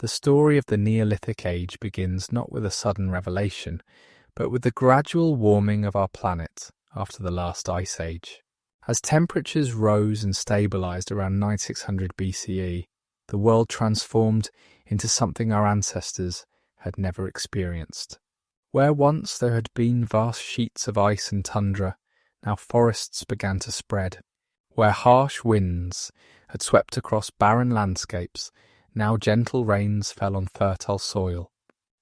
The story of the Neolithic Age begins not with a sudden revelation, but with the gradual warming of our planet after the last ice age. As temperatures rose and stabilized around 9600 BCE, the world transformed into something our ancestors had never experienced. Where once there had been vast sheets of ice and tundra, now forests began to spread. Where harsh winds had swept across barren landscapes, now gentle rains fell on fertile soil.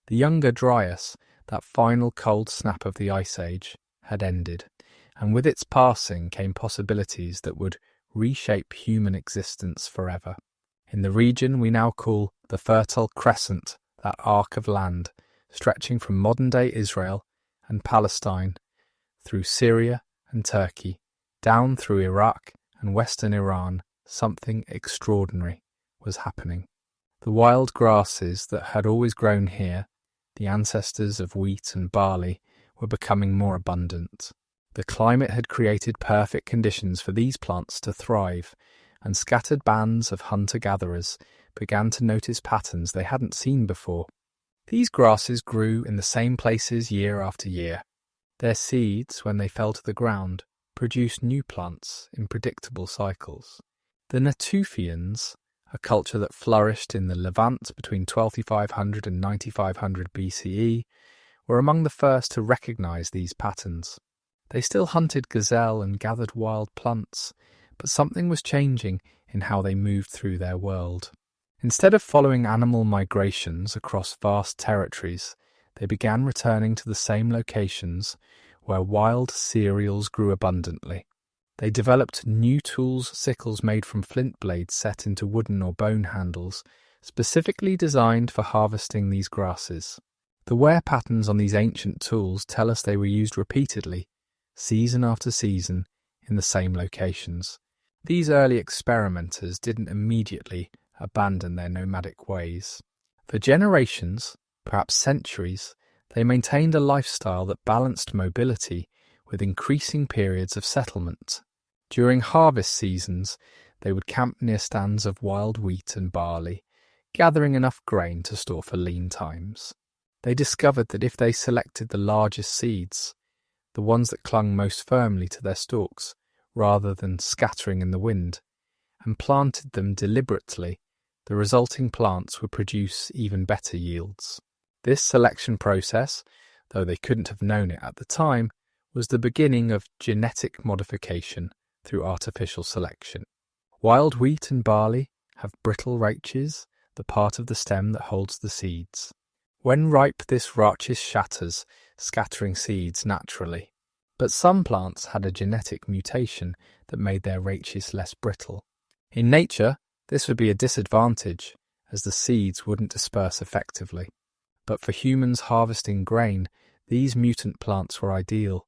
The younger Dryas, that final cold snap of the Ice Age, had ended, and with its passing came possibilities that would reshape human existence forever. In the region we now call the Fertile Crescent, that arc of land, stretching from modern-day Israel and Palestine, through Syria and Turkey, down through Iraq and western Iran, something extraordinary was happening. The wild grasses that had always grown here, the ancestors of wheat and barley, were becoming more abundant. The climate had created perfect conditions for these plants to thrive, and scattered bands of hunter-gatherers began to notice patterns they hadn't seen before. These grasses grew in the same places year after year. Their seeds, when they fell to the ground, produced new plants in predictable cycles. The Natufians, a culture that flourished in the Levant between 2500 and 9500 BCE, were among the first to recognize these patterns. They still hunted gazelle and gathered wild plants, but something was changing in how they moved through their world. Instead of following animal migrations across vast territories, they began returning to the same locations where wild cereals grew abundantly. They developed new tools, sickles made from flint blades set into wooden or bone handles, specifically designed for harvesting these grasses. The wear patterns on these ancient tools tell us they were used repeatedly, season after season, in the same locations. These early experimenters didn't immediately abandon their nomadic ways. For generations, perhaps centuries, they maintained a lifestyle that balanced mobility with increasing periods of settlement. During harvest seasons, they would camp near stands of wild wheat and barley, gathering enough grain to store for lean times. They discovered that if they selected the largest seeds, the ones that clung most firmly to their stalks, rather than scattering in the wind, and planted them deliberately, the resulting plants would produce even better yields. This selection process, though they couldn't have known it at the time, was the beginning of genetic modification through artificial selection. Wild wheat and barley have brittle rachis, the part of the stem that holds the seeds. When ripe, this rachis shatters, scattering seeds naturally. But some plants had a genetic mutation that made their rachis less brittle. In nature, this would be a disadvantage, as the seeds wouldn't disperse effectively. But for humans harvesting grain, these mutant plants were ideal.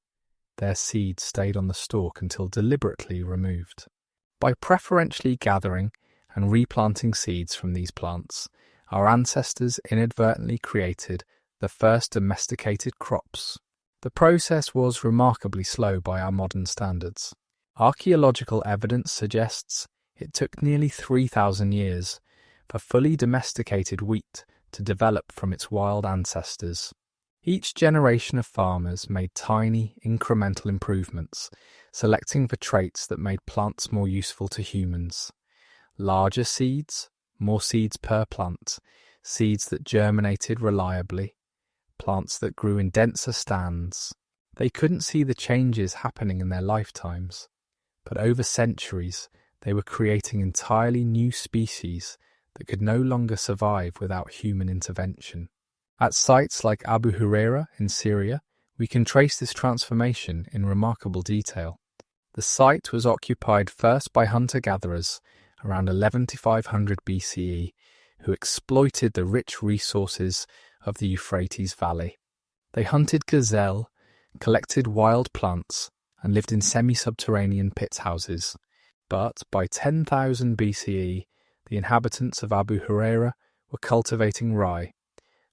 Their seeds stayed on the stalk until deliberately removed. By preferentially gathering and replanting seeds from these plants, our ancestors inadvertently created the first domesticated crops. The process was remarkably slow by our modern standards. Archaeological evidence suggests it took nearly 3,000 years for fully domesticated wheat to develop from its wild ancestors. Each generation of farmers made tiny, incremental improvements, selecting for traits that made plants more useful to humans. Larger seeds, more seeds per plant, seeds that germinated reliably, plants that grew in denser stands. They couldn't see the changes happening in their lifetimes, but over centuries they were creating entirely new species that could no longer survive without human intervention. At sites like Abu Huraira in Syria, we can trace this transformation in remarkable detail. The site was occupied first by hunter-gatherers around 11 to 500 BCE, who exploited the rich resources of the Euphrates Valley. They hunted gazelle, collected wild plants, and lived in semi-subterranean pit houses. But by 10,000 BCE, the inhabitants of Abu Huraira were cultivating rye,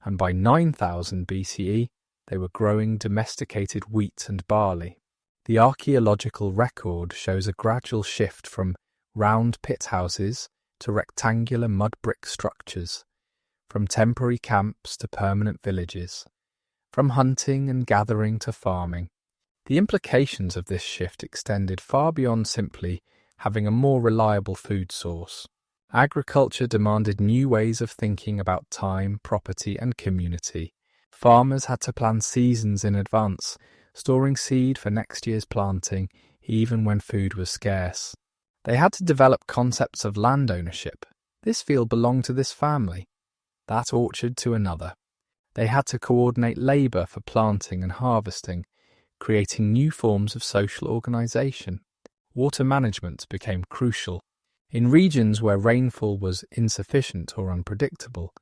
and by 9000 BCE, they were growing domesticated wheat and barley. The archaeological record shows a gradual shift from round pit houses to rectangular mud brick structures, from temporary camps to permanent villages, from hunting and gathering to farming. The implications of this shift extended far beyond simply having a more reliable food source. Agriculture demanded new ways of thinking about time, property, and community. Farmers had to plan seasons in advance, storing seed for next year's planting, even when food was scarce. They had to develop concepts of land ownership. This field belonged to this family, that orchard to another. They had to coordinate labour for planting and harvesting, creating new forms of social organisation. Water management became crucial. In regions where rainfall was insufficient or unpredictable,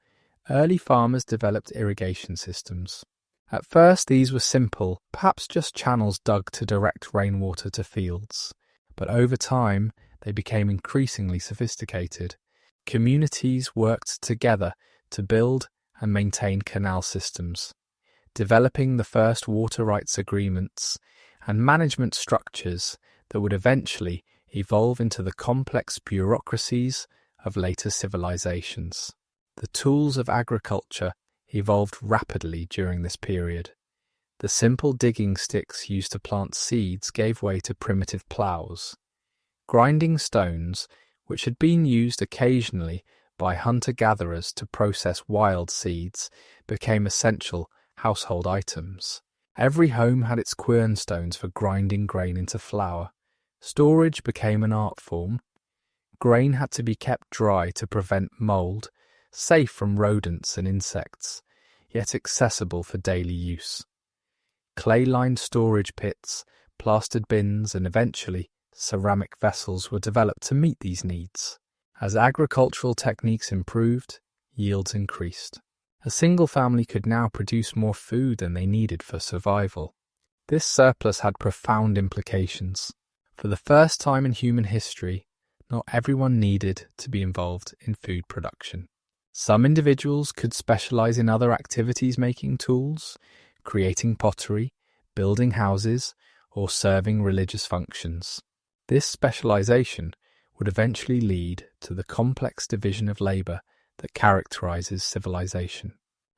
early farmers developed irrigation systems. At first these were simple, perhaps just channels dug to direct rainwater to fields. But over time, they became increasingly sophisticated. Communities worked together to build and maintain canal systems, developing the first water rights agreements and management structures that would eventually evolve into the complex bureaucracies of later civilizations. The tools of agriculture evolved rapidly during this period. The simple digging sticks used to plant seeds gave way to primitive ploughs. Grinding stones, which had been used occasionally by hunter-gatherers to process wild seeds, became essential household items. Every home had its quernstones for grinding grain into flour. Storage became an art form. Grain had to be kept dry to prevent mould, safe from rodents and insects, yet accessible for daily use. Clay-lined storage pits, plastered bins, and eventually ceramic vessels were developed to meet these needs. As agricultural techniques improved, yields increased. A single family could now produce more food than they needed for survival. This surplus had profound implications. For the first time in human history, not everyone needed to be involved in food production. Some individuals could specialize in other activities, making tools, creating pottery, building houses, or serving religious functions. This specialization would eventually lead to the complex division of labor that characterizes civilization.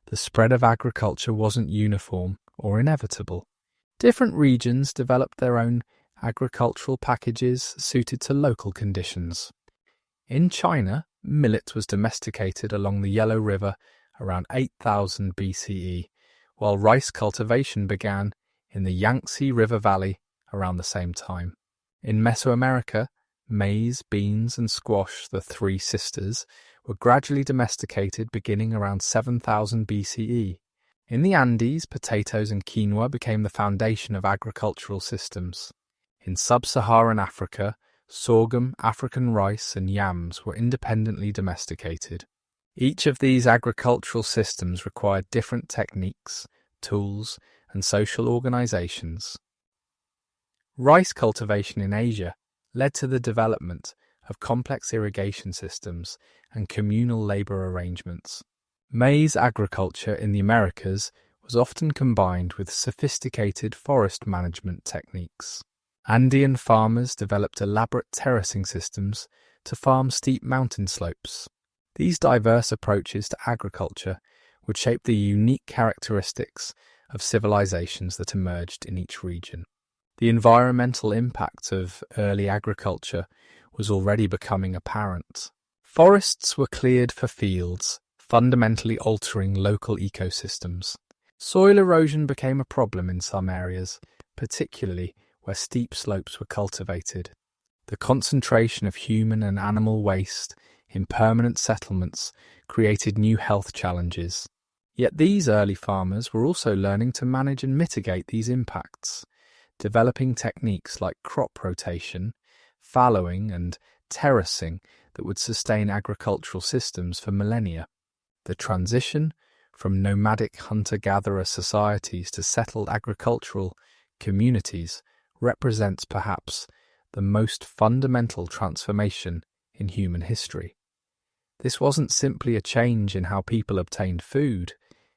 The spread of agriculture wasn't uniform or inevitable. Different regions developed their own agricultural packages suited to local conditions. In China, millet was domesticated along the Yellow River around 8000 BCE, while rice cultivation began in the Yangtze River Valley around the same time. In Mesoamerica, maize, beans, and squash, the three sisters, were gradually domesticated beginning around 7000 BCE. In the Andes, potatoes and quinoa became the foundation of agricultural systems. In sub-Saharan Africa, sorghum, African rice, and yams were independently domesticated. Each of these agricultural systems required different techniques, tools, and social organizations. Rice cultivation in Asia led to the development of complex irrigation systems and communal labor arrangements. Maize agriculture in the Americas was often combined with sophisticated forest management techniques. Andean farmers developed elaborate terracing systems to farm steep mountain slopes. These diverse approaches to agriculture would shape the unique characteristics of civilizations that emerged in each region. The environmental impact of early agriculture was already becoming apparent. Forests were cleared for fields, fundamentally altering local ecosystems. Soil erosion became a problem in some areas, particularly where steep slopes were cultivated. The concentration of human and animal waste in permanent settlements created new health challenges. Yet these early farmers were also learning to manage and mitigate these impacts, developing techniques like crop rotation, fallowing, and terracing that would sustain agricultural systems for millennia. The transition from nomadic hunter-gatherer societies to settled agricultural communities represents perhaps the most fundamental transformation in human history. This wasn't simply a change in how people obtained food,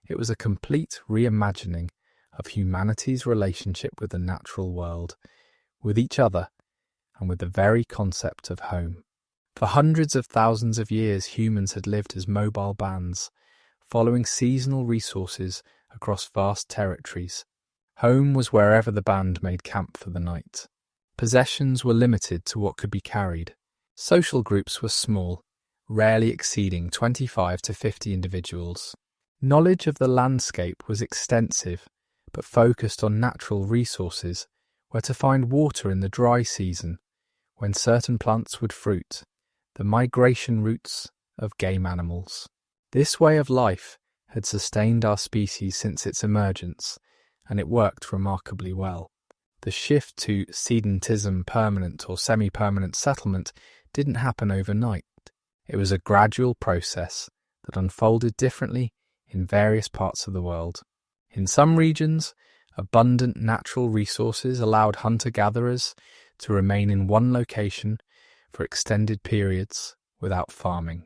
it was a complete reimagining of humanity's relationship with the natural world, with each other, and with the very concept of home. For hundreds of thousands of years, humans had lived as mobile bands, following seasonal resources across vast territories. Home was wherever the band made camp for the night. Possessions were limited to what could be carried. Social groups were small, rarely exceeding 25 to 50 individuals. Knowledge of the landscape was extensive, but focused on natural resources, where to find water in the dry season, when certain plants would fruit, the migration routes of game animals. This way of life had sustained our species since its emergence, and it worked remarkably well. The shift to sedentism, permanent or semi-permanent settlement, didn't happen overnight. It was a gradual process that unfolded differently in various parts of the world. In some regions, abundant natural resources allowed hunter-gatherers to remain in one location for extended periods without farming.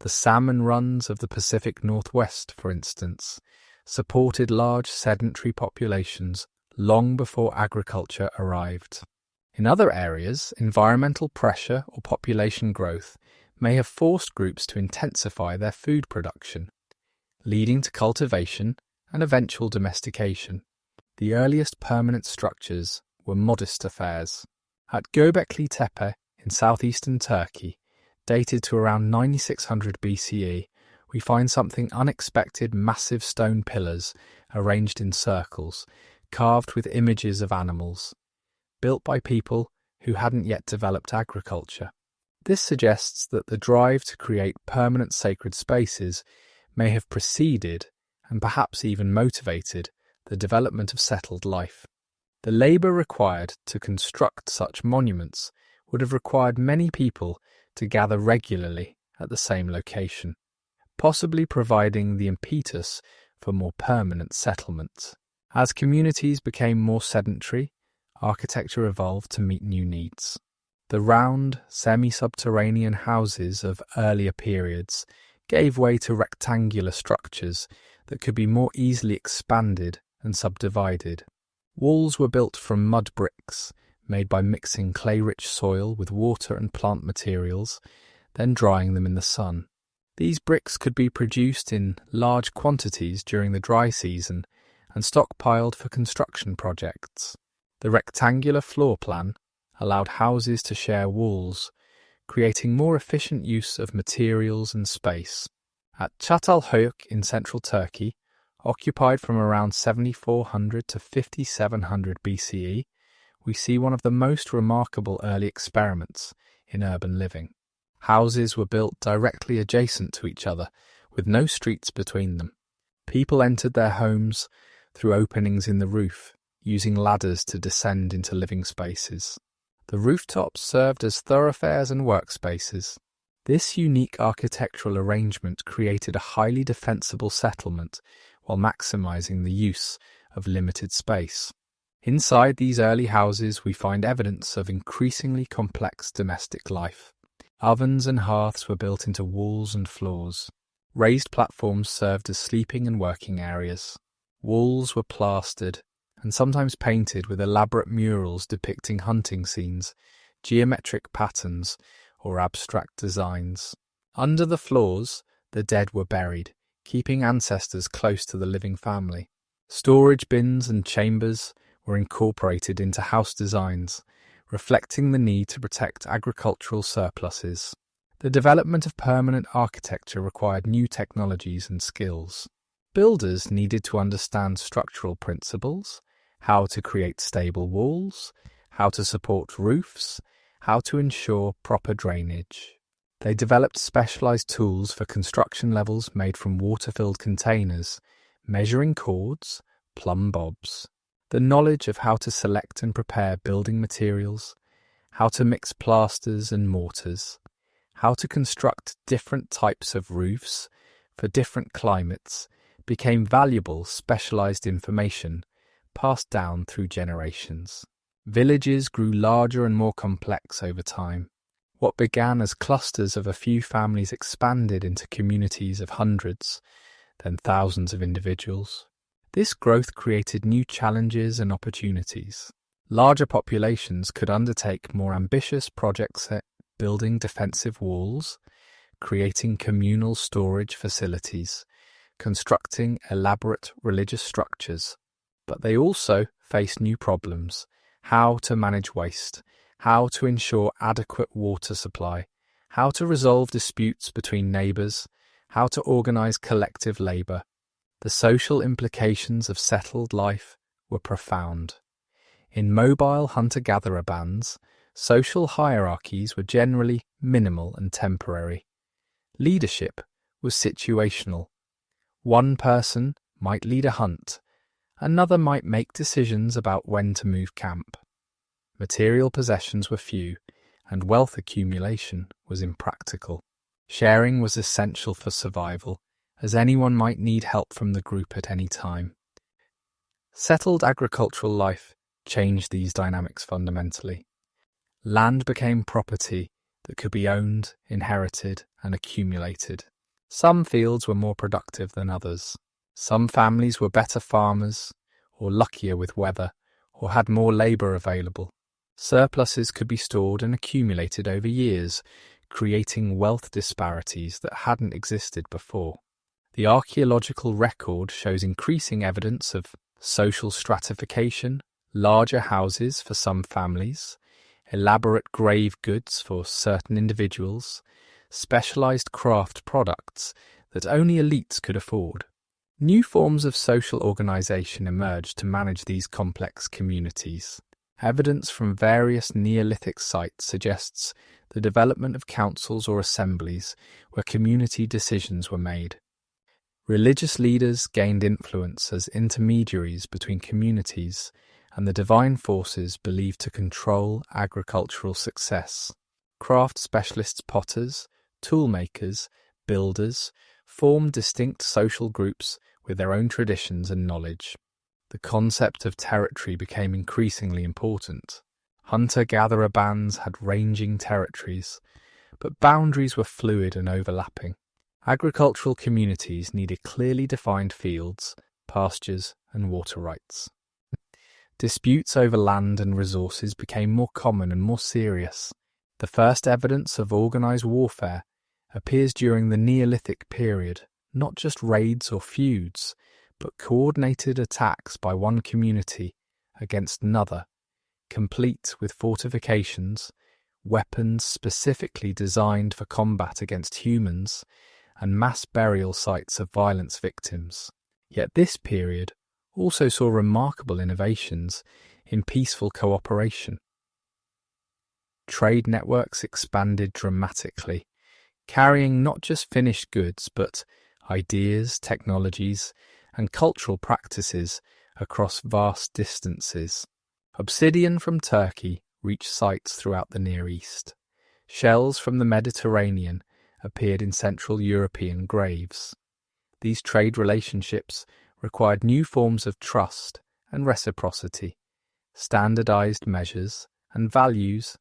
The salmon runs of the Pacific Northwest, for instance, supported large sedentary populations long before agriculture arrived. In other areas, environmental pressure or population growth may have forced groups to intensify their food production, leading to cultivation and eventual domestication. The earliest permanent structures were modest affairs. At Göbekli Tepe in southeastern Turkey, dated to around 9600 BCE, we find something unexpected: massive stone pillars arranged in circles, carved with images of animals, built by people who hadn't yet developed agriculture. This suggests that the drive to create permanent sacred spaces may have preceded and perhaps even motivated the development of settled life. The labour required to construct such monuments would have required many people to gather regularly at the same location, possibly providing the impetus for more permanent settlements. As communities became more sedentary, architecture evolved to meet new needs. The round, semi-subterranean houses of earlier periods gave way to rectangular structures that could be more easily expanded and subdivided. Walls were built from mud bricks, made by mixing clay-rich soil with water and plant materials, then drying them in the sun. These bricks could be produced in large quantities during the dry season and stockpiled for construction projects. The rectangular floor plan allowed houses to share walls, creating more efficient use of materials and space. At Çatalhöyük in central Turkey, occupied from around 7400 to 5700 BCE, we see one of the most remarkable early experiments in urban living. Houses were built directly adjacent to each other, with no streets between them. People entered their homes through openings in the roof, using ladders to descend into living spaces. The rooftops served as thoroughfares and workspaces. This unique architectural arrangement created a highly defensible settlement while maximizing the use of limited space. Inside these early houses we find evidence of increasingly complex domestic life. Ovens and hearths were built into walls and floors. Raised platforms served as sleeping and working areas. Walls were plastered and sometimes painted with elaborate murals depicting hunting scenes, geometric patterns, or abstract designs. Under the floors, the dead were buried, keeping ancestors close to the living family. Storage bins and chambers were incorporated into house designs, reflecting the need to protect agricultural surpluses. The development of permanent architecture required new technologies and skills. Builders needed to understand structural principles, how to create stable walls, how to support roofs, how to ensure proper drainage. They developed specialized tools for construction levels made from water-filled containers, measuring cords, plumb bobs. The knowledge of how to select and prepare building materials, how to mix plasters and mortars, how to construct different types of roofs for different climates became valuable specialized information passed down through generations. Villages grew larger and more complex over time. What began as clusters of a few families expanded into communities of hundreds, then thousands of individuals. This growth created new challenges and opportunities. Larger populations could undertake more ambitious projects at building defensive walls, creating communal storage facilities, constructing elaborate religious structures. But they also faced new problems: how to manage waste, how to ensure adequate water supply, how to resolve disputes between neighbours, how to organise collective labour. The social implications of settled life were profound. In mobile hunter-gatherer bands, social hierarchies were generally minimal and temporary. Leadership was situational. One person might lead a hunt, another might make decisions about when to move camp. Material possessions were few, and wealth accumulation was impractical. Sharing was essential for survival, as anyone might need help from the group at any time. Settled agricultural life changed these dynamics fundamentally. Land became property that could be owned, inherited, and accumulated. Some fields were more productive than others. Some families were better farmers, or luckier with weather, or had more labour available. Surpluses could be stored and accumulated over years, creating wealth disparities that hadn't existed before. The archaeological record shows increasing evidence of social stratification, larger houses for some families, elaborate grave goods for certain individuals, specialised craft products that only elites could afford. New forms of social organisation emerged to manage these complex communities. Evidence from various Neolithic sites suggests the development of councils or assemblies where community decisions were made. Religious leaders gained influence as intermediaries between communities and the divine forces believed to control agricultural success. Craft specialists, potters, toolmakers, builders, formed distinct social groups with their own traditions and knowledge. The concept of territory became increasingly important. Hunter-gatherer bands had ranging territories, but boundaries were fluid and overlapping. Agricultural communities needed clearly defined fields, pastures, and water rights. Disputes over land and resources became more common and more serious. The first evidence of organised warfare appears during the Neolithic period, not just raids or feuds, but coordinated attacks by one community against another, complete with fortifications, weapons specifically designed for combat against humans, and mass burial sites of violence victims. Yet this period also saw remarkable innovations in peaceful cooperation. Trade networks expanded dramatically, carrying not just finished goods but ideas, technologies, and cultural practices across vast distances. Obsidian from Turkey reached sites throughout the Near East. Shells from the Mediterranean appeared in Central European graves. These trade relationships required new forms of trust and reciprocity, standardized measures and values,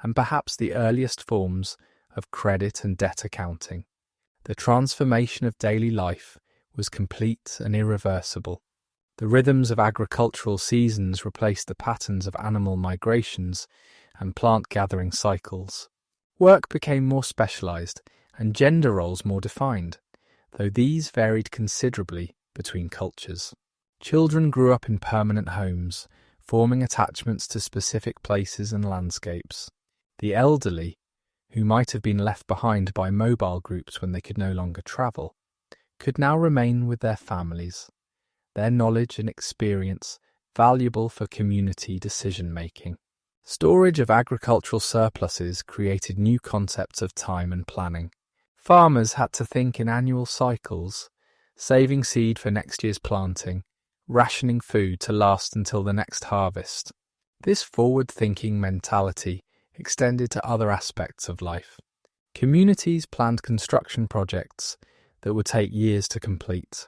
and perhaps the earliest forms of credit and debt accounting. The transformation of daily life was complete and irreversible. The rhythms of agricultural seasons replaced the patterns of animal migrations and plant-gathering cycles. Work became more specialised and gender roles more defined, though these varied considerably between cultures. Children grew up in permanent homes, forming attachments to specific places and landscapes. The elderly, who might have been left behind by mobile groups when they could no longer travel, could now remain with their families, their knowledge and experience valuable for community decision-making. Storage of agricultural surpluses created new concepts of time and planning. Farmers had to think in annual cycles, saving seed for next year's planting, rationing food to last until the next harvest. This forward-thinking mentality extended to other aspects of life. Communities planned construction projects that would take years to complete.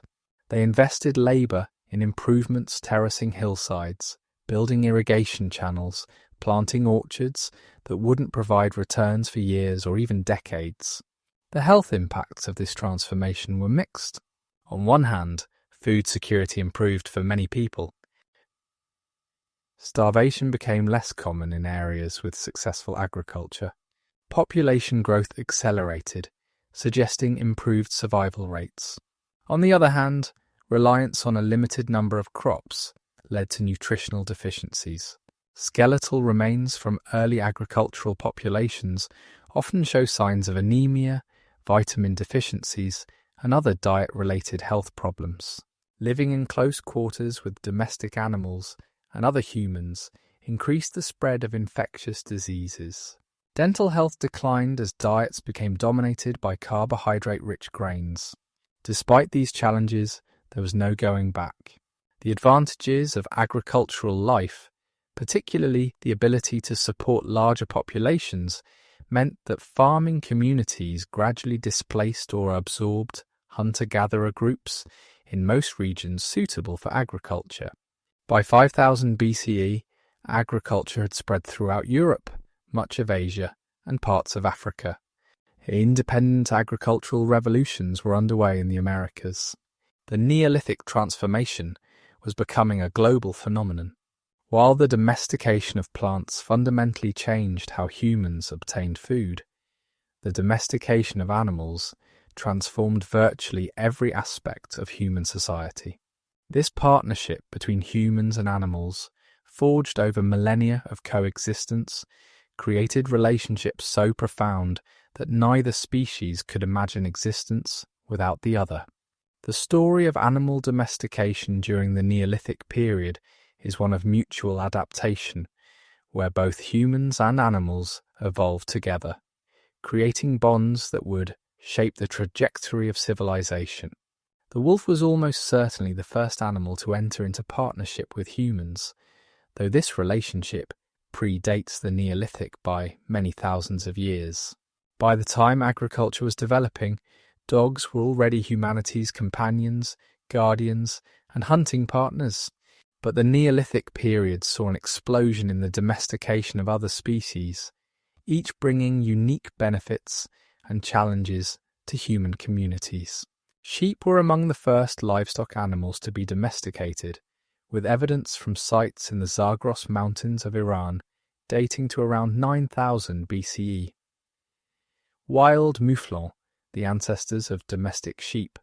They invested labour in improvements terracing hillsides, building irrigation channels, planting orchards that wouldn't provide returns for years or even decades. The health impacts of this transformation were mixed. On one hand, food security improved for many people. Starvation became less common in areas with successful agriculture. Population growth accelerated, suggesting improved survival rates. On the other hand, reliance on a limited number of crops led to nutritional deficiencies. Skeletal remains from early agricultural populations often show signs of anemia, vitamin deficiencies, and other diet-related health problems. Living in close quarters with domestic animals and other humans increased the spread of infectious diseases. Dental health declined as diets became dominated by carbohydrate-rich grains. Despite these challenges, there was no going back. The advantages of agricultural life, particularly the ability to support larger populations, meant that farming communities gradually displaced or absorbed hunter-gatherer groups in most regions suitable for agriculture. By 5000 BCE, agriculture had spread throughout Europe, much of Asia, and parts of Africa. Independent agricultural revolutions were underway in the Americas. The Neolithic transformation was becoming a global phenomenon. While the domestication of plants fundamentally changed how humans obtained food, the domestication of animals transformed virtually every aspect of human society. This partnership between humans and animals, forged over millennia of coexistence, created relationships so profound that neither species could imagine existence without the other. The story of animal domestication during the Neolithic period is one of mutual adaptation, where both humans and animals evolved together, creating bonds that would shape the trajectory of civilization. The wolf was almost certainly the first animal to enter into partnership with humans, though this relationship predates the Neolithic by many thousands of years. By the time agriculture was developing, dogs were already humanity's companions, guardians, and hunting partners. But the Neolithic period saw an explosion in the domestication of other species, each bringing unique benefits and challenges to human communities. Sheep were among the first livestock animals to be domesticated, with evidence from sites in the Zagros Mountains of Iran dating to around 9000 BCE. Wild mouflons, the ancestors of domestic sheep,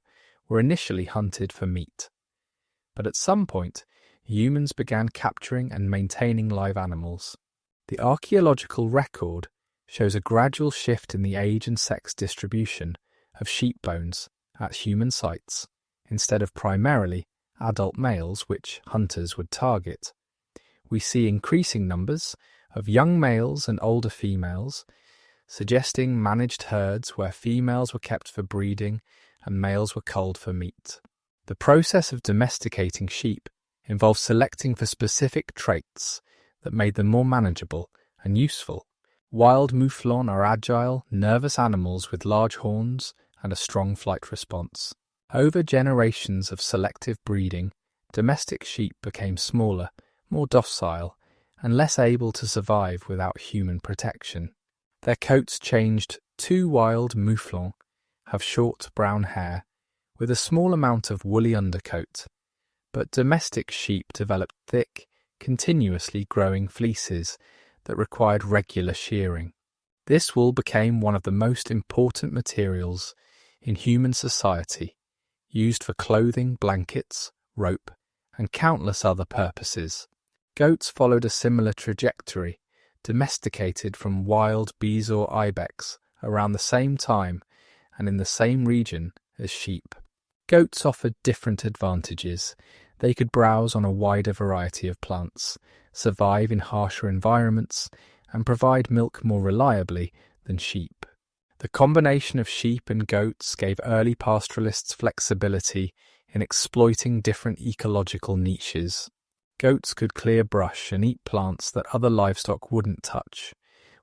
were initially hunted for meat. But at some point, humans began capturing and maintaining live animals. The archaeological record shows a gradual shift in the age and sex distribution of sheep bones at human sites, instead of primarily adult males which hunters would target. We see increasing numbers of young males and older females, suggesting managed herds where females were kept for breeding and males were culled for meat. The process of domesticating sheep involved selecting for specific traits that made them more manageable and useful. Wild mouflons are agile, nervous animals with large horns and a strong flight response. Over generations of selective breeding, domestic sheep became smaller, more docile, and less able to survive without human protection. Their coats changed. 2 wild mouflons have short brown hair with a small amount of woolly undercoat, but domestic sheep developed thick, continuously growing fleeces that required regular shearing. This wool became one of the most important materials in human society, used for clothing, blankets, rope, and countless other purposes. Goats followed a similar trajectory, domesticated from wild bezoar ibex around the same time and in the same region as sheep. Goats offered different advantages. They could browse on a wider variety of plants, survive in harsher environments, and provide milk more reliably than sheep. The combination of sheep and goats gave early pastoralists flexibility in exploiting different ecological niches. Goats could clear brush and eat plants that other livestock wouldn't touch,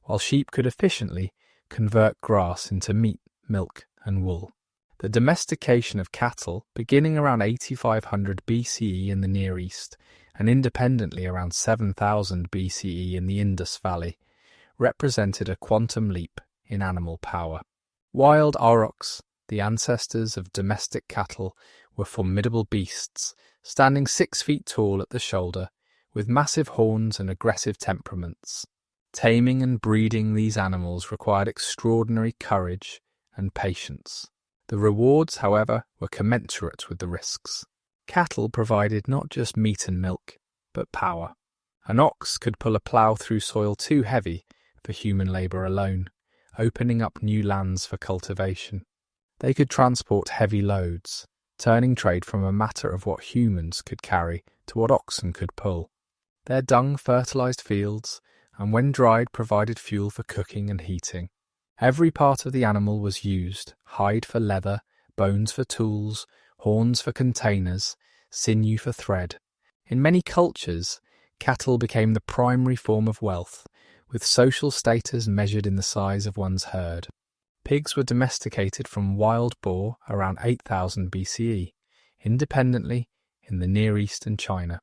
while sheep could efficiently convert grass into meat, milk, and wool. The domestication of cattle, beginning around 8500 BCE in the Near East and independently around 7000 BCE in the Indus Valley, represented a quantum leap in animal power. Wild aurochs, the ancestors of domestic cattle, were formidable beasts, standing 6 feet tall at the shoulder, with massive horns and aggressive temperaments. Taming and breeding these animals required extraordinary courage and patience. The rewards, however, were commensurate with the risks. Cattle provided not just meat and milk, but power. An ox could pull a plough through soil too heavy for human labour alone, opening up new lands for cultivation. They could transport heavy loads, turning trade from a matter of what humans could carry to what oxen could pull. Their dung fertilised fields, and when dried provided fuel for cooking and heating. Every part of the animal was used: hide for leather, bones for tools, horns for containers, sinew for thread. In many cultures, cattle became the primary form of wealth, with social status measured in the size of one's herd. Pigs were domesticated from wild boar around 8000 BCE, independently in the Near East and China.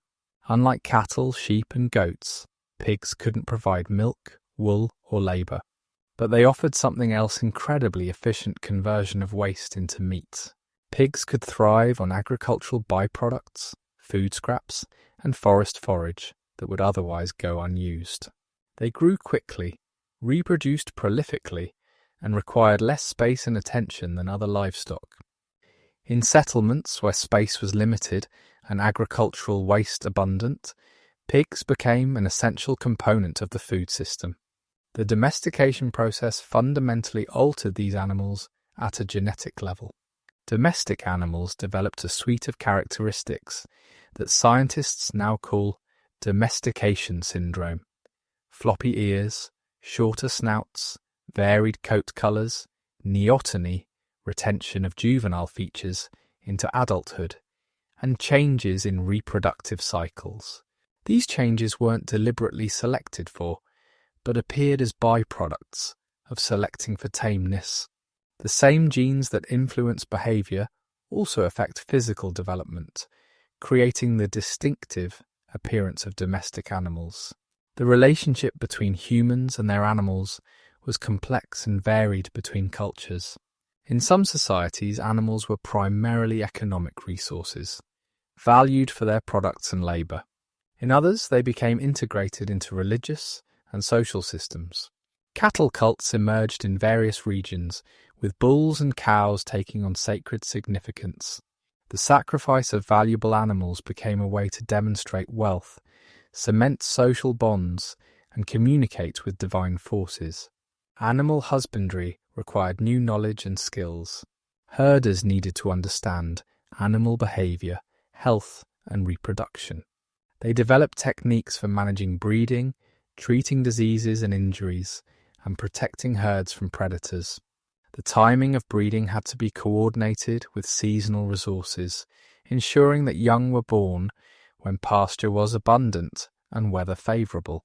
Unlike cattle, sheep and goats, pigs couldn't provide milk, wool or labour. But they offered something else: incredibly efficient conversion of waste into meat. Pigs could thrive on agricultural byproducts, food scraps, and forest forage that would otherwise go unused. They grew quickly, reproduced prolifically, and required less space and attention than other livestock. In settlements where space was limited and agricultural waste abundant, pigs became an essential component of the food system. The domestication process fundamentally altered these animals at a genetic level. Domestic animals developed a suite of characteristics that scientists now call domestication syndrome. Floppy ears, shorter snouts, varied coat colours, neoteny, retention of juvenile features into adulthood, and changes in reproductive cycles. These changes weren't deliberately selected for, but appeared as byproducts of selecting for tameness. The same genes that influence behaviour also affect physical development, creating the distinctive appearance of domestic animals. The relationship between humans and their animals was complex and varied between cultures. In some societies, animals were primarily economic resources, valued for their products and labour. In others, they became integrated into religious and social systems. Cattle cults emerged in various regions, with bulls and cows taking on sacred significance. The sacrifice of valuable animals became a way to demonstrate wealth, cement social bonds, and communicate with divine forces. Animal husbandry required new knowledge and skills. Herders needed to understand animal behaviour, health, and reproduction. They developed techniques for managing breeding, treating diseases and injuries, and protecting herds from predators. The timing of breeding had to be coordinated with seasonal resources, ensuring that young were born when pasture was abundant and weather favourable.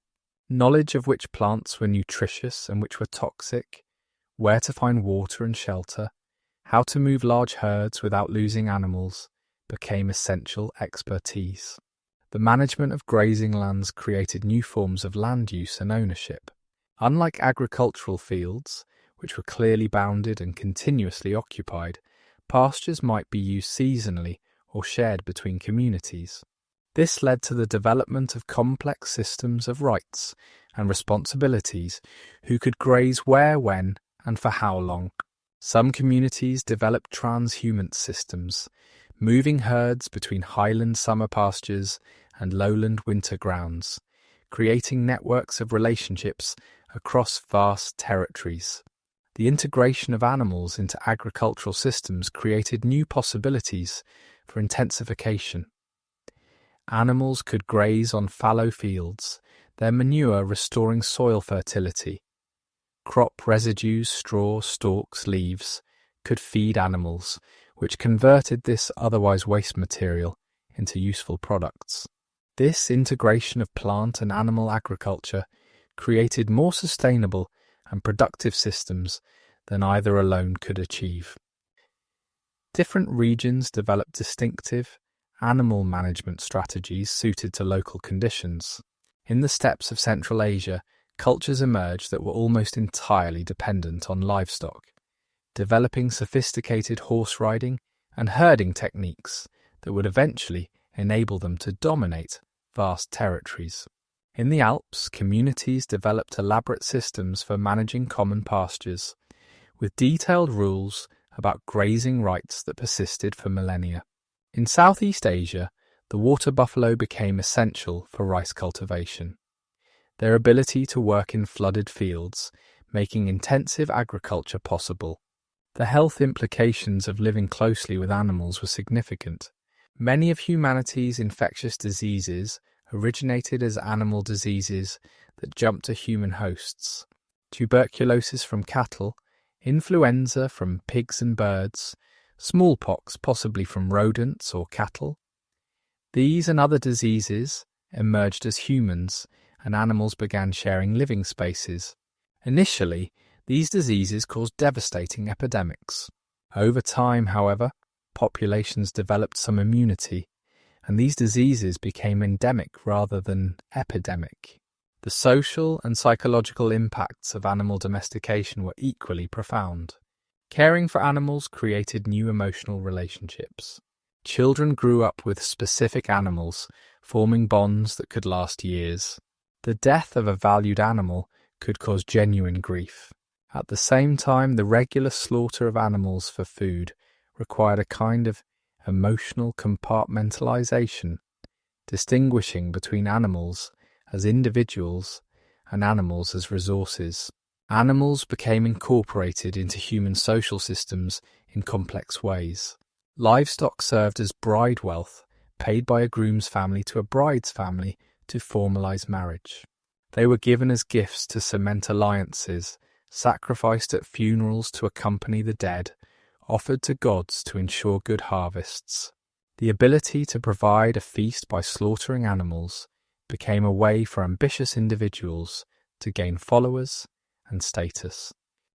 Knowledge of which plants were nutritious and which were toxic, where to find water and shelter, how to move large herds without losing animals, became essential expertise. The management of grazing lands created new forms of land use and ownership. Unlike agricultural fields, which were clearly bounded and continuously occupied, pastures might be used seasonally or shared between communities. This led to the development of complex systems of rights and responsibilities: who could graze where, when, and for how long. Some communities developed transhumance systems, moving herds between highland summer pastures and lowland winter grounds, creating networks of relationships across vast territories. The integration of animals into agricultural systems created new possibilities for intensification. Animals could graze on fallow fields, their manure restoring soil fertility. Crop residues, straw, stalks, leaves could feed animals, which converted this otherwise waste material into useful products. This integration of plant and animal agriculture created more sustainable and productive systems than either alone could achieve. Different regions developed distinctive animal management strategies suited to local conditions. In the steppes of Central Asia, cultures emerged that were almost entirely dependent on livestock, developing sophisticated horse riding and herding techniques that would eventually enable them to dominate vast territories. In the Alps, communities developed elaborate systems for managing common pastures, with detailed rules about grazing rights that persisted for millennia. In Southeast Asia, the water buffalo became essential for rice cultivation. Their ability to work in flooded fields, making intensive agriculture possible. The health implications of living closely with animals were significant. Many of humanity's infectious diseases originated as animal diseases that jumped to human hosts. Tuberculosis from cattle, influenza from pigs and birds, smallpox possibly from rodents or cattle. These and other diseases emerged as humans, and animals began sharing living spaces. Initially, these diseases caused devastating epidemics. Over time, however, populations developed some immunity, and these diseases became endemic rather than epidemic. The social and psychological impacts of animal domestication were equally profound. Caring for animals created new emotional relationships. Children grew up with specific animals, forming bonds that could last years. The death of a valued animal could cause genuine grief. At the same time, the regular slaughter of animals for food required a kind of emotional compartmentalization, distinguishing between animals as individuals and animals as resources. Animals became incorporated into human social systems in complex ways. Livestock served as bride wealth, paid by a groom's family to a bride's family to formalize marriage. They were given as gifts to cement alliances, sacrificed at funerals to accompany the dead, offered to gods to ensure good harvests. The ability to provide a feast by slaughtering animals became a way for ambitious individuals to gain followers and status.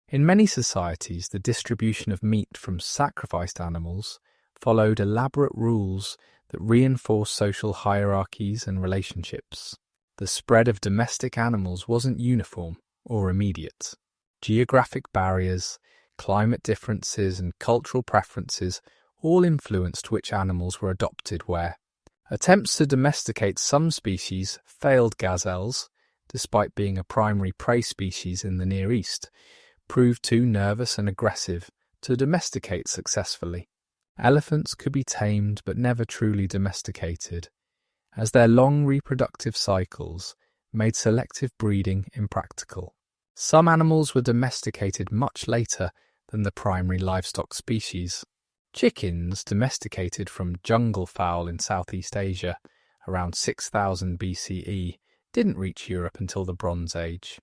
In many societies, the distribution of meat from sacrificed animals followed elaborate rules that reinforced social hierarchies and relationships. The spread of domestic animals wasn't uniform or immediate. Geographic barriers, climate differences, and cultural preferences all influenced which animals were adopted where. Attempts to domesticate some species failed. Gazelles, despite being a primary prey species in the Near East, proved too nervous and aggressive to domesticate successfully. Elephants could be tamed but never truly domesticated, as their long reproductive cycles made selective breeding impractical. Some animals were domesticated much later than the primary livestock species. Chickens, domesticated from jungle fowl in Southeast Asia around 6000 BCE, didn't reach Europe until the Bronze Age.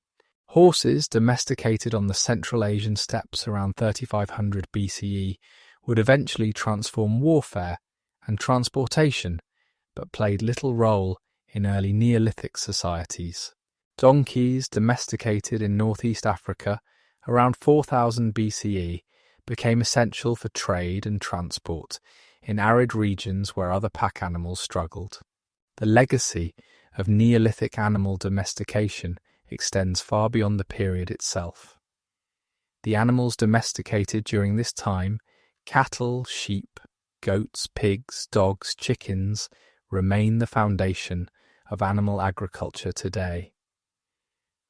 Horses, domesticated on the Central Asian steppes around 3500 BCE, would eventually transform warfare and transportation, but played little role in early Neolithic societies. Donkeys, domesticated in northeast Africa around 4000 BCE, became essential for trade and transport in arid regions where other pack animals struggled. The legacy of Neolithic animal domestication extends far beyond the period itself. The animals domesticated during this time, cattle, sheep, goats, pigs, dogs, chickens, remain the foundation of animal agriculture today.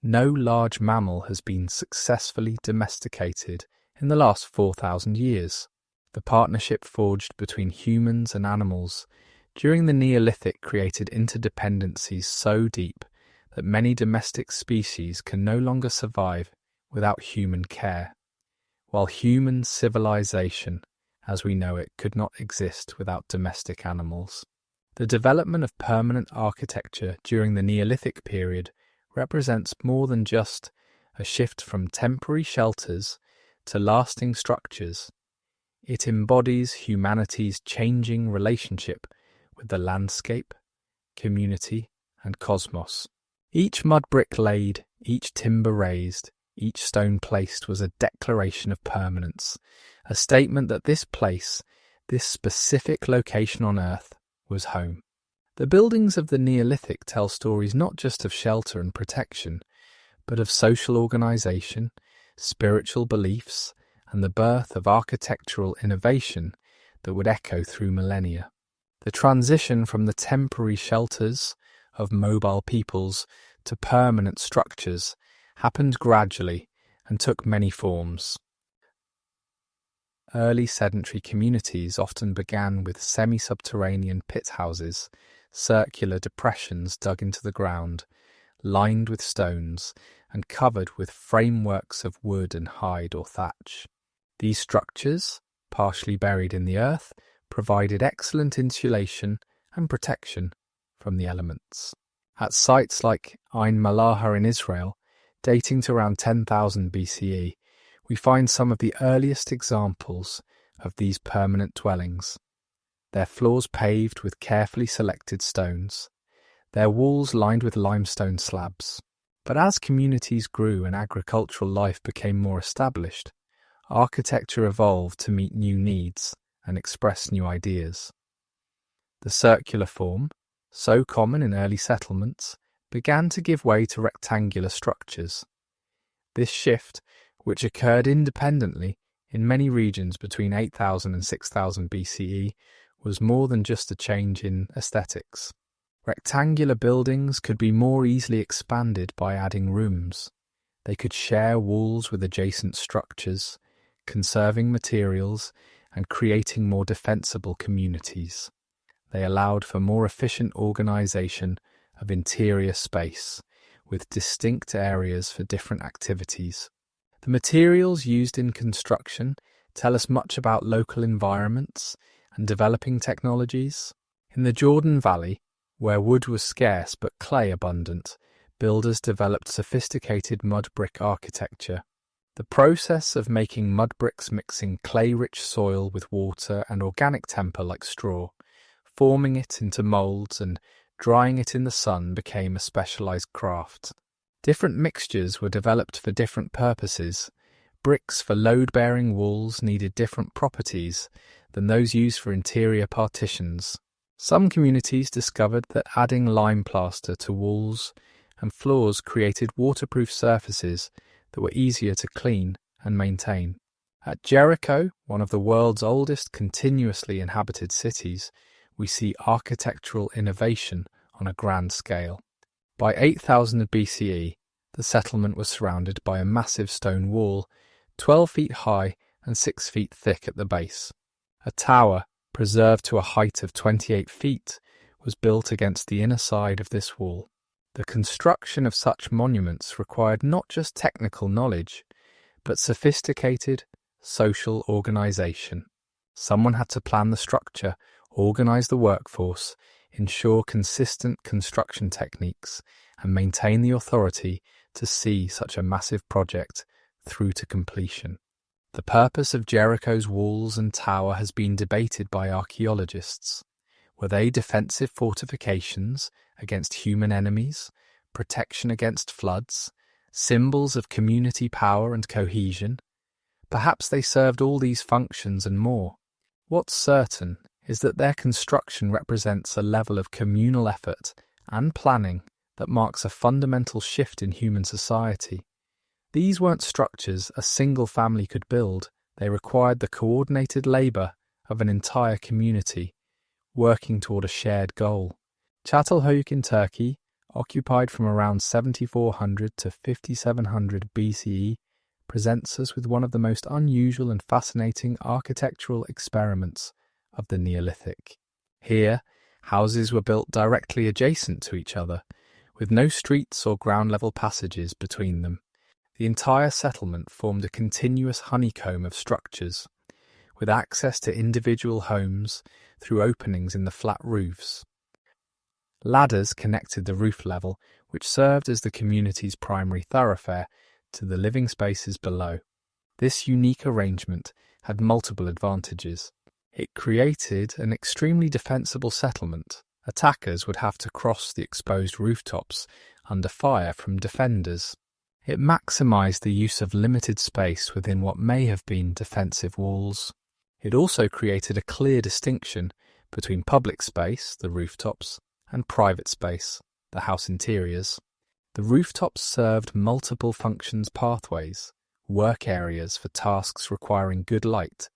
No large mammal has been successfully domesticated in the last 4,000 years. The partnership forged between humans and animals during the Neolithic created interdependencies so deep that many domestic species can no longer survive without human care, while human civilization, as we know it, could not exist without domestic animals. The development of permanent architecture during the Neolithic period represents more than just a shift from temporary shelters to lasting structures. It embodies humanity's changing relationship with the landscape, community, and cosmos. Each mud brick laid, each timber raised, each stone placed was a declaration of permanence, a statement that this place, this specific location on Earth, was home. The buildings of the Neolithic tell stories not just of shelter and protection, but of social organization, spiritual beliefs, and the birth of architectural innovation that would echo through millennia. The transition from the temporary shelters of mobile peoples to permanent structures happened gradually and took many forms. early sedentary communities often began with semi-subterranean pit houses, circular depressions dug into the ground, lined with stones, and covered with frameworks of wood and hide or thatch. These structures, partially buried in the earth, provided excellent insulation and protection from the elements. At sites like Ain Malaha in Israel, dating to around 10,000 BCE, we find some of the earliest examples of these permanent dwellings. Their floors paved with carefully selected stones, their walls lined with limestone slabs. But as communities grew and agricultural life became more established, architecture evolved to meet new needs and express new ideas. The circular form, so common in early settlements, began to give way to rectangular structures. This shift, which occurred independently in many regions between 8,000 and 6,000 BCE, was more than just a change in aesthetics. Rectangular buildings could be more easily expanded by adding rooms. They could share walls with adjacent structures, conserving materials and creating more defensible communities. They allowed for more efficient organization of interior space, with distinct areas for different activities. The materials used in construction tell us much about local environments and developing technologies. In the Jordan Valley, where wood was scarce but clay abundant, builders developed sophisticated mud brick architecture. The process of making mud bricks mixing clay-rich soil with water and organic temper like straw, forming it into moulds and drying it in the sun became a specialized craft. Different mixtures were developed for different purposes. Bricks for load-bearing walls needed different properties than those used for interior partitions. Some communities discovered that adding lime plaster to walls and floors created waterproof surfaces that were easier to clean and maintain. At Jericho, one of the world's oldest continuously inhabited cities, we see architectural innovation on a grand scale. By 8000 BCE, the settlement was surrounded by a massive stone wall, 12 feet high and 6 feet thick at the base. A tower, preserved to a height of 28 feet, was built against the inner side of this wall. The construction of such monuments required not just technical knowledge, but sophisticated social organization. Someone had to plan the structure, organize the workforce, ensure consistent construction techniques, and maintain the authority to see such a massive project through to completion. The purpose of Jericho's walls and tower has been debated by archaeologists. Were they defensive fortifications against human enemies, protection against floods, symbols of community power and cohesion? Perhaps they served all these functions and more. What's certain is that their construction represents a level of communal effort and planning that marks a fundamental shift in human society. These weren't structures a single family could build. They required the coordinated labour of an entire community, working toward a shared goal. Çatalhöyük in Turkey, occupied from around 7400 to 5700 BCE, presents us with one of the most unusual and fascinating architectural experiments of the Neolithic. Here, houses were built directly adjacent to each other, with no streets or ground-level passages between them. The entire settlement formed a continuous honeycomb of structures, with access to individual homes through openings in the flat roofs. Ladders connected the roof level, which served as the community's primary thoroughfare, to the living spaces below. This unique arrangement had multiple advantages. It created an extremely defensible settlement. Attackers would have to cross the exposed rooftops under fire from defenders. It maximised the use of limited space within what may have been defensive walls. It also created a clear distinction between public space, the rooftops, and private space, the house interiors. The rooftops served multiple functions pathways, work areas for tasks requiring good light,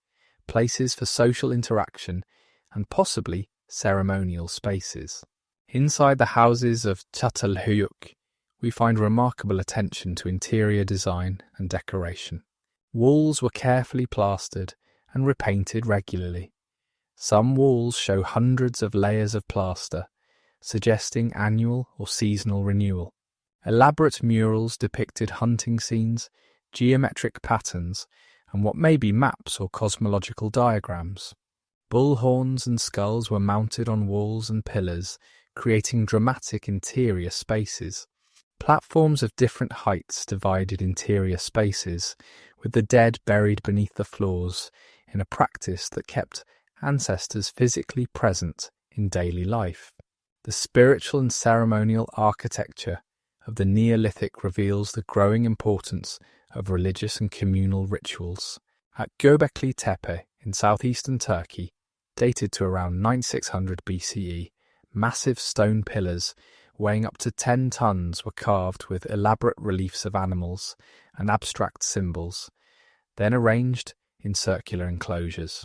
places for social interaction, and possibly ceremonial spaces. Inside the houses of Çatalhöyük, we find remarkable attention to interior design and decoration. Walls were carefully plastered and repainted regularly. Some walls show hundreds of layers of plaster, suggesting annual or seasonal renewal. Elaborate murals depicted hunting scenes, geometric patterns, and what may be maps or cosmological diagrams. Bull horns and skulls were mounted on walls and pillars, creating dramatic interior spaces. Platforms of different heights divided interior spaces, with the dead buried beneath the floors, in a practice that kept ancestors physically present in daily life. The spiritual and ceremonial architecture of the Neolithic reveals the growing importance of religious and communal rituals. At Göbekli Tepe in southeastern Turkey, dated to around 9600 BCE, massive stone pillars weighing up to 10 tons were carved with elaborate reliefs of animals and abstract symbols, then arranged in circular enclosures.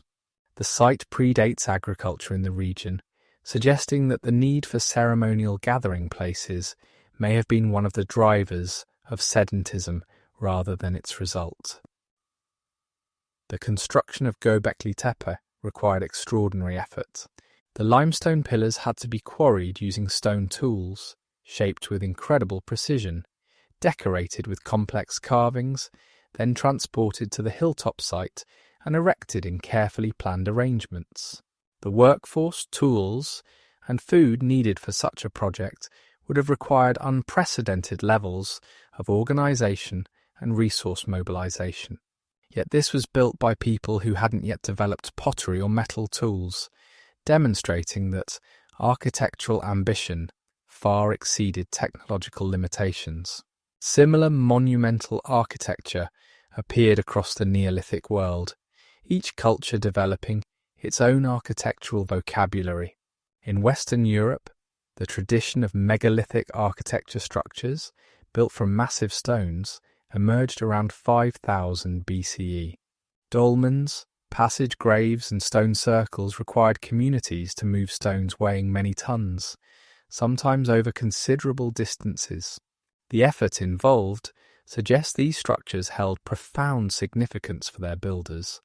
The site predates agriculture in the region, suggesting that the need for ceremonial gathering places may have been one of the drivers of sedentism rather than its result. The construction of Göbekli Tepe required extraordinary effort. The limestone pillars had to be quarried using stone tools, shaped with incredible precision, decorated with complex carvings, then transported to the hilltop site and erected in carefully planned arrangements. The workforce, tools, and food needed for such a project would have required unprecedented levels of organisation and resource mobilisation. Yet this was built by people who hadn't yet developed pottery or metal tools, demonstrating that architectural ambition far exceeded technological limitations. Similar monumental architecture appeared across the Neolithic world, each culture developing its own architectural vocabulary. In Western Europe, the tradition of megalithic architecture structures, built from massive stones, emerged around 5000 BCE. Dolmens, passage graves and stone circles required communities to move stones weighing many tons, sometimes over considerable distances. The effort involved suggests these structures held profound significance for their builders,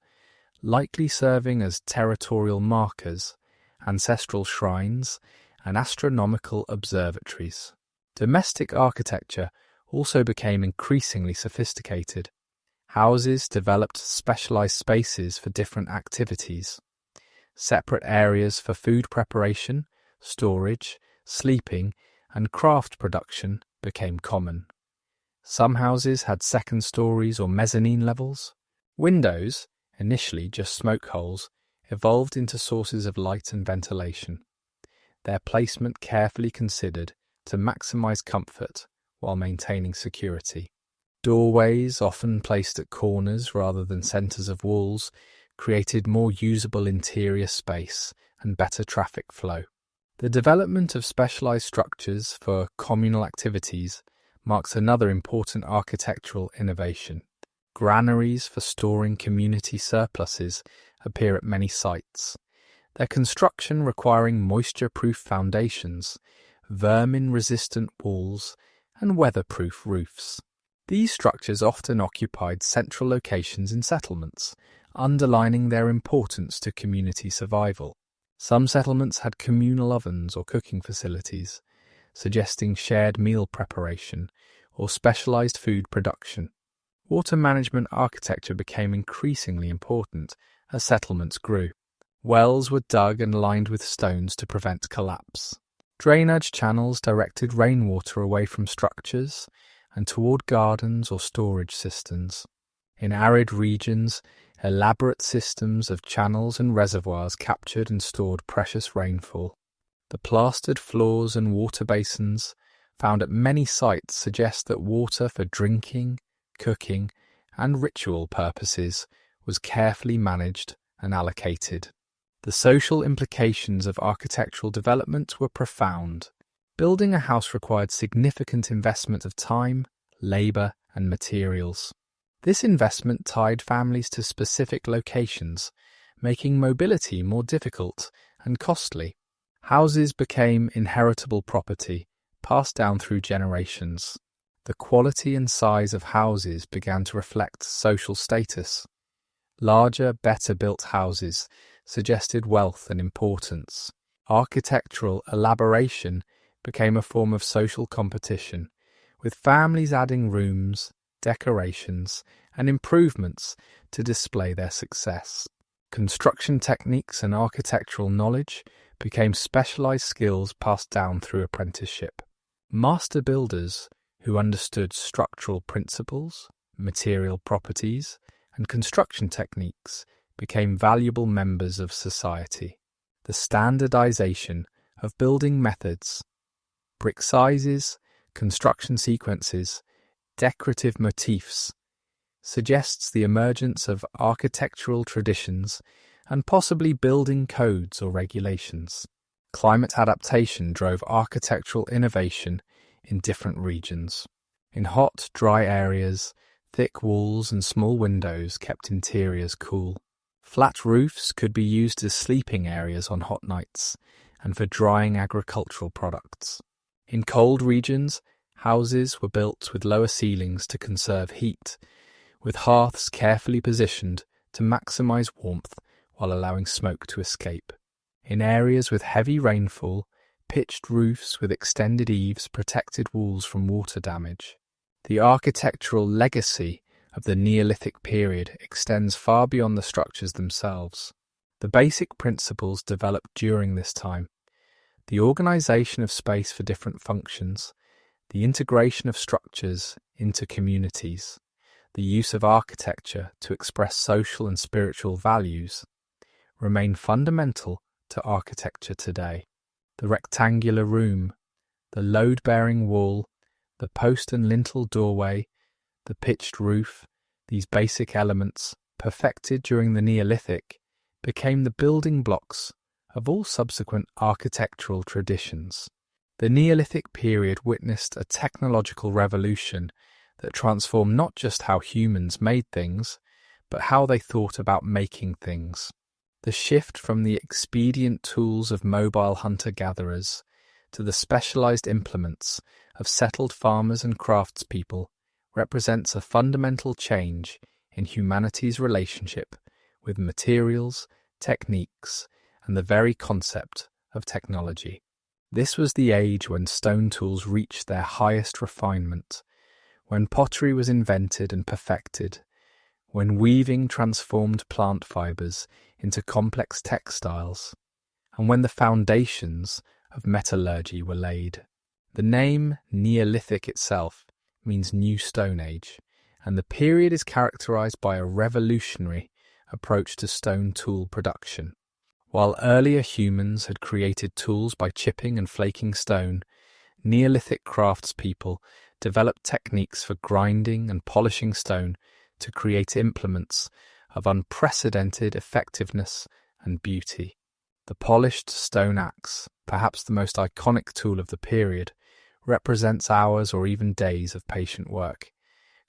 likely serving as territorial markers, ancestral shrines, and astronomical observatories. Domestic architecture also became increasingly sophisticated. Houses developed specialized spaces for different activities. Separate areas for food preparation, storage, sleeping, and craft production became common. Some houses had second stories or mezzanine levels. Windows, initially just smoke holes, evolved into sources of light and ventilation, their placement carefully considered to maximize comfort while maintaining security. Doorways, often placed at corners rather than centers of walls, created more usable interior space and better traffic flow. The development of specialized structures for communal activities marks another important architectural innovation. Granaries for storing community surpluses appear at many sites, their construction requiring moisture-proof foundations, vermin-resistant walls, and weatherproof roofs. These structures often occupied central locations in settlements, underlining their importance to community survival. Some settlements had communal ovens or cooking facilities, suggesting shared meal preparation or specialized food production. Water management architecture became increasingly important as settlements grew. Wells were dug and lined with stones to prevent collapse. Drainage channels directed rainwater away from structures and toward gardens or storage cisterns. In arid regions, elaborate systems of channels and reservoirs captured and stored precious rainfall. The plastered floors and water basins found at many sites suggest that water for drinking, cooking, and ritual purposes was carefully managed and allocated. The social implications of architectural development were profound. Building a house required significant investment of time, labour, and materials. This investment tied families to specific locations, making mobility more difficult and costly. Houses became inheritable property, passed down through generations. The quality and size of houses began to reflect social status. Larger, better-built houses suggested wealth and importance. Architectural elaboration became a form of social competition, with families adding rooms, decorations, and improvements to display their success. Construction techniques and architectural knowledge became specialized skills passed down through apprenticeship. Master builders who understood structural principles, material properties, and construction techniques became valuable members of society. The standardization of building methods, brick sizes, construction sequences, decorative motifs, suggests the emergence of architectural traditions and possibly building codes or regulations. Climate adaptation drove architectural innovation in different regions. In hot, dry areas, thick walls and small windows kept interiors cool. Flat roofs could be used as sleeping areas on hot nights and for drying agricultural products. In cold regions, houses were built with lower ceilings to conserve heat, with hearths carefully positioned to maximize warmth while allowing smoke to escape. In areas with heavy rainfall, pitched roofs with extended eaves protected walls from water damage. The architectural legacy of the Neolithic period extends far beyond the structures themselves. The basic principles developed during this time, the organization of space for different functions, the integration of structures into communities, the use of architecture to express social and spiritual values, remain fundamental to architecture today. The rectangular room, the load-bearing wall, the post and lintel doorway, the pitched roof, these basic elements, perfected during the Neolithic, became the building blocks of all subsequent architectural traditions. The Neolithic period witnessed a technological revolution that transformed not just how humans made things, but how they thought about making things. The shift from the expedient tools of mobile hunter-gatherers to the specialized implements of settled farmers and craftspeople represents a fundamental change in humanity's relationship with materials, techniques, and the very concept of technology. This was the age when stone tools reached their highest refinement, when pottery was invented and perfected, when weaving transformed plant fibers into complex textiles, and when the foundations of metallurgy were laid. The name Neolithic itself means New Stone Age, and the period is characterized by a revolutionary approach to stone tool production. While earlier humans had created tools by chipping and flaking stone, Neolithic craftspeople developed techniques for grinding and polishing stone to create implements of unprecedented effectiveness and beauty. The polished stone axe, perhaps the most iconic tool of the period, represents hours or even days of patient work,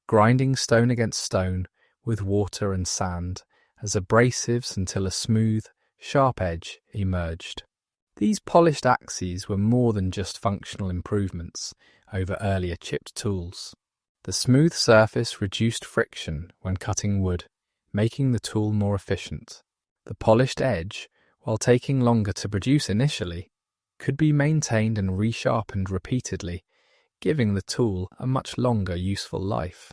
grinding stone against stone with water and sand as abrasives until a smooth, sharp edge emerged. These polished axes were more than just functional improvements over earlier chipped tools. The smooth surface reduced friction when cutting wood, making the tool more efficient. The polished edge, while taking longer to produce initially, could be maintained and resharpened repeatedly, giving the tool a much longer useful life.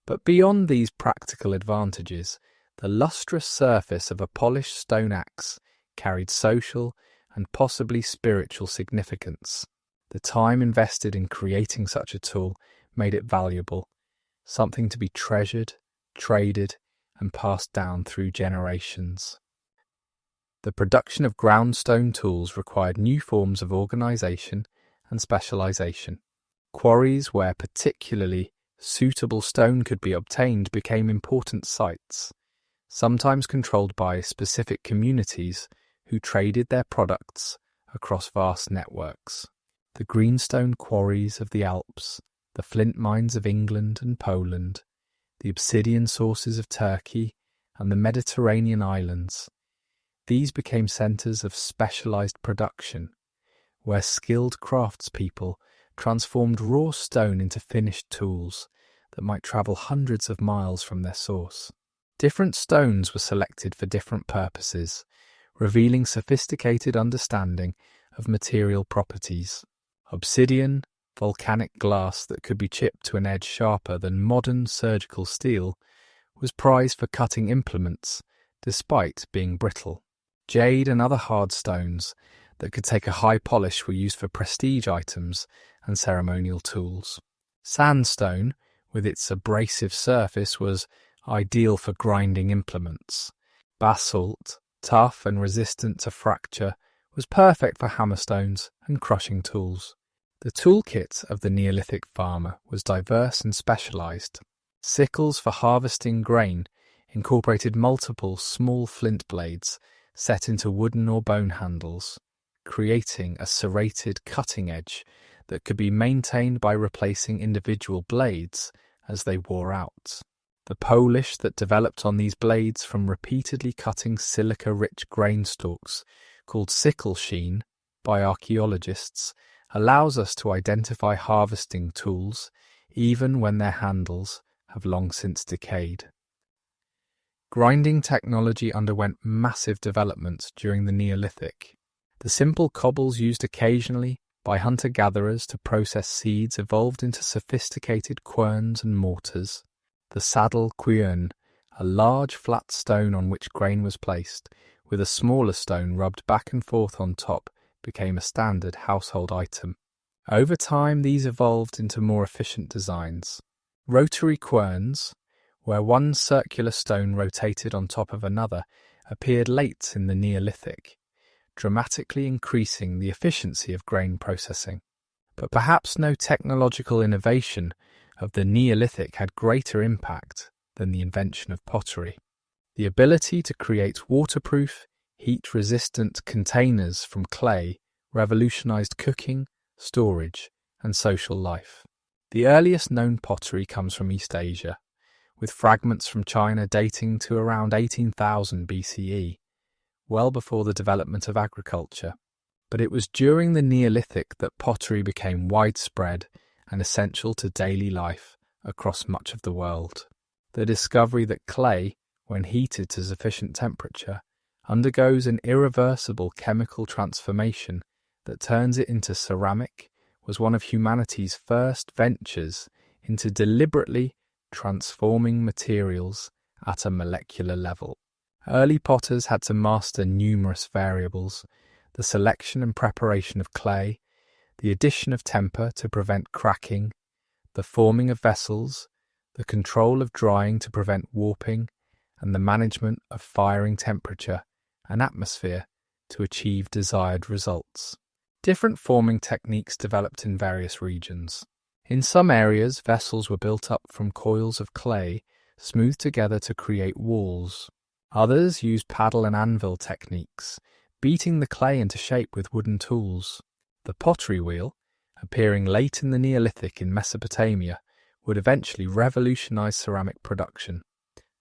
But beyond these practical advantages, the lustrous surface of a polished stone axe carried social and possibly spiritual significance. The time invested in creating such a tool made it valuable, something to be treasured, traded, and passed down through generations. The production of ground stone tools required new forms of organization and specialization. Quarries where particularly suitable stone could be obtained became important sites, sometimes controlled by specific communities who traded their products across vast networks. The greenstone quarries of the Alps, the flint mines of England and Poland, the obsidian sources of Turkey and the Mediterranean islands. These became centres of specialised production, where skilled craftspeople transformed raw stone into finished tools that might travel hundreds of miles from their source. Different stones were selected for different purposes, revealing sophisticated understanding of material properties. Obsidian, volcanic glass that could be chipped to an edge sharper than modern surgical steel, was prized for cutting implements, despite being brittle. Jade and other hard stones that could take a high polish were used for prestige items and ceremonial tools. Sandstone, with its abrasive surface, was ideal for grinding implements. Basalt, tough and resistant to fracture, was perfect for hammerstones and crushing tools. The toolkit of the Neolithic farmer was diverse and specialized. Sickles for harvesting grain incorporated multiple small flint blades set into wooden or bone handles, creating a serrated cutting edge that could be maintained by replacing individual blades as they wore out. The polish that developed on these blades from repeatedly cutting silica-rich grain stalks, called sickle sheen by archaeologists, allows us to identify harvesting tools even when their handles have long since decayed. Grinding technology underwent massive development during the Neolithic. The simple cobbles used occasionally by hunter-gatherers to process seeds evolved into sophisticated querns and mortars. The saddle quern, a large flat stone on which grain was placed, with a smaller stone rubbed back and forth on top, became a standard household item. Over time, these evolved into more efficient designs. Rotary querns, where one circular stone rotated on top of another, appeared late in the Neolithic, dramatically increasing the efficiency of grain processing. But perhaps no technological innovation of the Neolithic had greater impact than the invention of pottery. The ability to create waterproof, heat-resistant containers from clay revolutionized cooking, storage, and social life. The earliest known pottery comes from East Asia, with fragments from China dating to around 18,000 BCE, well before the development of agriculture. But it was during the Neolithic that pottery became widespread and essential to daily life across much of the world. The discovery that clay, when heated to sufficient temperature, undergoes an irreversible chemical transformation that turns it into ceramic was one of humanity's first ventures into deliberately transforming materials at a molecular level. Early potters had to master numerous variables: the selection and preparation of clay, the addition of temper to prevent cracking, the forming of vessels, the control of drying to prevent warping, and the management of firing temperature and atmosphere to achieve desired results. Different forming techniques developed in various regions. In some areas, vessels were built up from coils of clay smoothed together to create walls. Others used paddle and anvil techniques, beating the clay into shape with wooden tools. The pottery wheel, appearing late in the Neolithic in Mesopotamia, would eventually revolutionize ceramic production.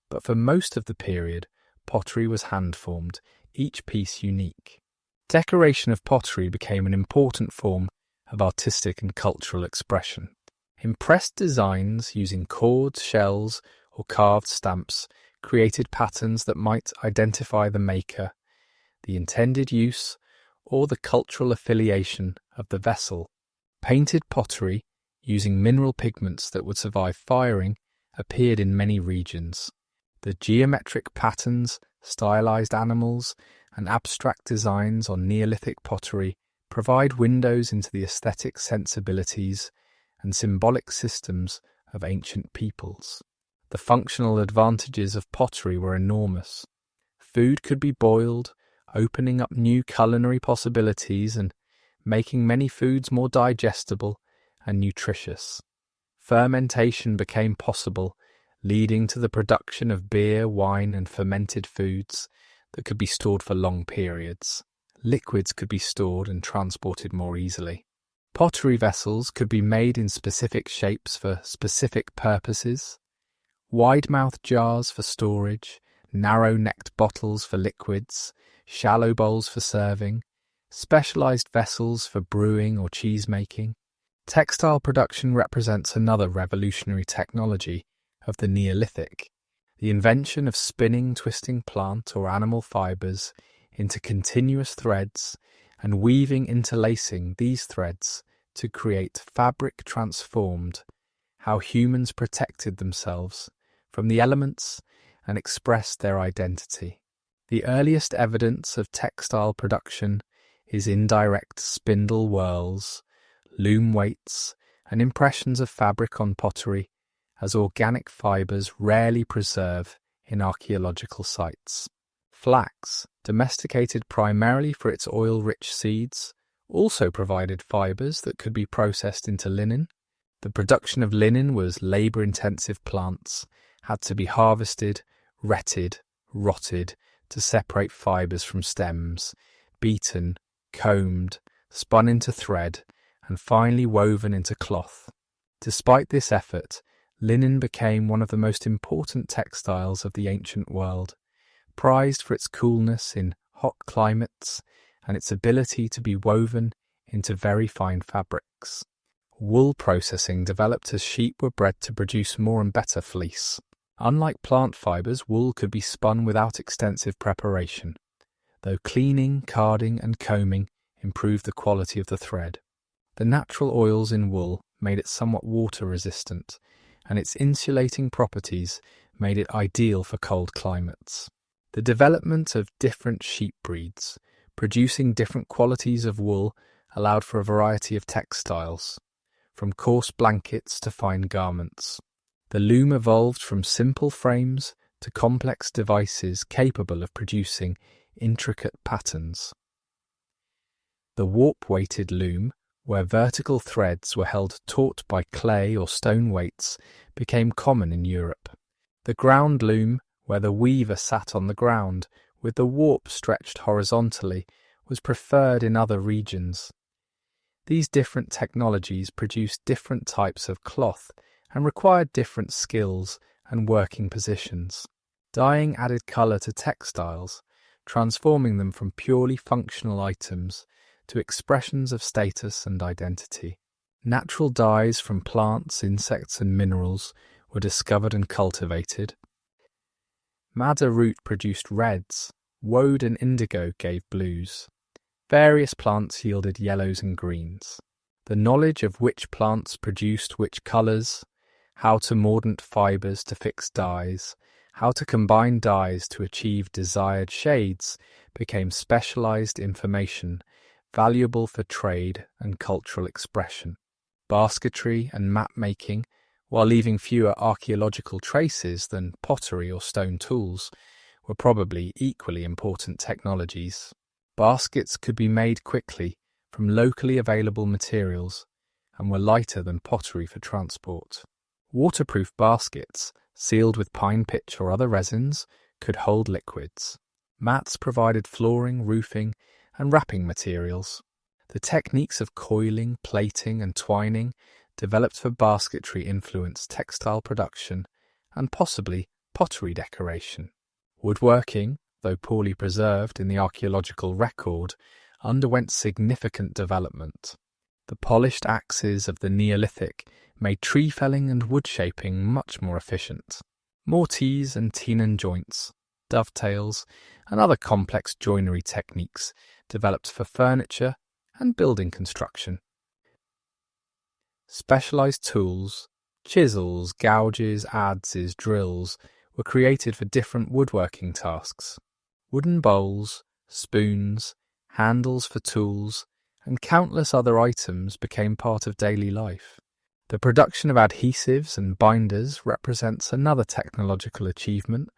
But for most of the period, pottery was hand-formed, each piece unique. Decoration of pottery became an important form of artistic and cultural expression. Impressed designs using cords, shells, or carved stamps created patterns that might identify the maker, the intended use, or the cultural affiliation of the vessel. Painted pottery, using mineral pigments that would survive firing, appeared in many regions. The geometric patterns, stylized animals, and abstract designs on Neolithic pottery provide windows into the aesthetic sensibilities and symbolic systems of ancient peoples. The functional advantages of pottery were enormous. Food could be boiled, opening up new culinary possibilities and making many foods more digestible and nutritious. Fermentation became possible, leading to the production of beer, wine, and fermented foods that could be stored for long periods. Liquids could be stored and transported more easily. Pottery vessels could be made in specific shapes for specific purposes. Wide-mouthed jars for storage, narrow-necked bottles for liquids, shallow bowls for serving, specialized vessels for brewing or cheese-making. Textile production represents another revolutionary technology of the Neolithic. The invention of spinning, twisting plant or animal fibers into continuous threads and weaving, interlacing these threads to create fabric transformed how humans protected themselves from the elements and expressed their identity. The earliest evidence of textile production is indirect spindle whirls, loom weights, and impressions of fabric on pottery, as organic fibers rarely preserve in archaeological sites. Flax, domesticated primarily for its oil-rich seeds, also provided fibers that could be processed into linen. The production of linen was labour-intensive. Plants had to be harvested, retted, rotted to separate fibers from stems, beaten, combed, spun into thread, and finally woven into cloth. Despite this effort, linen became one of the most important textiles of the ancient world, prized for its coolness in hot climates and its ability to be woven into very fine fabrics. Wool processing developed as sheep were bred to produce more and better fleece. Unlike plant fibers, wool could be spun without extensive preparation, though cleaning, carding, and combing improved the quality of the thread. The natural oils in wool made it somewhat water-resistant, and its insulating properties made it ideal for cold climates. The development of different sheep breeds, producing different qualities of wool, allowed for a variety of textiles, from coarse blankets to fine garments. The loom evolved from simple frames to complex devices capable of producing intricate patterns. The warp-weighted loom, where vertical threads were held taut by clay or stone weights, became common in Europe. The ground loom, where the weaver sat on the ground with the warp stretched horizontally, was preferred in other regions. These different technologies produced different types of cloth and required different skills and working positions. Dyeing added colour to textiles, transforming them from purely functional items to expressions of status and identity. Natural dyes from plants, insects, and minerals were discovered and cultivated. Madder root produced reds, woad and indigo gave blues. Various plants yielded yellows and greens. The knowledge of which plants produced which colours, how to mordant fibres to fix dyes, how to combine dyes to achieve desired shades, became specialised information, valuable for trade and cultural expression. Basketry and map-making, while leaving fewer archaeological traces than pottery or stone tools, were probably equally important technologies. Baskets could be made quickly from locally available materials and were lighter than pottery for transport. Waterproof baskets, sealed with pine pitch or other resins, could hold liquids. Mats provided flooring, roofing, and wrapping materials. The techniques of coiling, plaiting, and twining developed for basketry influenced textile production and possibly pottery decoration. Woodworking, though poorly preserved in the archaeological record, underwent significant development. The polished axes of the Neolithic made tree felling and wood shaping much more efficient. Mortise and tenon joints, dovetails, and other complex joinery techniques developed for furniture and building construction. Specialized tools, chisels, gouges, adzes, drills, were created for different woodworking tasks. Wooden bowls, spoons, handles for tools, and countless other items became part of daily life. The production of adhesives and binders represents another technological achievement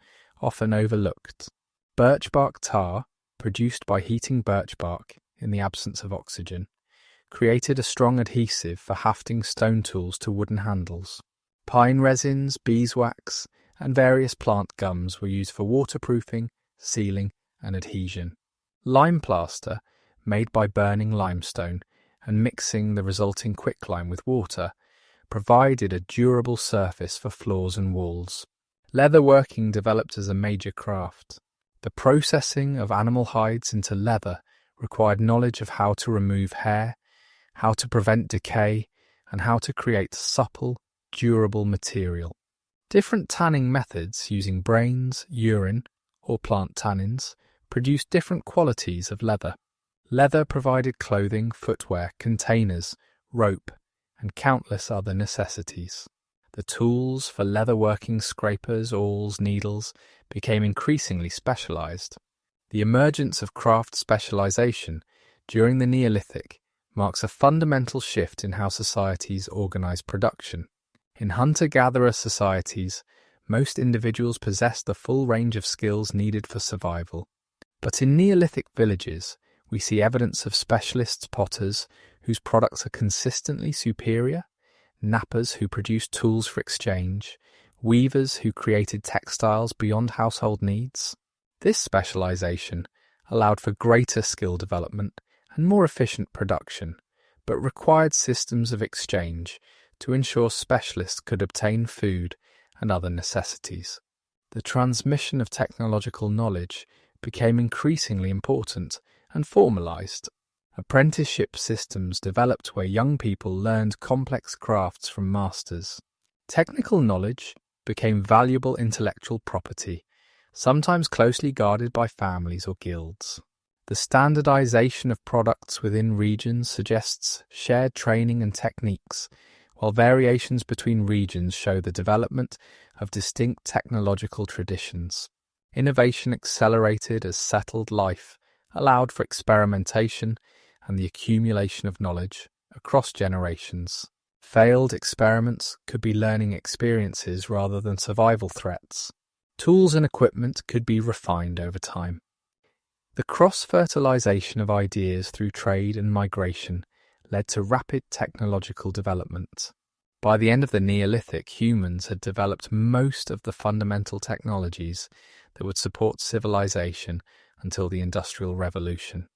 often overlooked. Birch bark tar, produced by heating birch bark in the absence of oxygen, created a strong adhesive for hafting stone tools to wooden handles. Pine resins, beeswax, and various plant gums were used for waterproofing, sealing, and adhesion. Lime plaster, made by burning limestone and mixing the resulting quicklime with water, provided a durable surface for floors and walls. Leatherworking developed as a major craft. The processing of animal hides into leather required knowledge of how to remove hair, how to prevent decay, and how to create supple, durable material. Different tanning methods using brains, urine, or plant tannins produced different qualities of leather. Leather provided clothing, footwear, containers, rope, and countless other necessities. The tools for leatherworking, scrapers, awls, needles, became increasingly specialized. The emergence of craft specialization during the Neolithic marks a fundamental shift in how societies organize production. In hunter-gatherer societies, most individuals possessed the full range of skills needed for survival. But in Neolithic villages, we see evidence of specialist potters whose products are consistently superior, knappers who produced tools for exchange, weavers who created textiles beyond household needs. This specialization allowed for greater skill development and more efficient production, but required systems of exchange to ensure specialists could obtain food and other necessities. The transmission of technological knowledge became increasingly important and formalized. Apprenticeship systems developed where young people learned complex crafts from masters. Technical knowledge became valuable intellectual property, sometimes closely guarded by families or guilds. The standardization of products within regions suggests shared training and techniques, while variations between regions show the development of distinct technological traditions. Innovation accelerated as settled life allowed for experimentation and the accumulation of knowledge across generations. Failed experiments could be learning experiences rather than survival threats. Tools and equipment could be refined over time. The cross-fertilization of ideas through trade and migration led to rapid technological development. By the end of the Neolithic, humans had developed most of the fundamental technologies that would support civilization until the Industrial Revolution.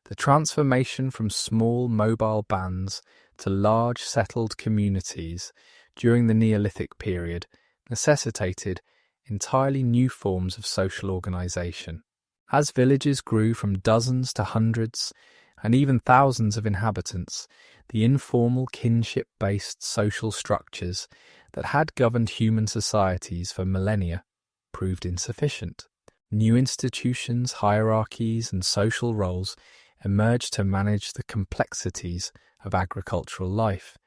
The transformation from small mobile bands to large settled communities during the Neolithic period necessitated entirely new forms of social organization. As villages grew from dozens to hundreds and even thousands of inhabitants, the informal kinship-based social structures that had governed human societies for millennia proved insufficient. New institutions, hierarchies, and social roles emerged to manage the complexities of agricultural life,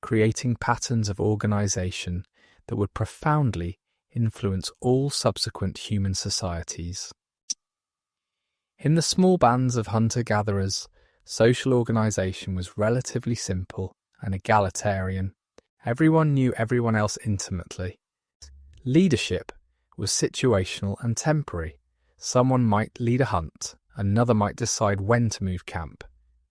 creating patterns of organization that would profoundly influence all subsequent human societies. In the small bands of hunter-gatherers, social organization was relatively simple and egalitarian. Everyone knew everyone else intimately. Leadership was situational and temporary. Someone might lead a hunt, another might decide when to move camp,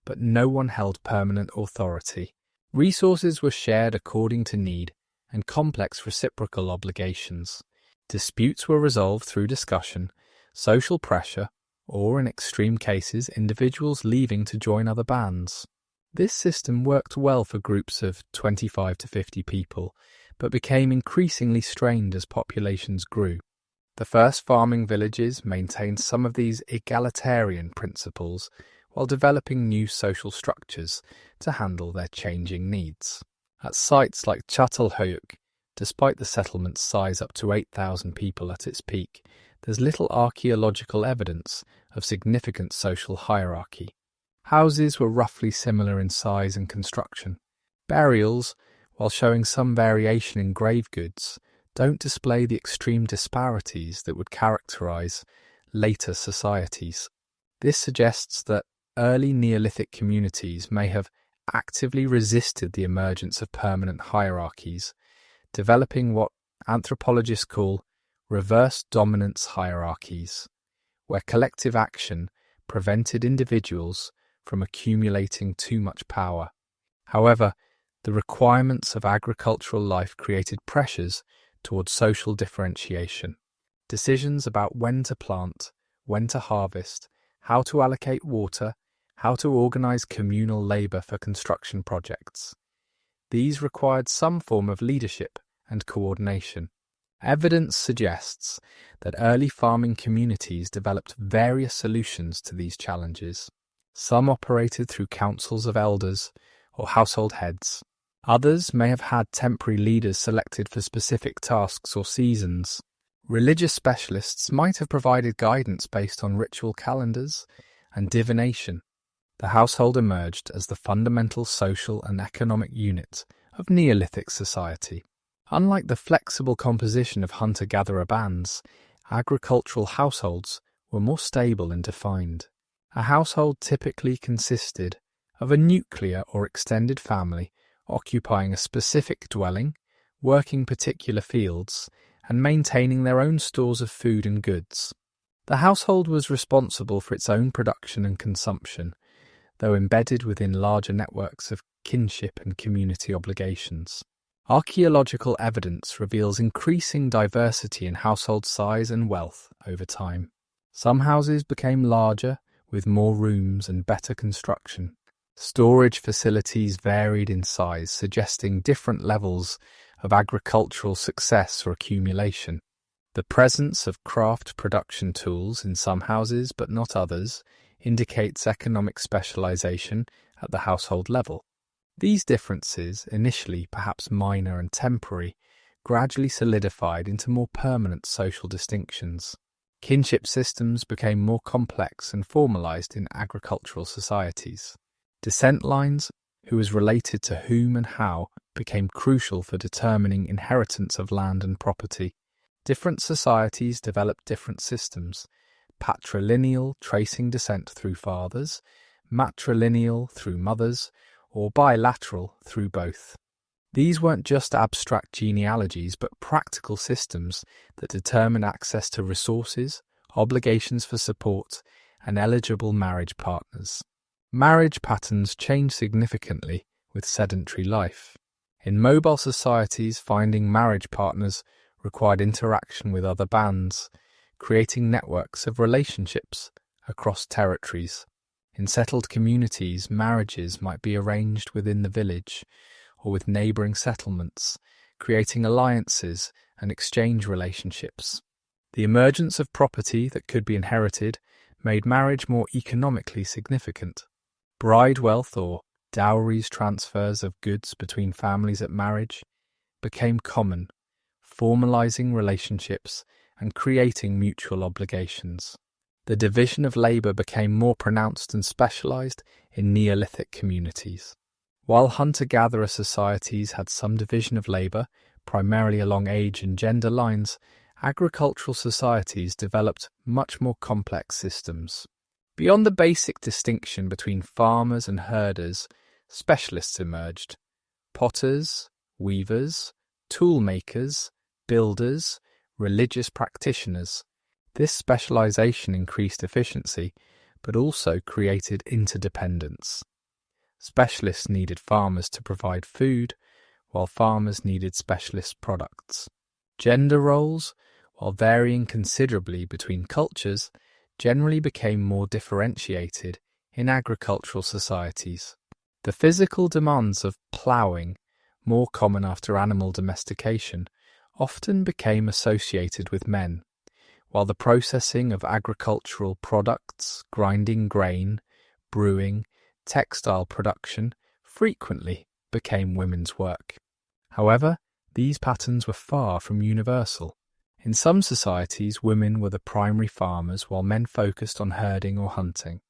but no one held permanent authority. Resources were shared according to need and complex reciprocal obligations. Disputes were resolved through discussion, social pressure, or in extreme cases, individuals leaving to join other bands. This system worked well for groups of 25 to 50 people, but became increasingly strained as populations grew. The first farming villages maintained some of these egalitarian principles while developing new social structures to handle their changing needs. At sites like Çatalhöyük, despite the settlement's size up to 8,000 people at its peak, there's little archaeological evidence of significant social hierarchy. Houses were roughly similar in size and construction. Burials, while showing some variation in grave goods, don't display the extreme disparities that would characterize later societies. This suggests that early Neolithic communities may have actively resisted the emergence of permanent hierarchies, developing what anthropologists call reverse dominance hierarchies, where collective action prevented individuals from accumulating too much power. However, the requirements of agricultural life created pressures towards social differentiation. Decisions about when to plant, when to harvest, how to allocate water, how to organize communal labor for construction projects. These required some form of leadership and coordination. Evidence suggests that early farming communities developed various solutions to these challenges. Some operated through councils of elders or household heads. Others may have had temporary leaders selected for specific tasks or seasons. Religious specialists might have provided guidance based on ritual calendars and divination. The household emerged as the fundamental social and economic unit of Neolithic society. Unlike the flexible composition of hunter-gatherer bands, agricultural households were more stable and defined. A household typically consisted of a nuclear or extended family occupying a specific dwelling, working particular fields, and maintaining their own stores of food and goods. The household was responsible for its own production and consumption, though embedded within larger networks of kinship and community obligations. Archaeological evidence reveals increasing diversity in household size and wealth over time. Some houses became larger, with more rooms and better construction. Storage facilities varied in size, suggesting different levels of agricultural success or accumulation. The presence of craft production tools in some houses, but not others, indicates economic specialization at the household level. These differences, initially perhaps minor and temporary, gradually solidified into more permanent social distinctions. Kinship systems became more complex and formalized in agricultural societies. Descent lines, who was related to whom and how, became crucial for determining inheritance of land and property. Different societies developed different systems: patrilineal, tracing descent through fathers, matrilineal through mothers, or bilateral through both. These weren't just abstract genealogies, but practical systems that determined access to resources, obligations for support, and eligible marriage partners. Marriage patterns changed significantly with sedentary life. In mobile societies, finding marriage partners required interaction with other bands, creating networks of relationships across territories. In settled communities, marriages might be arranged within the village or with neighbouring settlements, creating alliances and exchange relationships. The emergence of property that could be inherited made marriage more economically significant. Bride wealth, or dowries, transfers of goods between families at marriage, became common, formalising relationships and creating mutual obligations. The division of labour became more pronounced and specialised in Neolithic communities. While hunter-gatherer societies had some division of labour, primarily along age and gender lines, agricultural societies developed much more complex systems. Beyond the basic distinction between farmers and herders, specialists emerged: potters, weavers, tool makers, builders, religious practitioners. This specialization increased efficiency, but also created interdependence. Specialists needed farmers to provide food, while farmers needed specialist products. Gender roles, while varying considerably between cultures, generally became more differentiated in agricultural societies. The physical demands of ploughing, more common after animal domestication, often became associated with men, while the processing of agricultural products, grinding grain, brewing, textile production, frequently became women's work. However, these patterns were far from universal. In some societies, women were the primary farmers while men focused on herding or hunting.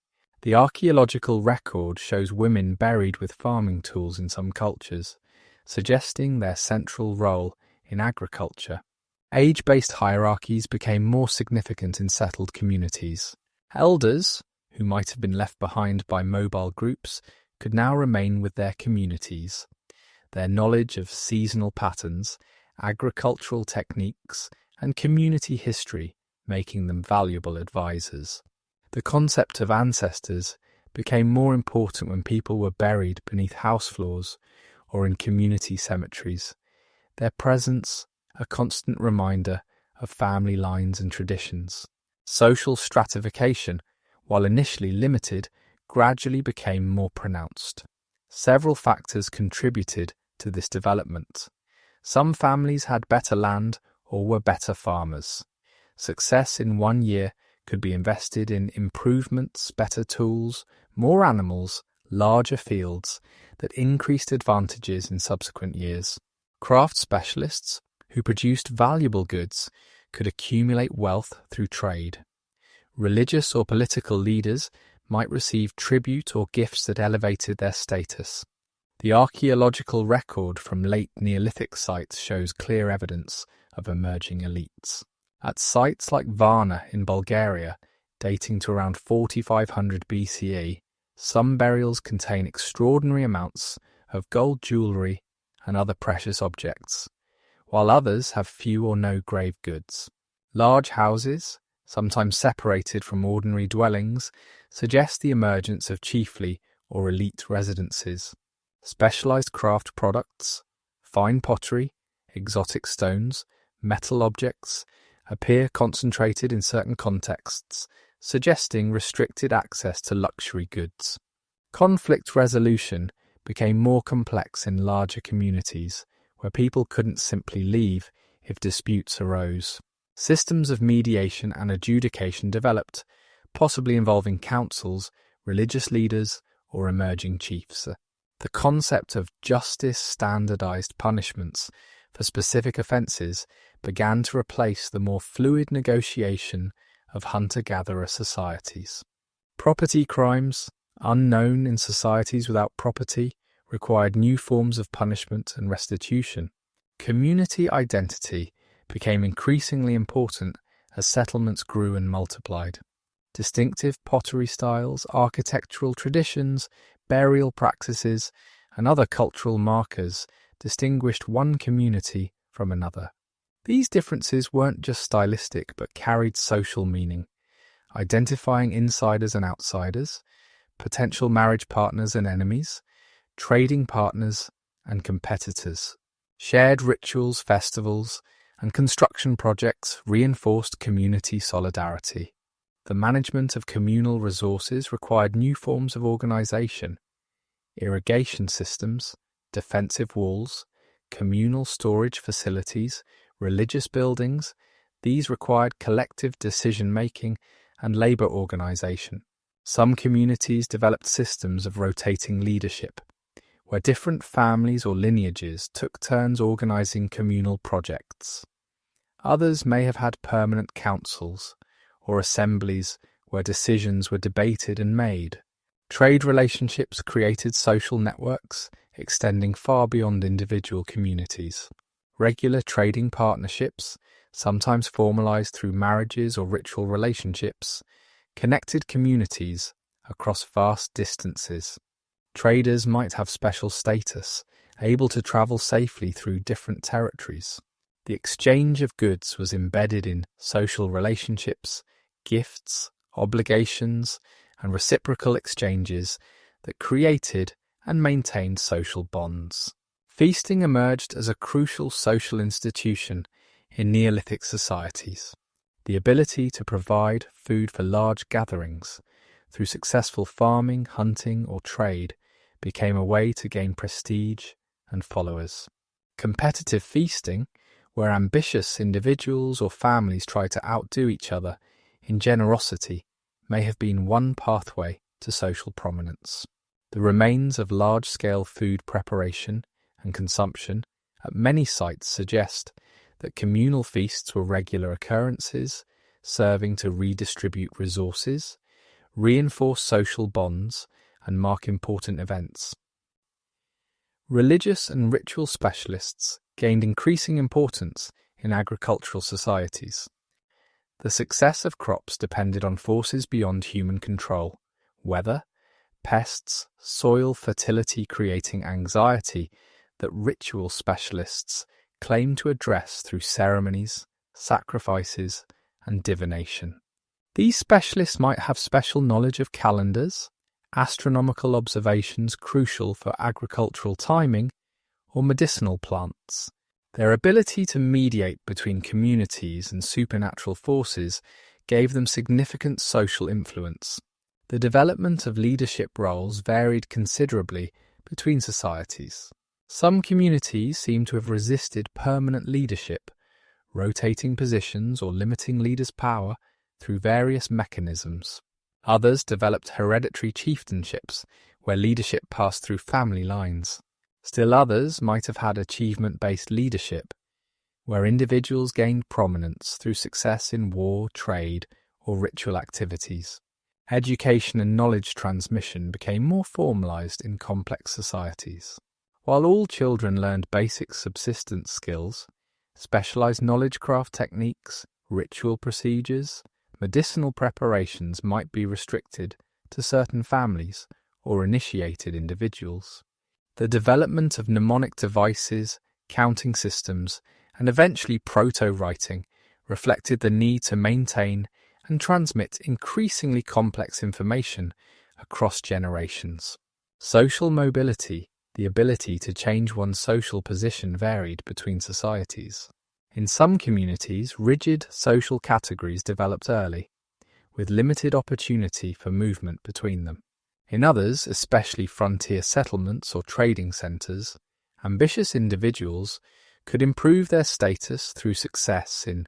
The archaeological record shows women buried with farming tools in some cultures, suggesting their central role in agriculture. Age-based hierarchies became more significant in settled communities. Elders, who might have been left behind by mobile groups, could now remain with their communities. Their knowledge of seasonal patterns, agricultural techniques, and community history making them valuable advisors. The concept of ancestors became more important when people were buried beneath house floors or in community cemeteries. Their presence, a constant reminder of family lines and traditions. Social stratification, while initially limited, gradually became more pronounced. Several factors contributed to this development. Some families had better land or were better farmers. Success in one year could be invested in improvements, better tools, more animals, larger fields, that increased advantages in subsequent years. Craft specialists, who produced valuable goods, could accumulate wealth through trade. Religious or political leaders might receive tribute or gifts that elevated their status. The archaeological record from late Neolithic sites shows clear evidence of emerging elites. At sites like Varna in Bulgaria, dating to around 4500 BCE, some burials contain extraordinary amounts of gold jewellery and other precious objects, while others have few or no grave goods. Large houses, sometimes separated from ordinary dwellings, suggest the emergence of chiefly or elite residences. Specialized craft products, fine pottery, exotic stones, metal objects appear concentrated in certain contexts, suggesting restricted access to luxury goods. Conflict resolution became more complex in larger communities, where people couldn't simply leave if disputes arose. Systems of mediation and adjudication developed, possibly involving councils, religious leaders, or emerging chiefs. The concept of justice standardized punishments for specific offences began to replace the more fluid negotiation of hunter-gatherer societies. Property crimes, unknown in societies without property, required new forms of punishment and restitution. Community identity became increasingly important as settlements grew and multiplied. Distinctive pottery styles, architectural traditions, burial practices, and other cultural markers distinguished one community from another. These differences weren't just stylistic but carried social meaning, identifying insiders and outsiders, potential marriage partners and enemies, trading partners and competitors. Shared rituals, festivals, and construction projects reinforced community solidarity. The management of communal resources required new forms of organization. Irrigation systems, defensive walls, communal storage facilities, religious buildings, these required collective decision-making and labor organization. Some communities developed systems of rotating leadership, where different families or lineages took turns organizing communal projects. Others may have had permanent councils or assemblies where decisions were debated and made. Trade relationships created social networks extending far beyond individual communities. Regular trading partnerships, sometimes formalized through marriages or ritual relationships, connected communities across vast distances. Traders might have special status, able to travel safely through different territories. The exchange of goods was embedded in social relationships, gifts, obligations, and reciprocal exchanges that created and maintained social bonds. Feasting emerged as a crucial social institution in Neolithic societies. The ability to provide food for large gatherings through successful farming, hunting, or trade became a way to gain prestige and followers. Competitive feasting, where ambitious individuals or families tried to outdo each other in generosity, may have been one pathway to social prominence. The remains of large-scale food preparation and consumption at many sites suggest that communal feasts were regular occurrences, serving to redistribute resources, reinforce social bonds, and mark important events. Religious and ritual specialists gained increasing importance in agricultural societies. The success of crops depended on forces beyond human control: weather, pests, soil fertility, creating anxiety that ritual specialists claimed to address through ceremonies, sacrifices, and divination. These specialists might have special knowledge of calendars, astronomical observations crucial for agricultural timing, or medicinal plants. Their ability to mediate between communities and supernatural forces gave them significant social influence. The development of leadership roles varied considerably between societies. Some communities seem to have resisted permanent leadership, rotating positions or limiting leaders' power through various mechanisms. Others developed hereditary chieftainships, where leadership passed through family lines. Still others might have had achievement-based leadership, where individuals gained prominence through success in war, trade, or ritual activities. Education and knowledge transmission became more formalized in complex societies. While all children learned basic subsistence skills, specialized knowledge craft techniques, ritual procedures, medicinal preparations might be restricted to certain families or initiated individuals. The development of mnemonic devices, counting systems, and eventually proto-writing reflected the need to maintain and transmit increasingly complex information across generations. Social mobility, the ability to change one's social position, varied between societies. In some communities, rigid social categories developed early, with limited opportunity for movement between them. In others, especially frontier settlements or trading centres, ambitious individuals could improve their status through success in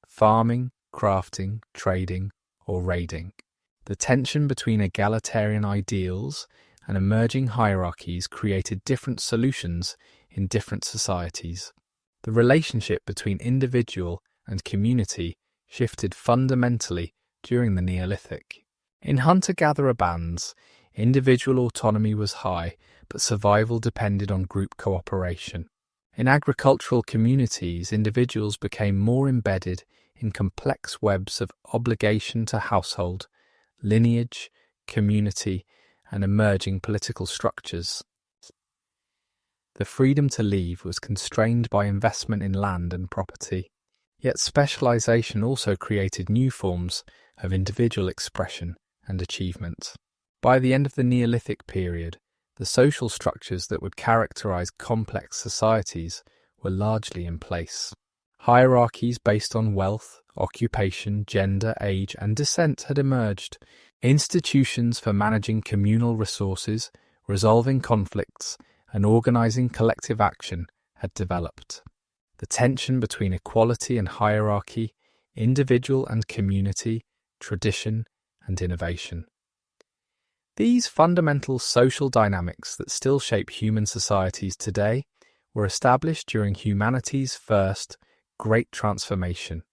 farming, crafting, trading, or raiding. The tension between egalitarian ideals and emerging hierarchies created different solutions in different societies. The relationship between individual and community shifted fundamentally during the Neolithic. In hunter-gatherer bands, individual autonomy was high, but survival depended on group cooperation. In agricultural communities, individuals became more embedded in complex webs of obligation to household, lineage, community, and emerging political structures. The freedom to leave was constrained by investment in land and property, yet specialization also created new forms of individual expression and achievement. By the end of the Neolithic period, the social structures that would characterize complex societies were largely in place. Hierarchies based on wealth, occupation, gender, age, and descent had emerged. Institutions for managing communal resources, resolving conflicts, and organizing collective action had developed. The tension between equality and hierarchy, individual and community, tradition and innovation. These fundamental social dynamics that still shape human societies today were established during humanity's first great transformation.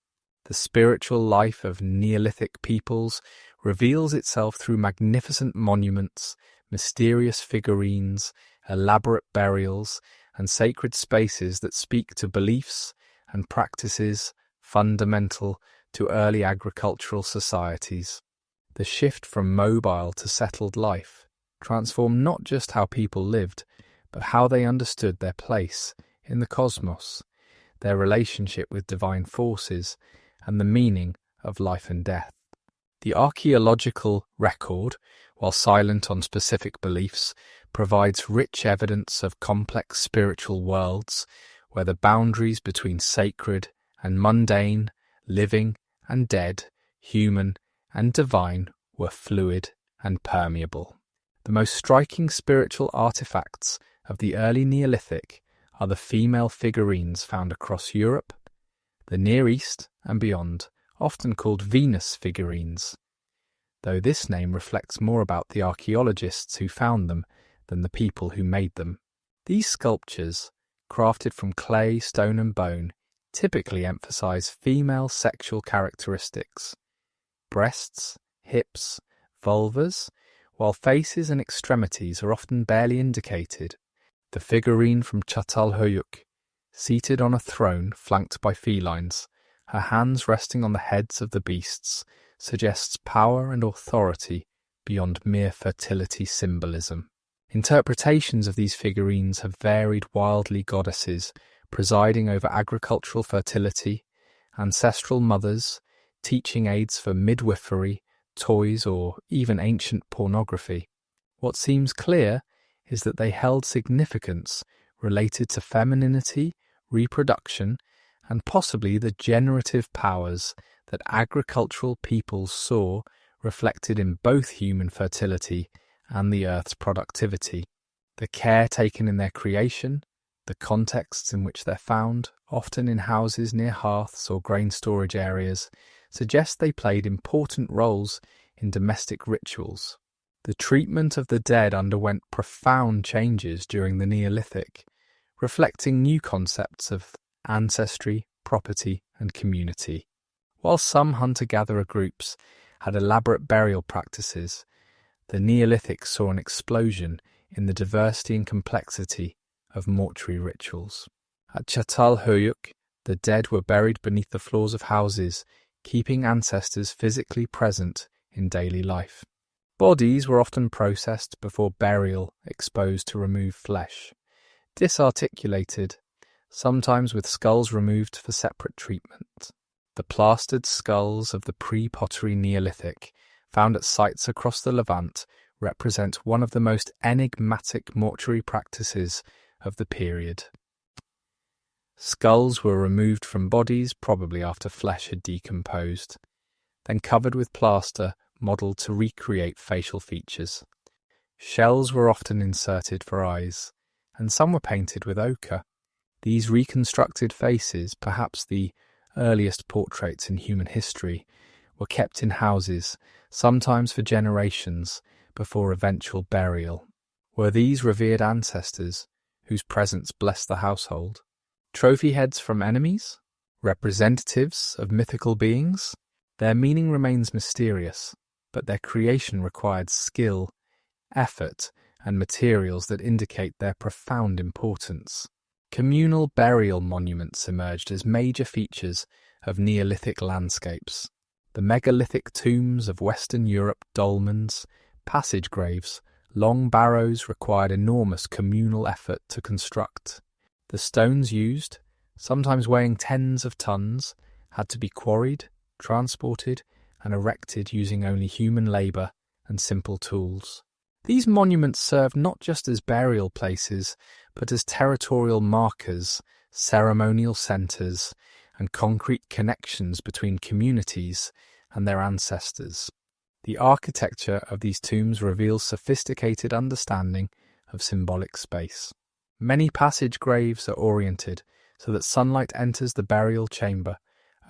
The spiritual life of Neolithic peoples reveals itself through magnificent monuments, mysterious figurines, elaborate burials, and sacred spaces that speak to beliefs and practices fundamental to early agricultural societies. The shift from mobile to settled life transformed not just how people lived, but how they understood their place in the cosmos, their relationship with divine forces, and the meaning of life and death. The archaeological record, while silent on specific beliefs, provides rich evidence of complex spiritual worlds where the boundaries between sacred and mundane, living and dead, human and divine were fluid and permeable. The most striking spiritual artifacts of the early Neolithic are the female figurines found across Europe, the Near East and beyond, often called Venus figurines, though this name reflects more about the archaeologists who found them than the people who made them. These sculptures, crafted from clay, stone and bone, typically emphasize female sexual characteristics: breasts, hips, vulvas, while faces and extremities are often barely indicated. The figurine from Çatalhöyük, seated on a throne flanked by felines, her hands resting on the heads of the beasts, suggests power and authority beyond mere fertility symbolism. Interpretations of these figurines have varied wildly: goddesses presiding over agricultural fertility, ancestral mothers, teaching aids for midwifery, toys, or even ancient pornography. What seems clear is that they held significance related to femininity, reproduction, and possibly the generative powers that agricultural peoples saw reflected in both human fertility and the earth's productivity. The care taken in their creation, the contexts in which they're found, often in houses near hearths or grain storage areas, suggest they played important roles in domestic rituals. The treatment of the dead underwent profound changes during the Neolithic, reflecting new concepts of ancestry, property, and community. While some hunter-gatherer groups had elaborate burial practices, the Neolithic saw an explosion in the diversity and complexity of mortuary rituals. At Çatalhöyük, the dead were buried beneath the floors of houses, keeping ancestors physically present in daily life. Bodies were often processed before burial, exposed to remove flesh. Disarticulated, sometimes with skulls removed for separate treatment. The plastered skulls of the pre-pottery Neolithic, found at sites across the Levant, represent one of the most enigmatic mortuary practices of the period. Skulls were removed from bodies, probably after flesh had decomposed, then covered with plaster modelled to recreate facial features. Shells were often inserted for eyes, and some were painted with ochre. These reconstructed faces, perhaps the earliest portraits in human history, were kept in houses, sometimes for generations, before eventual burial. Were these revered ancestors, whose presence blessed the household? Trophy heads from enemies? Representatives of mythical beings? Their meaning remains mysterious, but their creation required skill, effort, and materials that indicate their profound importance. Communal burial monuments emerged as major features of Neolithic landscapes. The megalithic tombs of Western Europe, dolmens, passage graves, long barrows required enormous communal effort to construct. The stones used, sometimes weighing tens of tons, had to be quarried, transported, and erected using only human labour and simple tools. These monuments served not just as burial places, but as territorial markers, ceremonial centres, and concrete connections between communities and their ancestors. The architecture of these tombs reveals sophisticated understanding of symbolic space. Many passage graves are oriented so that sunlight enters the burial chamber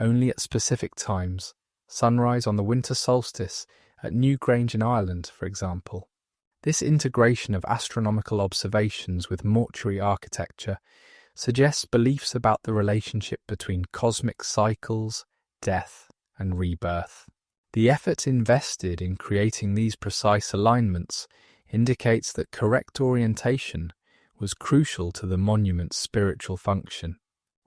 only at specific times, sunrise on the winter solstice at Newgrange in Ireland, for example. This integration of astronomical observations with mortuary architecture suggests beliefs about the relationship between cosmic cycles, death, and rebirth. The effort invested in creating these precise alignments indicates that correct orientation was crucial to the monument's spiritual function.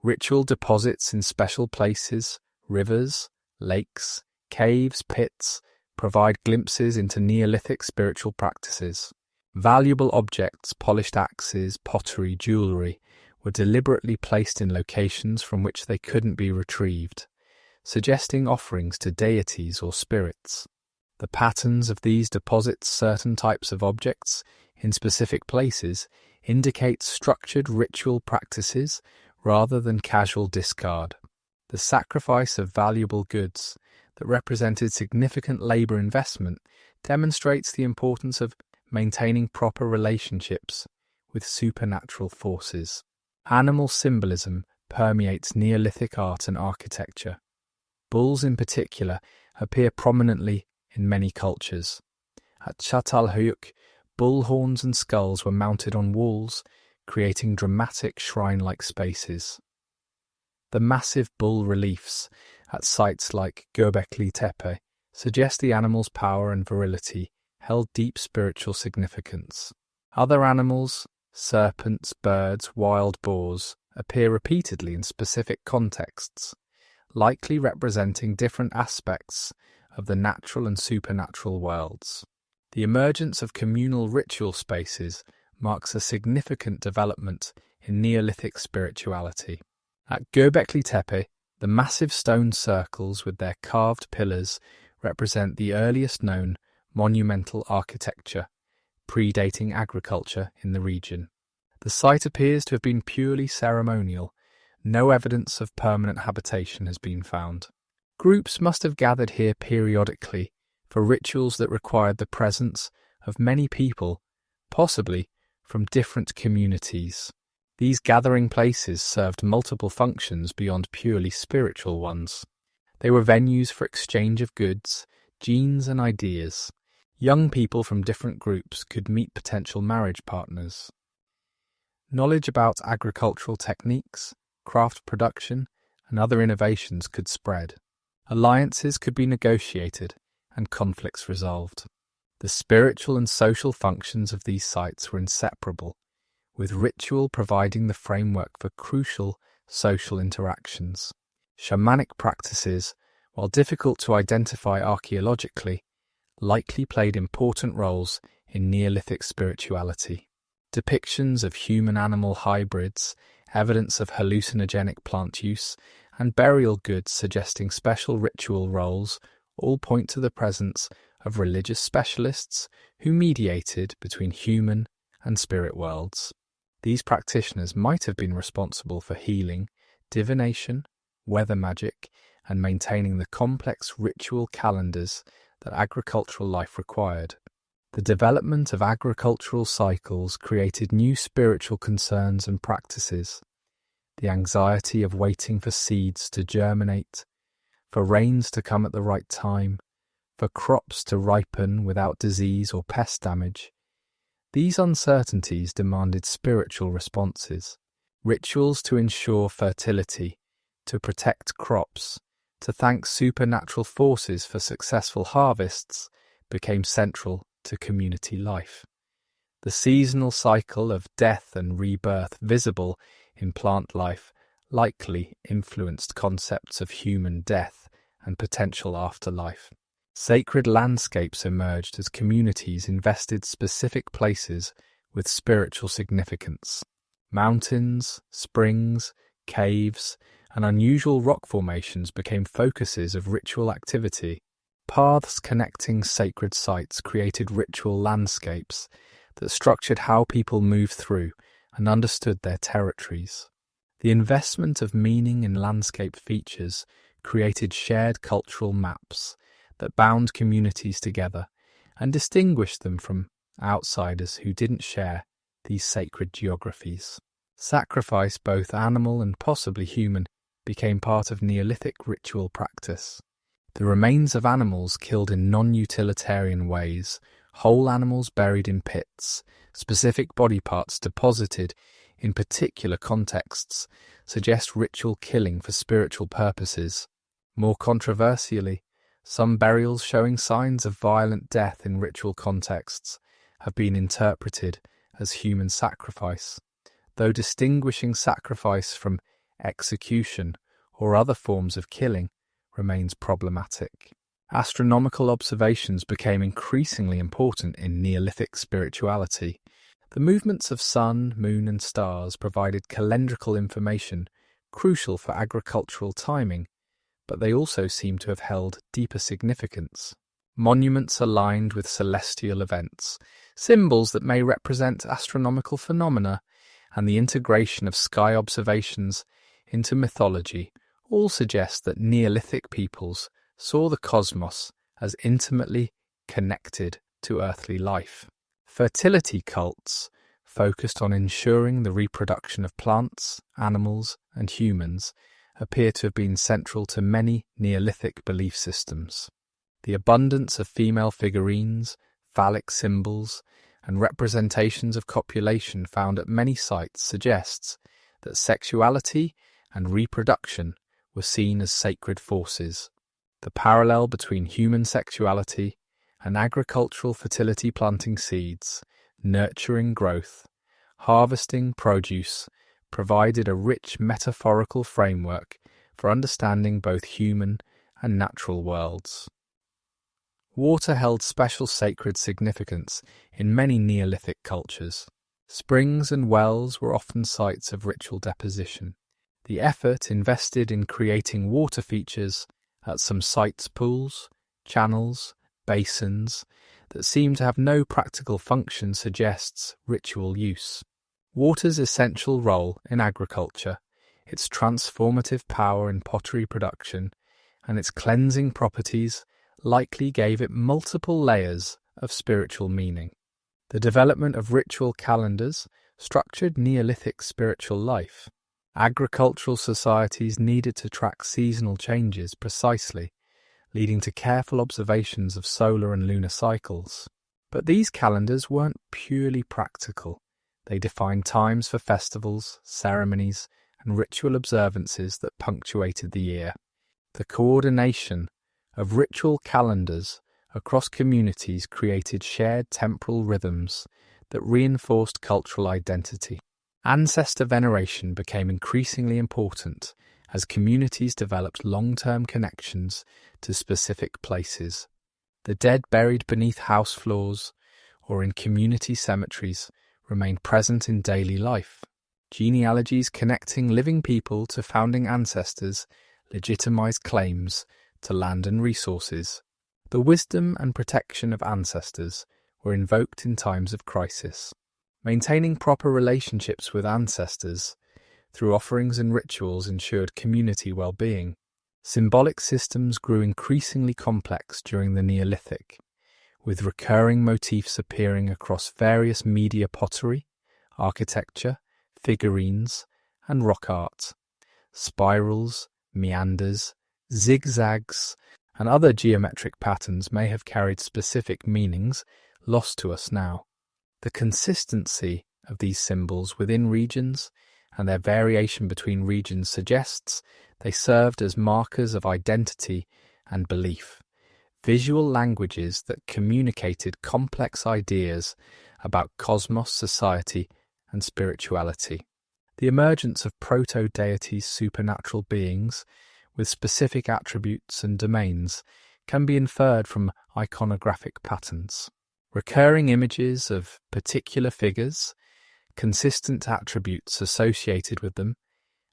Ritual deposits in special places, rivers, lakes, caves, pits, provide glimpses into Neolithic spiritual practices. Valuable objects, polished axes, pottery, jewellery, were deliberately placed in locations from which they couldn't be retrieved, suggesting offerings to deities or spirits. The patterns of these deposits certain types of objects in specific places indicate structured ritual practices rather than casual discard. The sacrifice of valuable goods that represented significant labour investment demonstrates the importance of maintaining proper relationships with supernatural forces. Animal symbolism permeates Neolithic art and architecture. Bulls in particular appear prominently in many cultures. At Çatalhöyük, bull horns and skulls were mounted on walls, creating dramatic shrine-like spaces. The massive bull reliefs at sites like Göbekli Tepe suggest the animal's power and virility held deep spiritual significance. Other animals, serpents, birds, wild boars, appear repeatedly in specific contexts, likely representing different aspects of the natural and supernatural worlds. The emergence of communal ritual spaces marks a significant development in Neolithic spirituality. At Göbekli Tepe, the massive stone circles with their carved pillars represent the earliest known monumental architecture, predating agriculture in the region. The site appears to have been purely ceremonial. No evidence of permanent habitation has been found. Groups must have gathered here periodically for rituals that required the presence of many people, possibly from different communities. These gathering places served multiple functions beyond purely spiritual ones. They were venues for exchange of goods, genes and ideas. Young people from different groups could meet potential marriage partners. Knowledge about agricultural techniques, craft production, and other innovations could spread. Alliances could be negotiated and conflicts resolved. The spiritual and social functions of these sites were inseparable, with ritual providing the framework for crucial social interactions. Shamanic practices, while difficult to identify archaeologically, likely played important roles in Neolithic spirituality. Depictions of human-animal hybrids, evidence of hallucinogenic plant use, and burial goods suggesting special ritual roles all point to the presence of religious specialists who mediated between human and spirit worlds. These practitioners might have been responsible for healing, divination, weather magic, and maintaining the complex ritual calendars that agricultural life required. The development of agricultural cycles created new spiritual concerns and practices. The anxiety of waiting for seeds to germinate, for rains to come at the right time, for crops to ripen without disease or pest damage. These uncertainties demanded spiritual responses, rituals to ensure fertility, to protect crops, to thank supernatural forces for successful harvests became central to community life. The seasonal cycle of death and rebirth visible in plant life likely influenced concepts of human death and potential afterlife. Sacred landscapes emerged as communities invested specific places with spiritual significance. Mountains, springs, caves, and unusual rock formations became focuses of ritual activity. Paths connecting sacred sites created ritual landscapes that structured how people moved through and understood their territories. The investment of meaning in landscape features created shared cultural maps that bound communities together and distinguished them from outsiders who didn't share these sacred geographies. Sacrifice, both animal and possibly human, became part of Neolithic ritual practice. The remains of animals killed in non-utilitarian ways, whole animals buried in pits, specific body parts deposited in particular contexts, suggest ritual killing for spiritual purposes. More controversially, some burials showing signs of violent death in ritual contexts have been interpreted as human sacrifice, though distinguishing sacrifice from execution or other forms of killing remains problematic. Astronomical observations became increasingly important in Neolithic spirituality. The movements of sun, moon, and stars provided calendrical information crucial for agricultural timing, but they also seem to have held deeper significance. Monuments aligned with celestial events, symbols that may represent astronomical phenomena, and the integration of sky observations into mythology all suggest that Neolithic peoples saw the cosmos as intimately connected to earthly life. Fertility cults focused on ensuring the reproduction of plants, animals, and humans appear to have been central to many Neolithic belief systems. The abundance of female figurines, phallic symbols, and representations of copulation found at many sites suggests that sexuality and reproduction were seen as sacred forces. The parallel between human sexuality and agricultural fertility, planting seeds, nurturing growth, harvesting produce, provided a rich metaphorical framework for understanding both human and natural worlds. Water held special sacred significance in many Neolithic cultures. Springs and wells were often sites of ritual deposition. The effort invested in creating water features at some sites, pools, channels, basins, that seem to have no practical function suggests ritual use. Water's essential role in agriculture, its transformative power in pottery production, and its cleansing properties likely gave it multiple layers of spiritual meaning. The development of ritual calendars structured Neolithic spiritual life. Agricultural societies needed to track seasonal changes precisely, leading to careful observations of solar and lunar cycles. But these calendars weren't purely practical. They defined times for festivals, ceremonies, and ritual observances that punctuated the year. The coordination of ritual calendars across communities created shared temporal rhythms that reinforced cultural identity. Ancestor veneration became increasingly important as communities developed long-term connections to specific places. The dead buried beneath house floors or in community cemeteries remained present in daily life. Genealogies connecting living people to founding ancestors legitimized claims to land and resources. The wisdom and protection of ancestors were invoked in times of crisis. Maintaining proper relationships with ancestors through offerings and rituals ensured community well-being. Symbolic systems grew increasingly complex during the Neolithic, with recurring motifs appearing across various media pottery, architecture, figurines, and rock art. Spirals, meanders, zigzags, and other geometric patterns may have carried specific meanings lost to us now. The consistency of these symbols within regions and their variation between regions suggests they served as markers of identity and belief, visual languages that communicated complex ideas about cosmos, society, and spirituality. The emergence of proto-deities, supernatural beings with specific attributes and domains, can be inferred from iconographic patterns. Recurring images of particular figures, consistent attributes associated with them,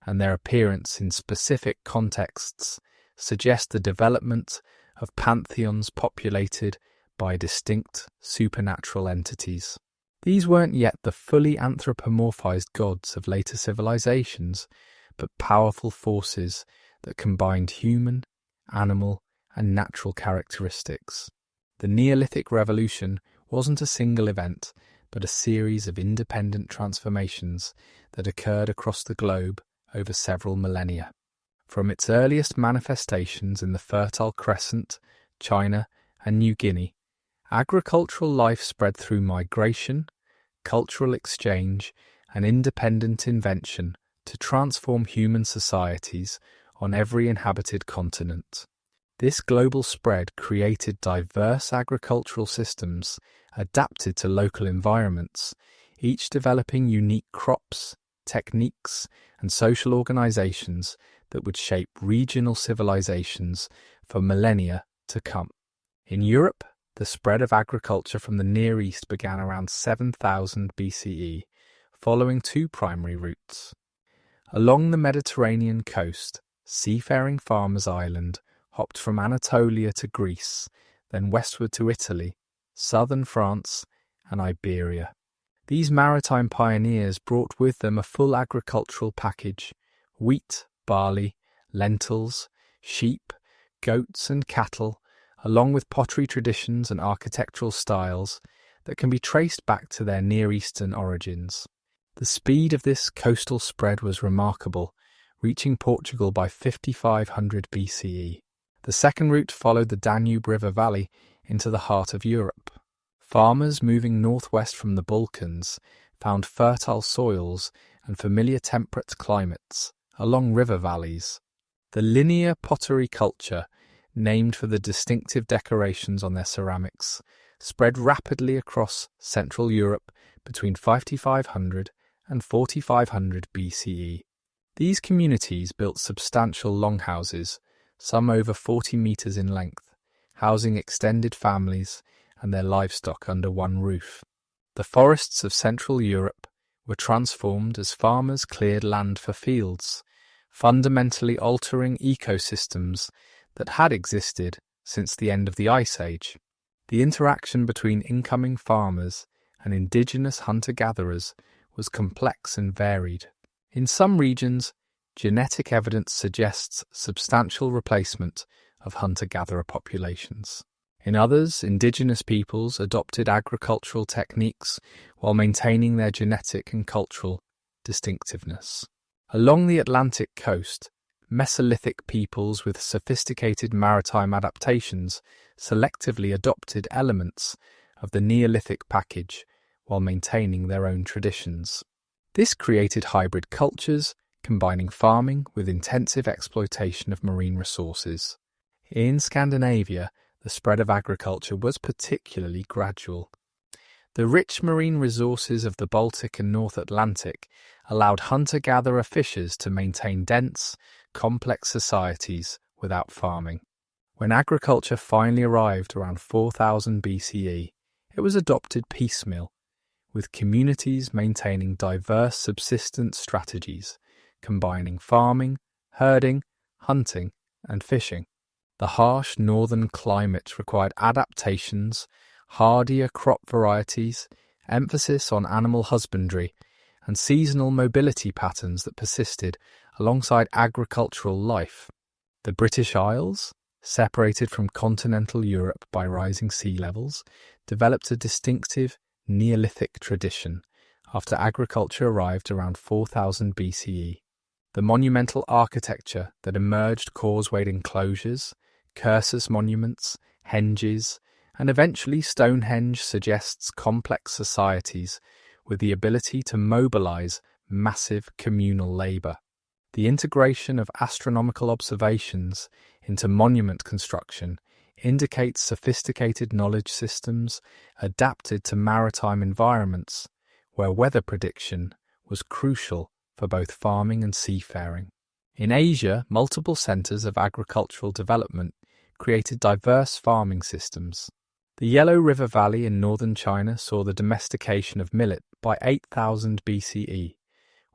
and their appearance in specific contexts suggest the development of pantheons populated by distinct supernatural entities. These weren't yet the fully anthropomorphized gods of later civilizations, but powerful forces that combined human, animal, and natural characteristics. The Neolithic Revolution wasn't a single event, but a series of independent transformations that occurred across the globe over several millennia. From its earliest manifestations in the Fertile Crescent, China, and New Guinea, agricultural life spread through migration, cultural exchange, and independent invention to transform human societies on every inhabited continent. This global spread created diverse agricultural systems adapted to local environments, each developing unique crops, techniques, and social organizations that would shape regional civilizations for millennia to come. In Europe, the spread of agriculture from the Near East began around 7000 BCE, following two primary routes. Along the Mediterranean coast, seafaring farmers' island hopped from Anatolia to Greece, then westward to Italy, southern France, and Iberia. These maritime pioneers brought with them a full agricultural package: wheat, barley, lentils, sheep, goats, and cattle, along with pottery traditions and architectural styles that can be traced back to their Near Eastern origins. The speed of this coastal spread was remarkable, reaching Portugal by 5500 BCE. The second route followed the Danube River Valley into the heart of Europe. Farmers moving northwest from the Balkans found fertile soils and familiar temperate climates along river valleys. The linear pottery culture, named for the distinctive decorations on their ceramics, spread rapidly across Central Europe between 5500 and 4500 BCE. These communities built substantial longhouses, some over 40 metres in length, housing extended families and their livestock under one roof. The forests of Central Europe were transformed as farmers cleared land for fields, fundamentally altering ecosystems that had existed since the end of the Ice Age. The interaction between incoming farmers and indigenous hunter-gatherers was complex and varied. In some regions, genetic evidence suggests substantial replacement of hunter-gatherer populations. In others, indigenous peoples adopted agricultural techniques while maintaining their genetic and cultural distinctiveness. Along the Atlantic coast, Mesolithic peoples with sophisticated maritime adaptations selectively adopted elements of the Neolithic package while maintaining their own traditions. This created hybrid cultures, combining farming with intensive exploitation of marine resources. In Scandinavia, the spread of agriculture was particularly gradual. The rich marine resources of the Baltic and North Atlantic allowed hunter-gatherer fishers to maintain dense, complex societies without farming. When agriculture finally arrived around 4000 BCE, it was adopted piecemeal, with communities maintaining diverse subsistence strategies, combining farming, herding, hunting, and fishing. The harsh northern climate required adaptations, hardier crop varieties, emphasis on animal husbandry, and seasonal mobility patterns that persisted alongside agricultural life. The British Isles, separated from continental Europe by rising sea levels, developed a distinctive Neolithic tradition after agriculture arrived around 4000 BCE. The monumental architecture that emerged causewayed enclosures, cursus monuments, henges, and eventually Stonehenge suggests complex societies with the ability to mobilize massive communal labour. The integration of astronomical observations into monument construction indicates sophisticated knowledge systems adapted to maritime environments where weather prediction was crucial for both farming and seafaring. In Asia, multiple centres of agricultural development created diverse farming systems. The Yellow River Valley in northern China saw the domestication of millet by 8000 BCE,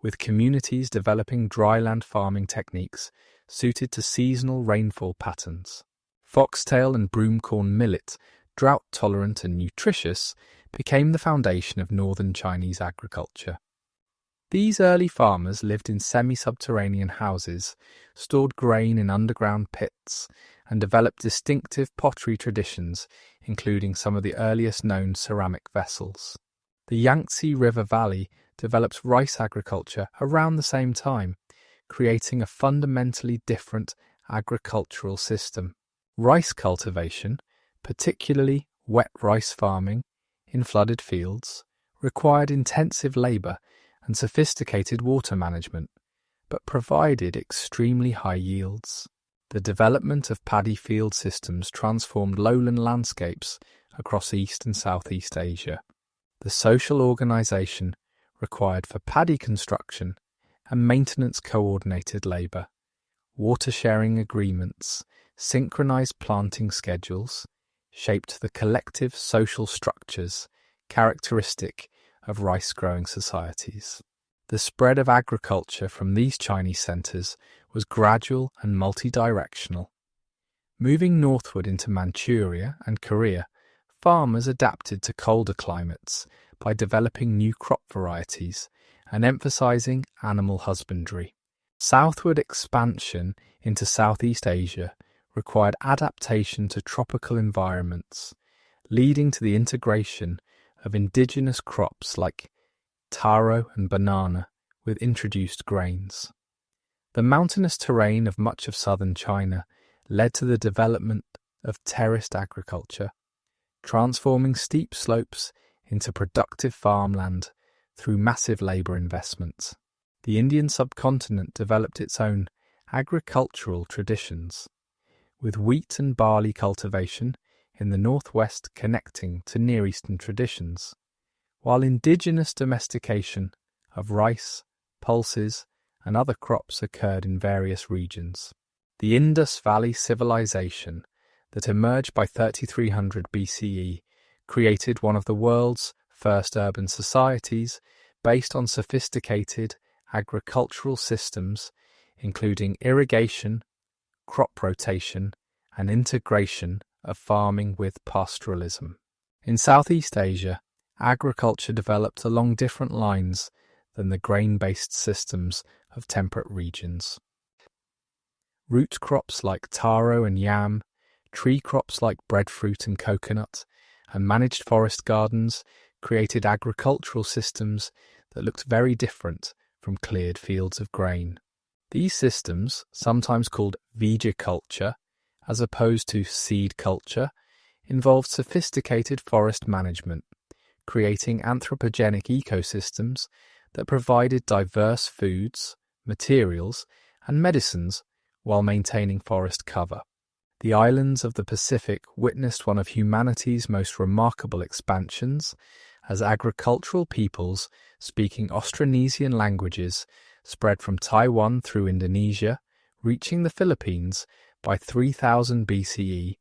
with communities developing dryland farming techniques suited to seasonal rainfall patterns. Foxtail and broomcorn millet, drought-tolerant and nutritious, became the foundation of northern Chinese agriculture. These early farmers lived in semi-subterranean houses, stored grain in underground pits, and developed distinctive pottery traditions, including some of the earliest known ceramic vessels. The Yangtze River Valley developed rice agriculture around the same time, creating a fundamentally different agricultural system. Rice cultivation, particularly wet rice farming in flooded fields, required intensive labour and sophisticated water management, but provided extremely high yields. The development of paddy field systems transformed lowland landscapes across East and Southeast Asia. The social organisation required for paddy construction and maintenance coordinated labour, water-sharing agreements, synchronised planting schedules, shaped the collective social structures characteristic of rice-growing societies. The spread of agriculture from these Chinese centres was gradual and multi-directional. Moving northward into Manchuria and Korea, farmers adapted to colder climates by developing new crop varieties and emphasising animal husbandry. Southward expansion into Southeast Asia required adaptation to tropical environments, leading to the integration of indigenous crops like taro and banana with introduced grains. The mountainous terrain of much of southern China led to the development of terraced agriculture, transforming steep slopes into productive farmland through massive labour investments. The Indian subcontinent developed its own agricultural traditions, with wheat and barley cultivation in the northwest connecting to Near Eastern traditions, while indigenous domestication of rice, pulses, and other crops occurred in various regions. The Indus Valley civilization that emerged by 3300 BCE created one of the world's first urban societies based on sophisticated agricultural systems, including irrigation, crop rotation, and integration of farming with pastoralism. In Southeast Asia, agriculture developed along different lines than the grain-based systems of temperate regions. Root crops like taro and yam, tree crops like breadfruit and coconut, and managed forest gardens created agricultural systems that looked very different from cleared fields of grain. These systems, sometimes called viticulture, as opposed to seed culture, involved sophisticated forest management, creating anthropogenic ecosystems that provided diverse foods, materials, and medicines while maintaining forest cover. The islands of the Pacific witnessed one of humanity's most remarkable expansions as agricultural peoples speaking Austronesian languages spread from Taiwan through Indonesia, reaching the Philippines by 3000 BCE,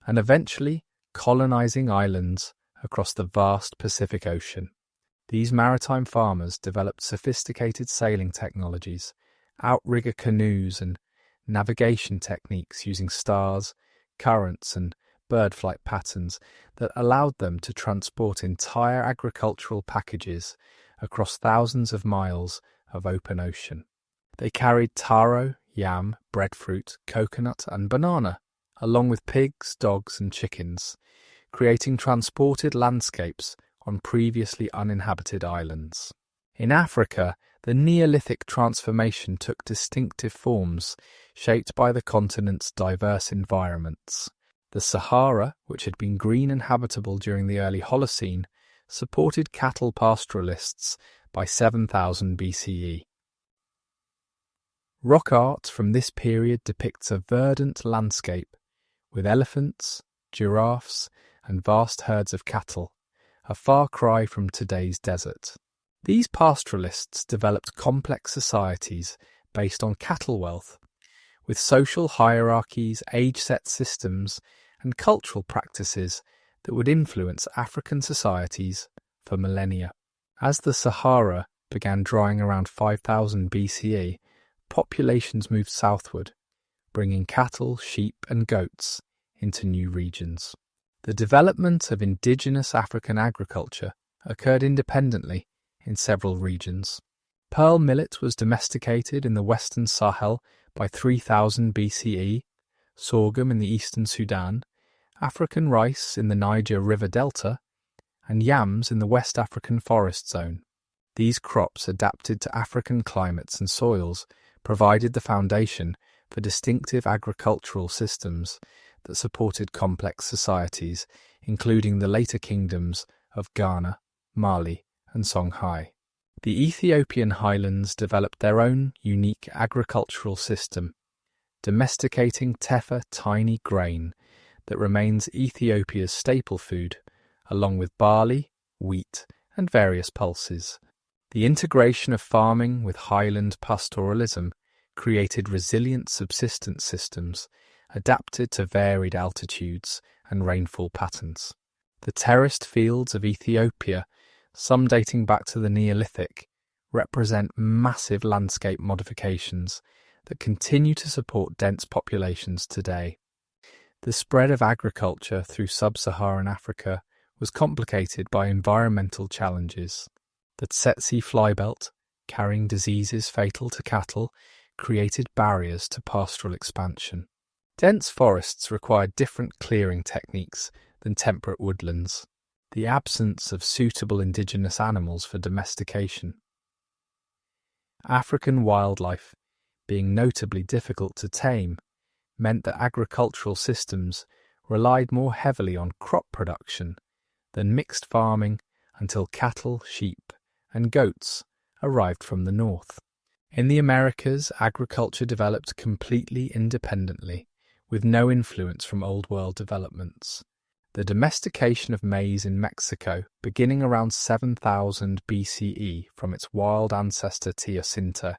and eventually colonizing islands across the vast Pacific Ocean. These maritime farmers developed sophisticated sailing technologies, outrigger canoes, and navigation techniques using stars, currents, and bird flight patterns that allowed them to transport entire agricultural packages across thousands of miles of open ocean. They carried taro, yam, breadfruit, coconut, and banana, along with pigs, dogs, and chickens, creating transported landscapes on previously uninhabited islands. In Africa, the Neolithic transformation took distinctive forms, shaped by the continent's diverse environments. The Sahara, which had been green and habitable during the early Holocene, supported cattle pastoralists by 7000 BCE. Rock art from this period depicts a verdant landscape, with elephants, giraffes, and vast herds of cattle, a far cry from today's desert. These pastoralists developed complex societies based on cattle wealth, with social hierarchies, age-set systems, and cultural practices that would influence African societies for millennia. As the Sahara began drying around 5000 BCE, populations moved southward, bringing cattle, sheep, and goats into new regions. The development of indigenous African agriculture occurred independently in several regions. Pearl millet was domesticated in the western Sahel by 3000 BCE, sorghum in the eastern Sudan, African rice in the Niger River Delta, and yams in the West African forest zone. These crops, adapted to African climates and soils, provided the foundation for distinctive agricultural systems that supported complex societies, including the later kingdoms of Ghana, Mali, and Songhai. The Ethiopian highlands developed their own unique agricultural system, domesticating tefa tiny grain that remains Ethiopia's staple food, along with barley, wheat, and various pulses. The integration of farming with highland pastoralism created resilient subsistence systems adapted to varied altitudes and rainfall patterns. The terraced fields of Ethiopia, some dating back to the Neolithic, represent massive landscape modifications that continue to support dense populations today. The spread of agriculture through sub-Saharan Africa was complicated by environmental challenges. The Tsetse flybelt, carrying diseases fatal to cattle, created barriers to pastoral expansion. Dense forests required different clearing techniques than temperate woodlands. The absence of suitable indigenous animals for domestication. African wildlife, being notably difficult to tame, meant that agricultural systems relied more heavily on crop production than mixed farming until cattle, sheep, and goats arrived from the north. In the Americas, agriculture developed completely independently, with no influence from Old World developments. The domestication of maize in Mexico, beginning around 7000 BCE from its wild ancestor Teosinte,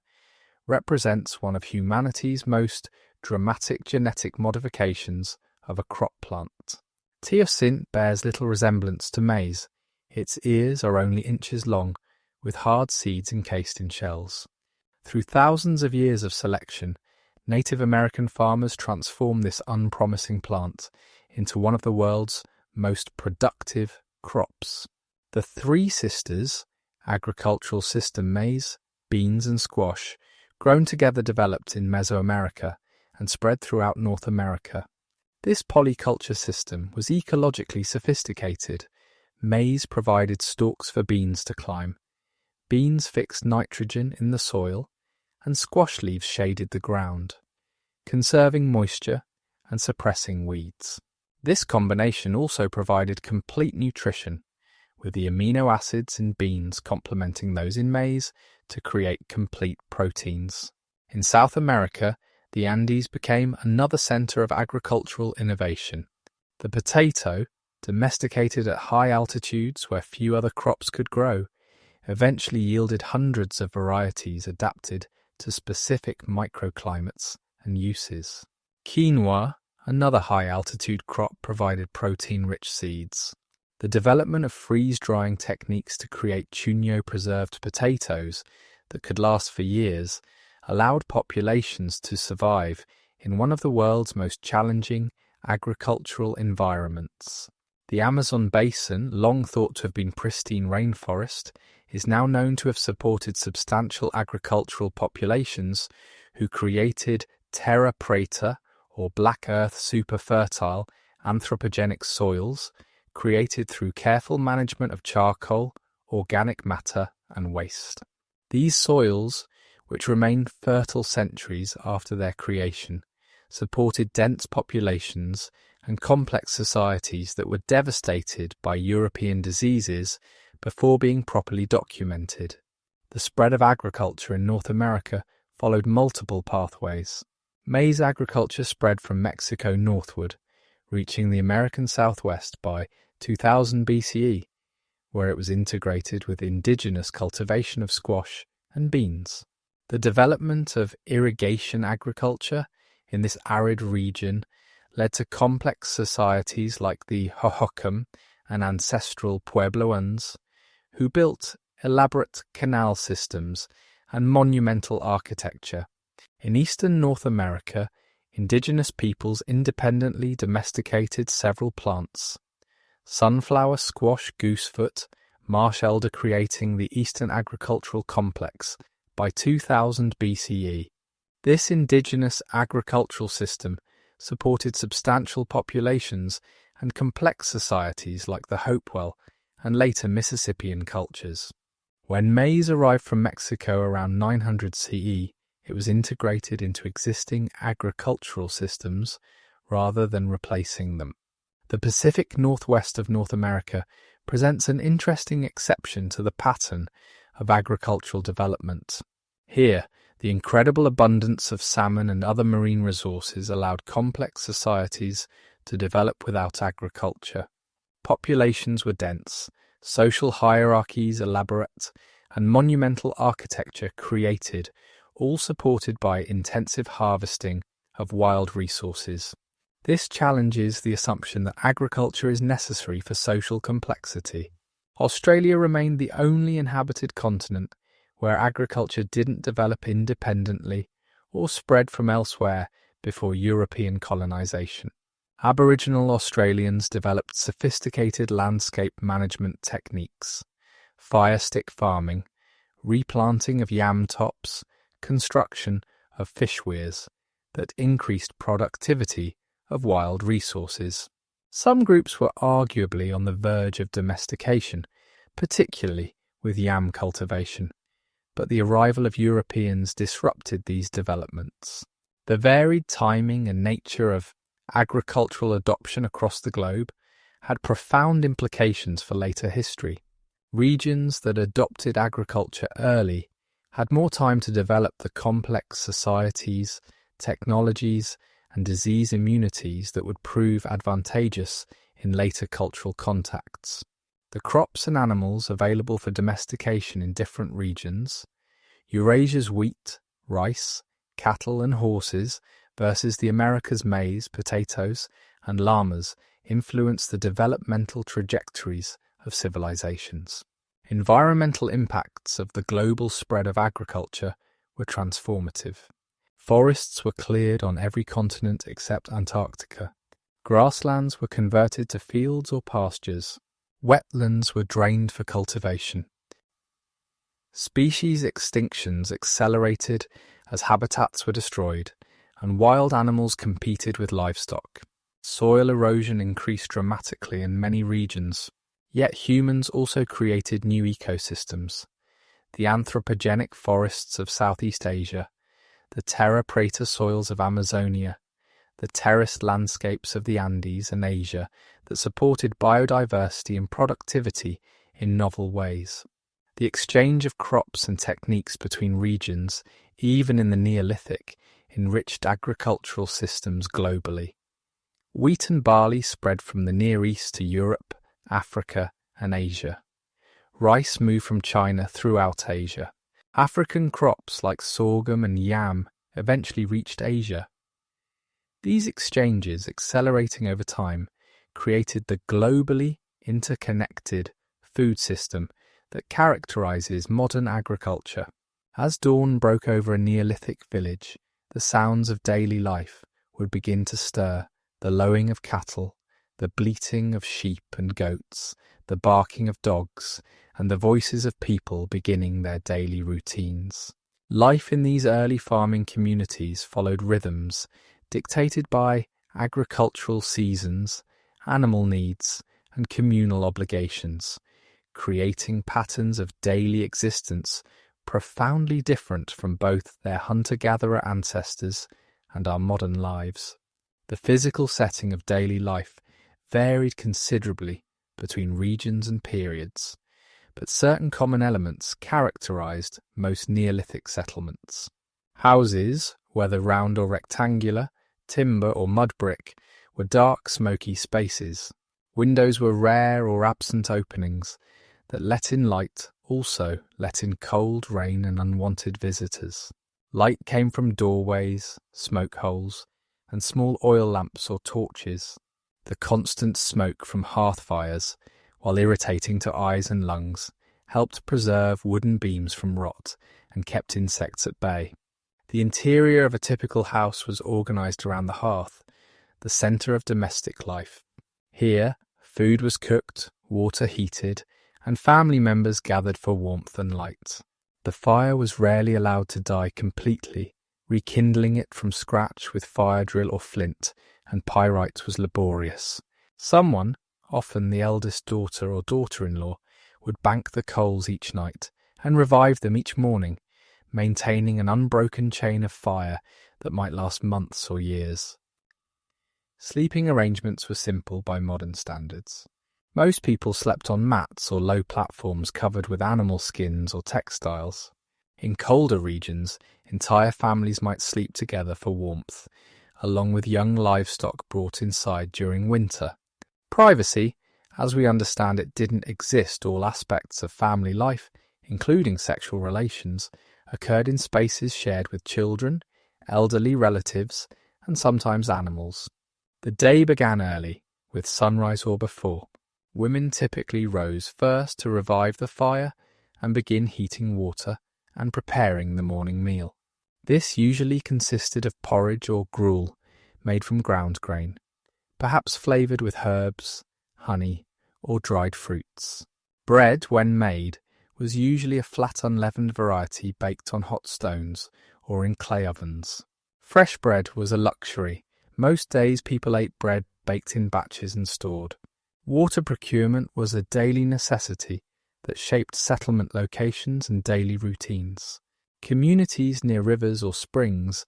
represents one of humanity's most dramatic genetic modifications of a crop plant. Teosinte bears little resemblance to maize. Its ears are only inches long, with hard seeds encased in shells. Through thousands of years of selection, Native American farmers transformed this unpromising plant into one of the world's most productive crops. The Three Sisters, agricultural system maize, beans and squash, grown together developed in Mesoamerica and spread throughout North America. This polyculture system was ecologically sophisticated. Maize provided stalks for beans to climb. Beans fixed nitrogen in the soil, and squash leaves shaded the ground, conserving moisture and suppressing weeds. This combination also provided complete nutrition, with the amino acids in beans complementing those in maize to create complete proteins. In South America, the Andes became another center of agricultural innovation. The potato, domesticated at high altitudes where few other crops could grow, eventually yielded hundreds of varieties adapted to specific microclimates and uses. Quinoa, another high-altitude crop, provided protein-rich seeds. The development of freeze-drying techniques to create chunyo-preserved potatoes that could last for years allowed populations to survive in one of the world's most challenging agricultural environments. The Amazon basin, long thought to have been pristine rainforest, is now known to have supported substantial agricultural populations who created terra preta, or black earth super-fertile anthropogenic soils, created through careful management of charcoal, organic matter, and waste. These soils, which remained fertile centuries after their creation, supported dense populations and complex societies that were devastated by European diseases before being properly documented. The spread of agriculture in North America followed multiple pathways. Maize agriculture spread from Mexico northward, reaching the American Southwest by 2000 BCE, where it was integrated with indigenous cultivation of squash and beans. The development of irrigation agriculture in this arid region led to complex societies like the Hohokam and ancestral Puebloans, who built elaborate canal systems and monumental architecture. In eastern North America, indigenous peoples independently domesticated several plants. Sunflower, squash, goosefoot, marsh elder creating the Eastern Agricultural Complex by 2000 BCE. This indigenous agricultural system supported substantial populations and complex societies like the Hopewell and later Mississippian cultures. When maize arrived from Mexico around 900 CE, it was integrated into existing agricultural systems rather than replacing them. The Pacific Northwest of North America presents an interesting exception to the pattern of agricultural development. Here, the incredible abundance of salmon and other marine resources allowed complex societies to develop without agriculture. Populations were dense, social hierarchies elaborate, and monumental architecture created, all supported by intensive harvesting of wild resources. This challenges the assumption that agriculture is necessary for social complexity. Australia remained the only inhabited continent where agriculture didn't develop independently or spread from elsewhere before European colonisation. Aboriginal Australians developed sophisticated landscape management techniques, fire stick farming, replanting of yam tops, construction of fish weirs that increased productivity of wild resources. Some groups were arguably on the verge of domestication, particularly with yam cultivation, but the arrival of Europeans disrupted these developments. The varied timing and nature of agricultural adoption across the globe had profound implications for later history. Regions that adopted agriculture early had more time to develop the complex societies, technologies, and disease immunities that would prove advantageous in later cultural contacts. The crops and animals available for domestication in different regions, Eurasia's wheat, rice, cattle and horses versus the Americas' maize, potatoes, and llamas influenced the developmental trajectories of civilizations. Environmental impacts of the global spread of agriculture were transformative. Forests were cleared on every continent except Antarctica. Grasslands were converted to fields or pastures. Wetlands were drained for cultivation. Species extinctions accelerated as habitats were destroyed, and wild animals competed with livestock. Soil erosion increased dramatically in many regions. Yet humans also created new ecosystems. The anthropogenic forests of Southeast Asia, the terra preta soils of Amazonia, the terraced landscapes of the Andes and Asia that supported biodiversity and productivity in novel ways. The exchange of crops and techniques between regions, even in the Neolithic, enriched agricultural systems globally. Wheat and barley spread from the Near East to Europe, Africa, and Asia. Rice moved from China throughout Asia. African crops like sorghum and yam eventually reached Asia. These exchanges, accelerating over time, created the globally interconnected food system that characterizes modern agriculture. As dawn broke over a Neolithic village, the sounds of daily life would begin to stir, the lowing of cattle, the bleating of sheep and goats, the barking of dogs, and the voices of people beginning their daily routines. Life in these early farming communities followed rhythms dictated by agricultural seasons, animal needs, and communal obligations, creating patterns of daily existence profoundly different from both their hunter-gatherer ancestors and our modern lives. The physical setting of daily life varied considerably between regions and periods, but certain common elements characterized most Neolithic settlements. Houses, whether round or rectangular, timber or mud brick, were dark, smoky spaces. Windows were rare or absent openings that let in light, also let in cold, rain and unwanted visitors. Light came from doorways, smoke holes, and small oil lamps or torches. The constant smoke from hearth fires, while irritating to eyes and lungs, helped preserve wooden beams from rot and kept insects at bay. The interior of a typical house was organised around the hearth, the centre of domestic life. Here, food was cooked, water heated, and family members gathered for warmth and light. The fire was rarely allowed to die completely. Rekindling it from scratch with fire drill or flint and pyrite was laborious. Someone, often the eldest daughter or daughter-in-law, would bank the coals each night and revive them each morning, maintaining an unbroken chain of fire that might last months or years. Sleeping arrangements were simple by modern standards. Most people slept on mats or low platforms covered with animal skins or textiles. In colder regions, entire families might sleep together for warmth, along with young livestock brought inside during winter. Privacy, as we understand it, didn't exist. All aspects of family life, including sexual relations, occurred in spaces shared with children, elderly relatives, and sometimes animals. The day began early, with sunrise or before. Women typically rose first to revive the fire and begin heating water and preparing the morning meal. This usually consisted of porridge or gruel made from ground grain, perhaps flavoured with herbs, honey, or dried fruits. Bread, when made, was usually a flat unleavened variety baked on hot stones or in clay ovens. Fresh bread was a luxury. Most days people ate bread baked in batches and stored. Water procurement was a daily necessity that shaped settlement locations and daily routines. Communities near rivers or springs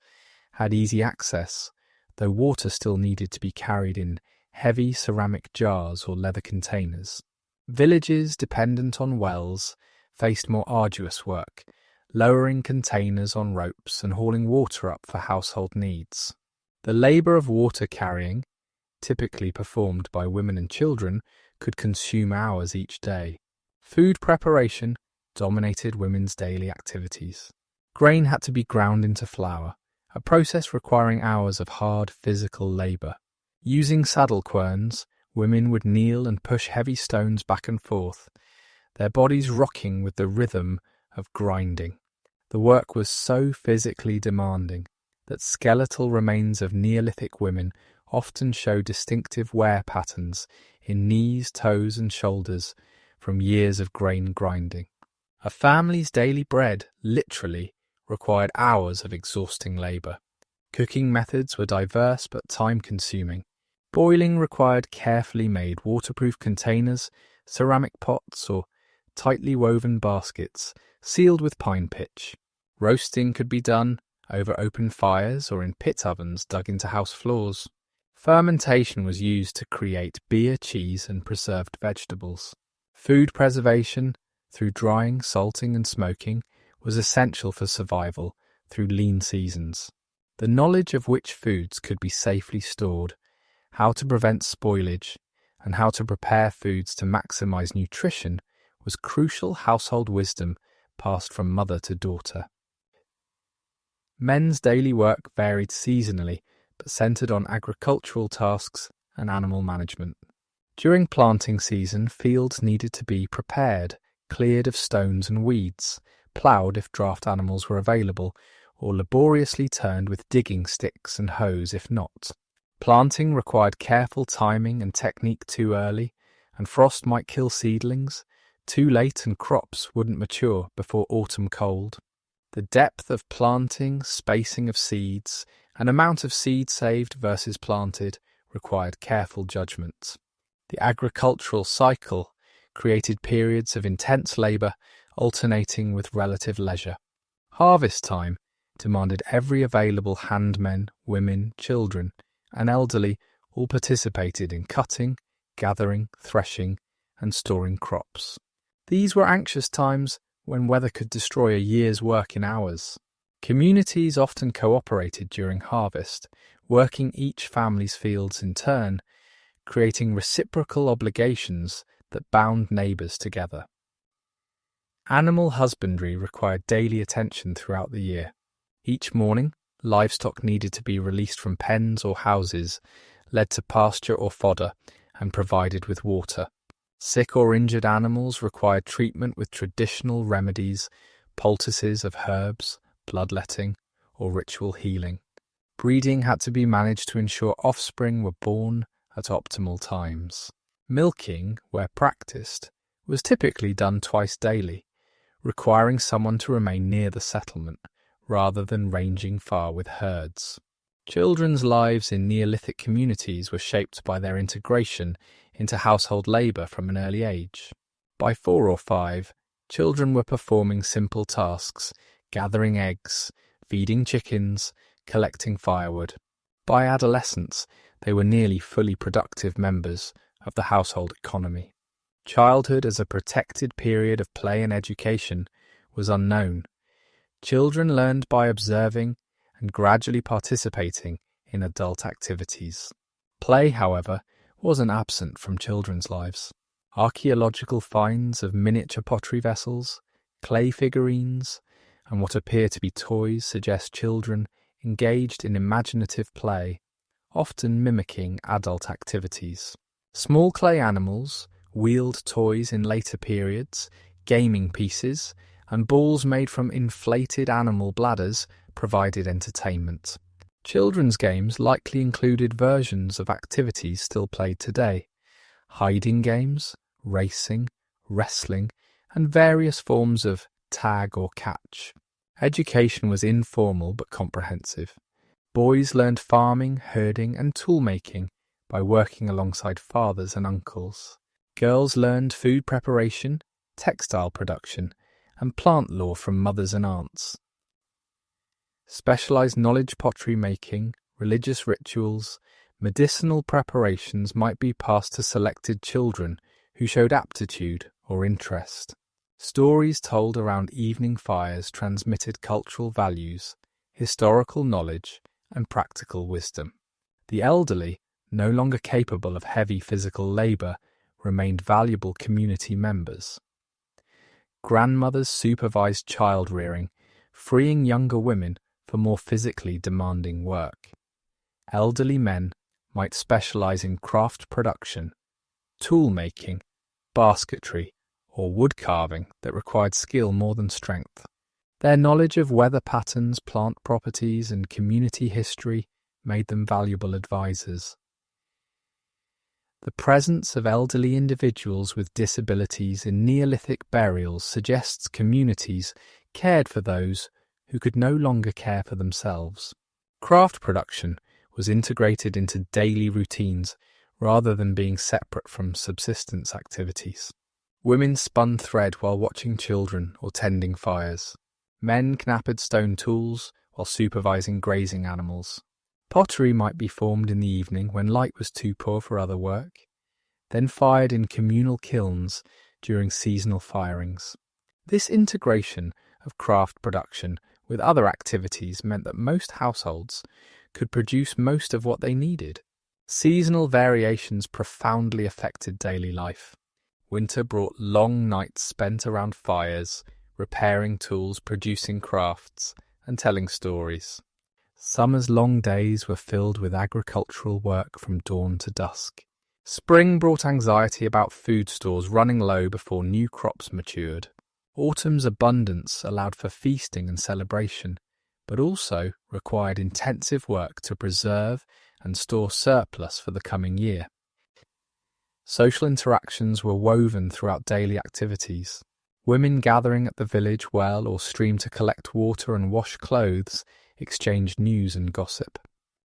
had easy access, though water still needed to be carried in heavy ceramic jars or leather containers. Villages dependent on wells faced more arduous work, lowering containers on ropes and hauling water up for household needs. The labour of water carrying, typically performed by women and children, could consume hours each day. Food preparation dominated women's daily activities. Grain had to be ground into flour, a process requiring hours of hard physical labour. Using saddle querns, women would kneel and push heavy stones back and forth, their bodies rocking with the rhythm of grinding. The work was so physically demanding that skeletal remains of Neolithic women often show distinctive wear patterns in knees, toes and shoulders from years of grain grinding. A family's daily bread, literally, required hours of exhausting labour. Cooking methods were diverse but time-consuming. Boiling required carefully made waterproof containers, ceramic pots or tightly woven baskets sealed with pine pitch. Roasting could be done over open fires or in pit ovens dug into house floors. Fermentation was used to create beer, cheese, and preserved vegetables. Food preservation, through drying, salting, and smoking, was essential for survival through lean seasons. The knowledge of which foods could be safely stored, how to prevent spoilage, and how to prepare foods to maximize nutrition was crucial household wisdom passed from mother to daughter. Men's daily work varied seasonally, but centered on agricultural tasks and animal management. During planting season, fields needed to be prepared, cleared of stones and weeds, ploughed if draft animals were available, or laboriously turned with digging sticks and hoes if not. Planting required careful timing and technique too early, and frost might kill seedlings. Too late and crops wouldn't mature before autumn cold. The depth of planting, spacing of seeds, and amount of seed saved versus planted required careful judgment. The agricultural cycle created periods of intense labour alternating with relative leisure. Harvest time demanded every available handmen, women, children, and elderly all participated in cutting, gathering, threshing, and storing crops. These were anxious times when weather could destroy a year's work in hours. Communities often cooperated during harvest, working each family's fields in turn, creating reciprocal obligations that bound neighbours together. Animal husbandry required daily attention throughout the year. Each morning, livestock needed to be released from pens or houses, led to pasture or fodder, and provided with water. Sick or injured animals required treatment with traditional remedies, poultices of herbs, bloodletting, or ritual healing. Breeding had to be managed to ensure offspring were born at optimal times. Milking, where practiced, was typically done twice daily, requiring someone to remain near the settlement, rather than ranging far with herds. Children's lives in Neolithic communities were shaped by their integration into household labour from an early age. By 4 or 5, children were performing simple tasks, gathering eggs, feeding chickens, collecting firewood. By adolescence, they were nearly fully productive members of the household economy. Childhood as a protected period of play and education was unknown. Children learned by observing and gradually participating in adult activities. Play, however, wasn't absent from children's lives. Archaeological finds of miniature pottery vessels, clay figurines, and what appear to be toys suggest children engaged in imaginative play, often mimicking adult activities. Small clay animals, wheeled toys in later periods, gaming pieces, and balls made from inflated animal bladders provided entertainment. Children's games likely included versions of activities still played today: hiding games, racing, wrestling, and various forms of tag or catch. Education was informal but comprehensive. Boys learned farming, herding, and tool-making by working alongside fathers and uncles. Girls learned food preparation, textile production, and plant lore from mothers and aunts. Specialized knowledge pottery making, religious rituals, medicinal preparations might be passed to selected children who showed aptitude or interest. Stories told around evening fires transmitted cultural values, historical knowledge, and practical wisdom. The elderly, no longer capable of heavy physical labor, remained valuable community members. Grandmothers supervised child rearing, freeing younger women for more physically demanding work. Elderly men might specialize in craft production, tool making, basketry, or wood carving that required skill more than strength. Their knowledge of weather patterns, plant properties, and community history made them valuable advisors. The presence of elderly individuals with disabilities in Neolithic burials suggests communities cared for those who could no longer care for themselves. Craft production was integrated into daily routines rather than being separate from subsistence activities. Women spun thread while watching children or tending fires. Men knapped stone tools while supervising grazing animals. Pottery might be formed in the evening when light was too poor for other work, then fired in communal kilns during seasonal firings. This integration of craft production with other activities meant that most households could produce most of what they needed. Seasonal variations profoundly affected daily life. Winter brought long nights spent around fires, repairing tools, producing crafts, and telling stories. Summer's long days were filled with agricultural work from dawn to dusk. Spring brought anxiety about food stores running low before new crops matured. Autumn's abundance allowed for feasting and celebration, but also required intensive work to preserve and store surplus for the coming year. Social interactions were woven throughout daily activities. Women gathering at the village well or stream to collect water and wash clothes exchanged news and gossip.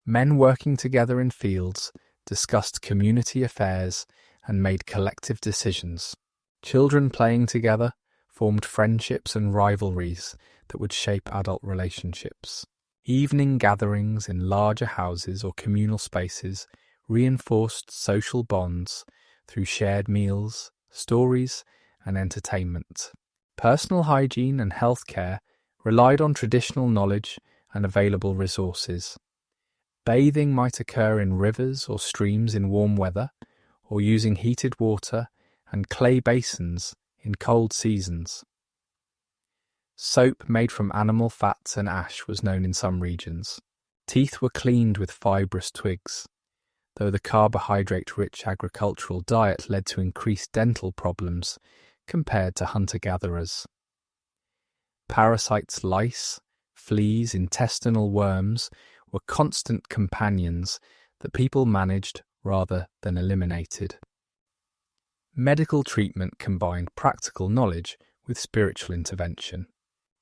Men working together in fields discussed community affairs and made collective decisions. Children playing together formed friendships and rivalries that would shape adult relationships. Evening gatherings in larger houses or communal spaces reinforced social bonds through shared meals, stories, and entertainment. Personal hygiene and health care relied on traditional knowledge and available resources. Bathing might occur in rivers or streams in warm weather, or using heated water and clay basins in cold seasons. Soap made from animal fats and ash was known in some regions. Teeth were cleaned with fibrous twigs, though the carbohydrate-rich agricultural diet led to increased dental problems compared to hunter-gatherers. Parasites, lice, fleas, intestinal worms were constant companions that people managed rather than eliminated. Medical treatment combined practical knowledge with spiritual intervention.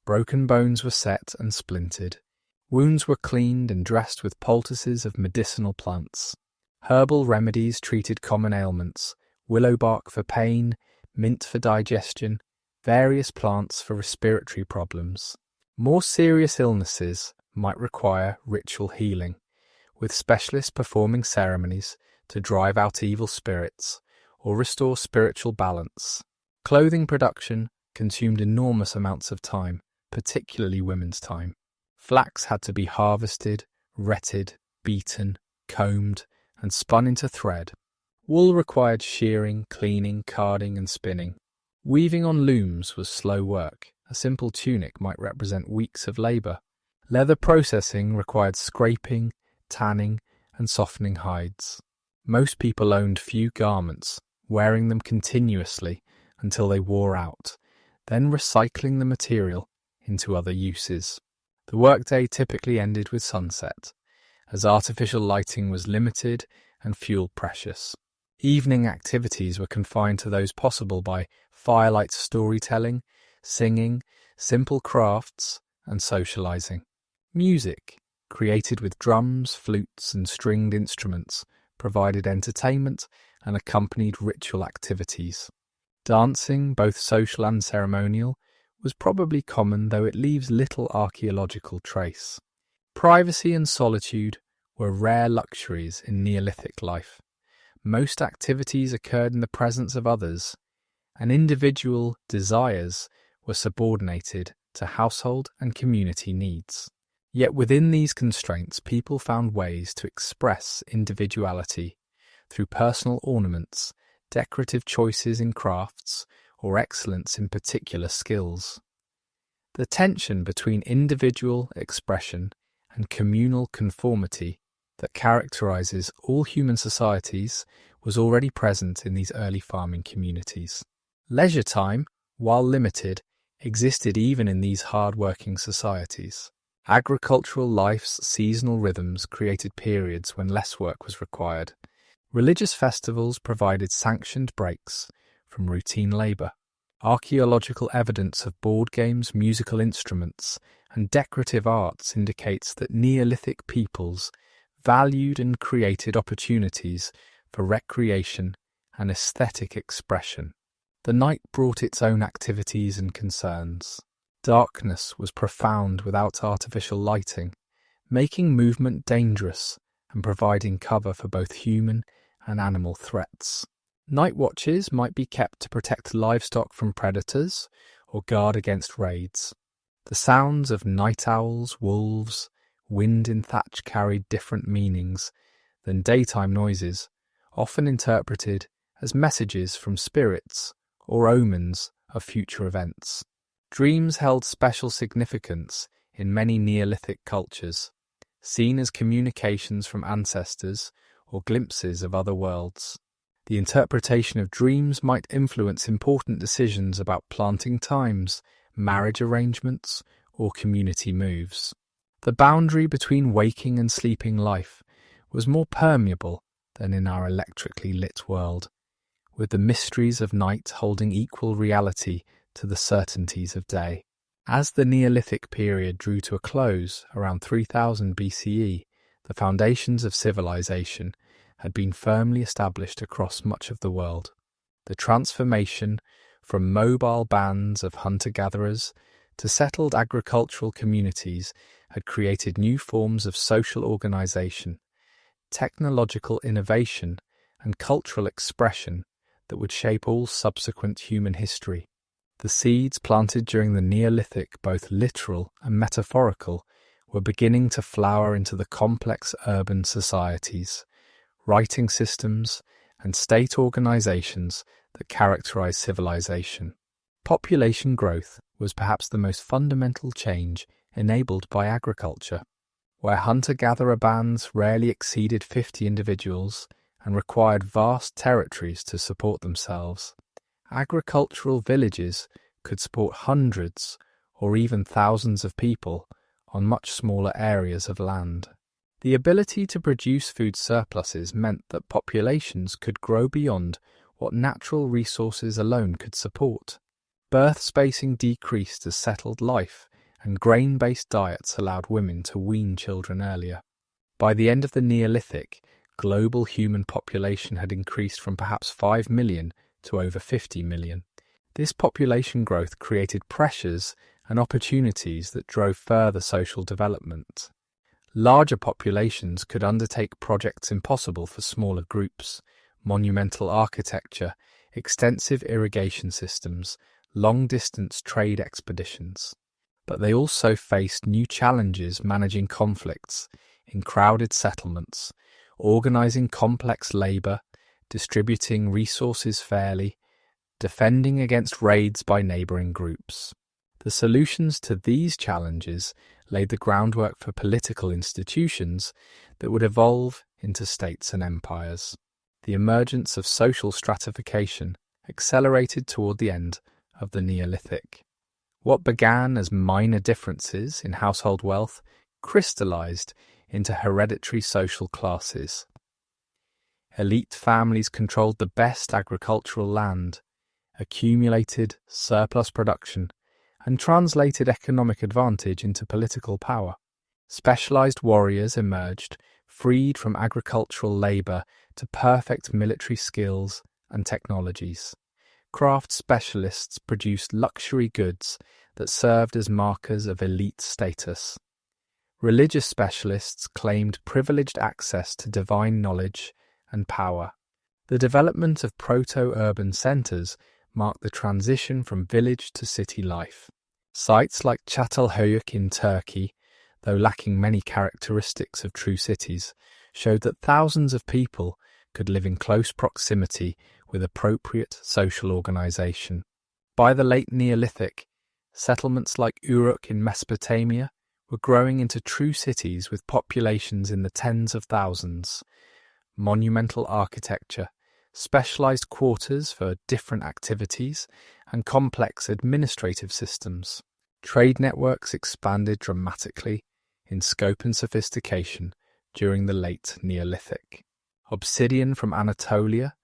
Broken bones were set and splintered. Wounds were cleaned and dressed with poultices of medicinal plants. Herbal remedies treated common ailments, willow bark for pain, mint for digestion, various plants for respiratory problems. More serious illnesses might require ritual healing, with specialists performing ceremonies to drive out evil spirits or restore spiritual balance. Clothing production consumed enormous amounts of time, particularly women's time. Flax had to be harvested, retted, beaten, combed, and spun into thread. Wool required shearing, cleaning, carding, and spinning. Weaving on looms was slow work. A simple tunic might represent weeks of labour. Leather processing required scraping, tanning, and softening hides. Most people owned few garments, wearing them continuously until they wore out, then recycling the material into other uses. The workday typically ended with sunset, as artificial lighting was limited and fuel precious. Evening activities were confined to those possible by firelight storytelling, singing, simple crafts, and socializing. Music, created with drums, flutes, and stringed instruments, provided entertainment and accompanied ritual activities. Dancing, both social and ceremonial, was probably common, though it leaves little archaeological trace. Privacy and solitude were rare luxuries in Neolithic life. Most activities occurred in the presence of others, and individual desires were subordinated to household and community needs. Yet within these constraints, people found ways to express individuality through personal ornaments, decorative choices in crafts, or excellence in particular skills. The tension between individual expression and communal conformity that characterizes all human societies was already present in these early farming communities. Leisure time, while limited, existed even in these hard-working societies. Agricultural life's seasonal rhythms created periods when less work was required. Religious festivals provided sanctioned breaks from routine labour. Archaeological evidence of board games, musical instruments, and decorative arts indicates that Neolithic peoples valued and created opportunities for recreation and aesthetic expression. The night brought its own activities and concerns. Darkness was profound without artificial lighting, making movement dangerous and providing cover for both human and animal threats. Night watches might be kept to protect livestock from predators or guard against raids. The sounds of night owls, wolves, wind in thatch carried different meanings than daytime noises, often interpreted as messages from spirits or omens of future events. Dreams held special significance in many Neolithic cultures, seen as communications from ancestors or glimpses of other worlds. The interpretation of dreams might influence important decisions about planting times, marriage arrangements, or community moves. The boundary between waking and sleeping life was more permeable than in our electrically lit world, with the mysteries of night holding equal reality to the certainties of day. As the Neolithic period drew to a close around 3000 BCE, the foundations of civilization had been firmly established across much of the world. The transformation from mobile bands of hunter-gatherers to settled agricultural communities had created new forms of social organization, technological innovation, and cultural expression that would shape all subsequent human history. The seeds planted during the Neolithic, both literal and metaphorical, were beginning to flower into the complex urban societies, writing systems, and state organizations that characterize civilization. Population growth was perhaps the most fundamental change enabled by agriculture. Where hunter-gatherer bands rarely exceeded 50 individuals and required vast territories to support themselves, agricultural villages could support hundreds or even thousands of people on much smaller areas of land. The ability to produce food surpluses meant that populations could grow beyond what natural resources alone could support. Birth spacing decreased as settled life and grain-based diets allowed women to wean children earlier. By the end of the Neolithic, global human population had increased from perhaps 5 million to over 50 million. This population growth created pressures and opportunities that drove further social development. Larger populations could undertake projects impossible for smaller groups: monumental architecture, extensive irrigation systems, long-distance trade expeditions. But they also faced new challenges managing conflicts in crowded settlements, organizing complex labor, distributing resources fairly, defending against raids by neighboring groups. The solutions to these challenges laid the groundwork for political institutions that would evolve into states and empires. The emergence of social stratification accelerated toward the end of the Neolithic. What began as minor differences in household wealth crystallized into hereditary social classes. Elite families controlled the best agricultural land, accumulated surplus production, and translated economic advantage into political power. Specialized warriors emerged, freed from agricultural labor to perfect military skills and technologies. Craft specialists produced luxury goods that served as markers of elite status. Religious specialists claimed privileged access to divine knowledge and power. The development of proto-urban centers marked the transition from village to city life. Sites like Çatalhöyük in Turkey, though lacking many characteristics of true cities, showed that thousands of people could live in close proximity with appropriate social organization. By the late Neolithic, settlements like Uruk in Mesopotamia were growing into true cities with populations in the tens of thousands. Monumental architecture, specialized quarters for different activities, and complex administrative systems. Trade networks expanded dramatically in scope and sophistication during the late Neolithic. Obsidian from Anatolia,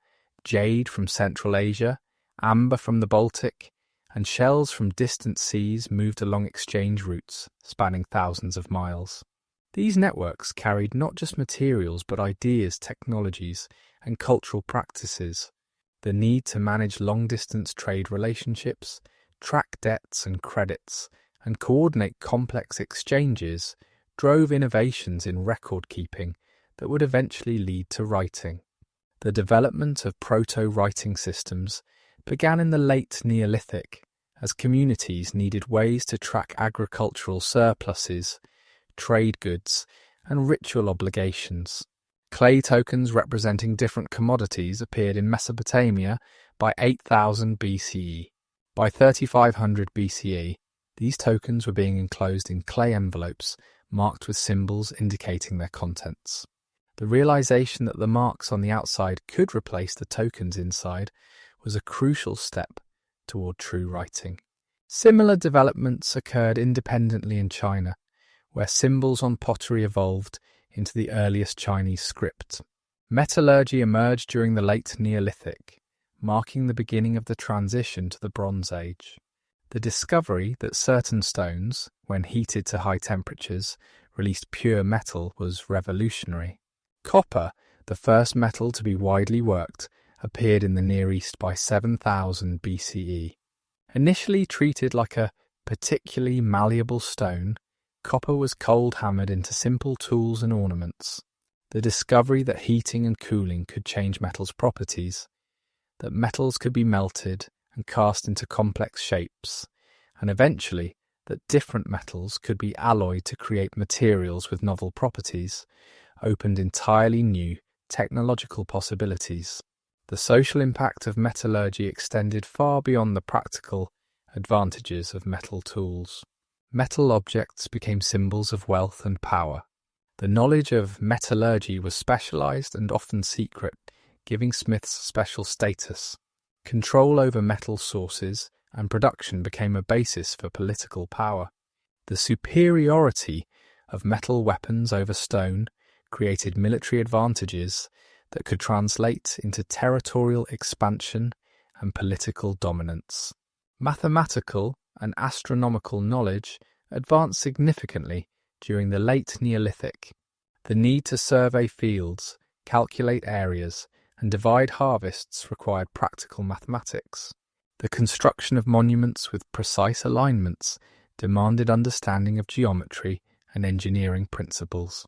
jade from Central Asia, amber from the Baltic, and shells from distant seas moved along exchange routes spanning thousands of miles. These networks carried not just materials but ideas, technologies, and cultural practices. The need to manage long-distance trade relationships, track debts and credits, and coordinate complex exchanges drove innovations in record-keeping that would eventually lead to writing. The development of proto-writing systems began in the late Neolithic, as communities needed ways to track agricultural surpluses, trade goods, and ritual obligations. Clay tokens representing different commodities appeared in Mesopotamia by 8000 BCE. By 3500 BCE, these tokens were being enclosed in clay envelopes marked with symbols indicating their contents. The realization that the marks on the outside could replace the tokens inside was a crucial step toward true writing. Similar developments occurred independently in China, where symbols on pottery evolved into the earliest Chinese script. Metallurgy emerged during the late Neolithic, marking the beginning of the transition to the Bronze Age. The discovery that certain stones, when heated to high temperatures, released pure metal was revolutionary. Copper, the first metal to be widely worked, appeared in the Near East by 7000 BCE. Initially treated like a particularly malleable stone, copper was cold-hammered into simple tools and ornaments. The discovery that heating and cooling could change metals' properties, that metals could be melted and cast into complex shapes, and eventually that different metals could be alloyed to create materials with novel properties, opened entirely new technological possibilities. The social impact of metallurgy extended far beyond the practical advantages of metal tools. Metal objects became symbols of wealth and power. The knowledge of metallurgy was specialized and often secret, giving smiths special status. Control over metal sources and production became a basis for political power. The superiority of metal weapons over stone created military advantages that could translate into territorial expansion and political dominance. Mathematical and astronomical knowledge advanced significantly during the late Neolithic. The need to survey fields, calculate areas, and divide harvests required practical mathematics. The construction of monuments with precise alignments demanded understanding of geometry and engineering principles.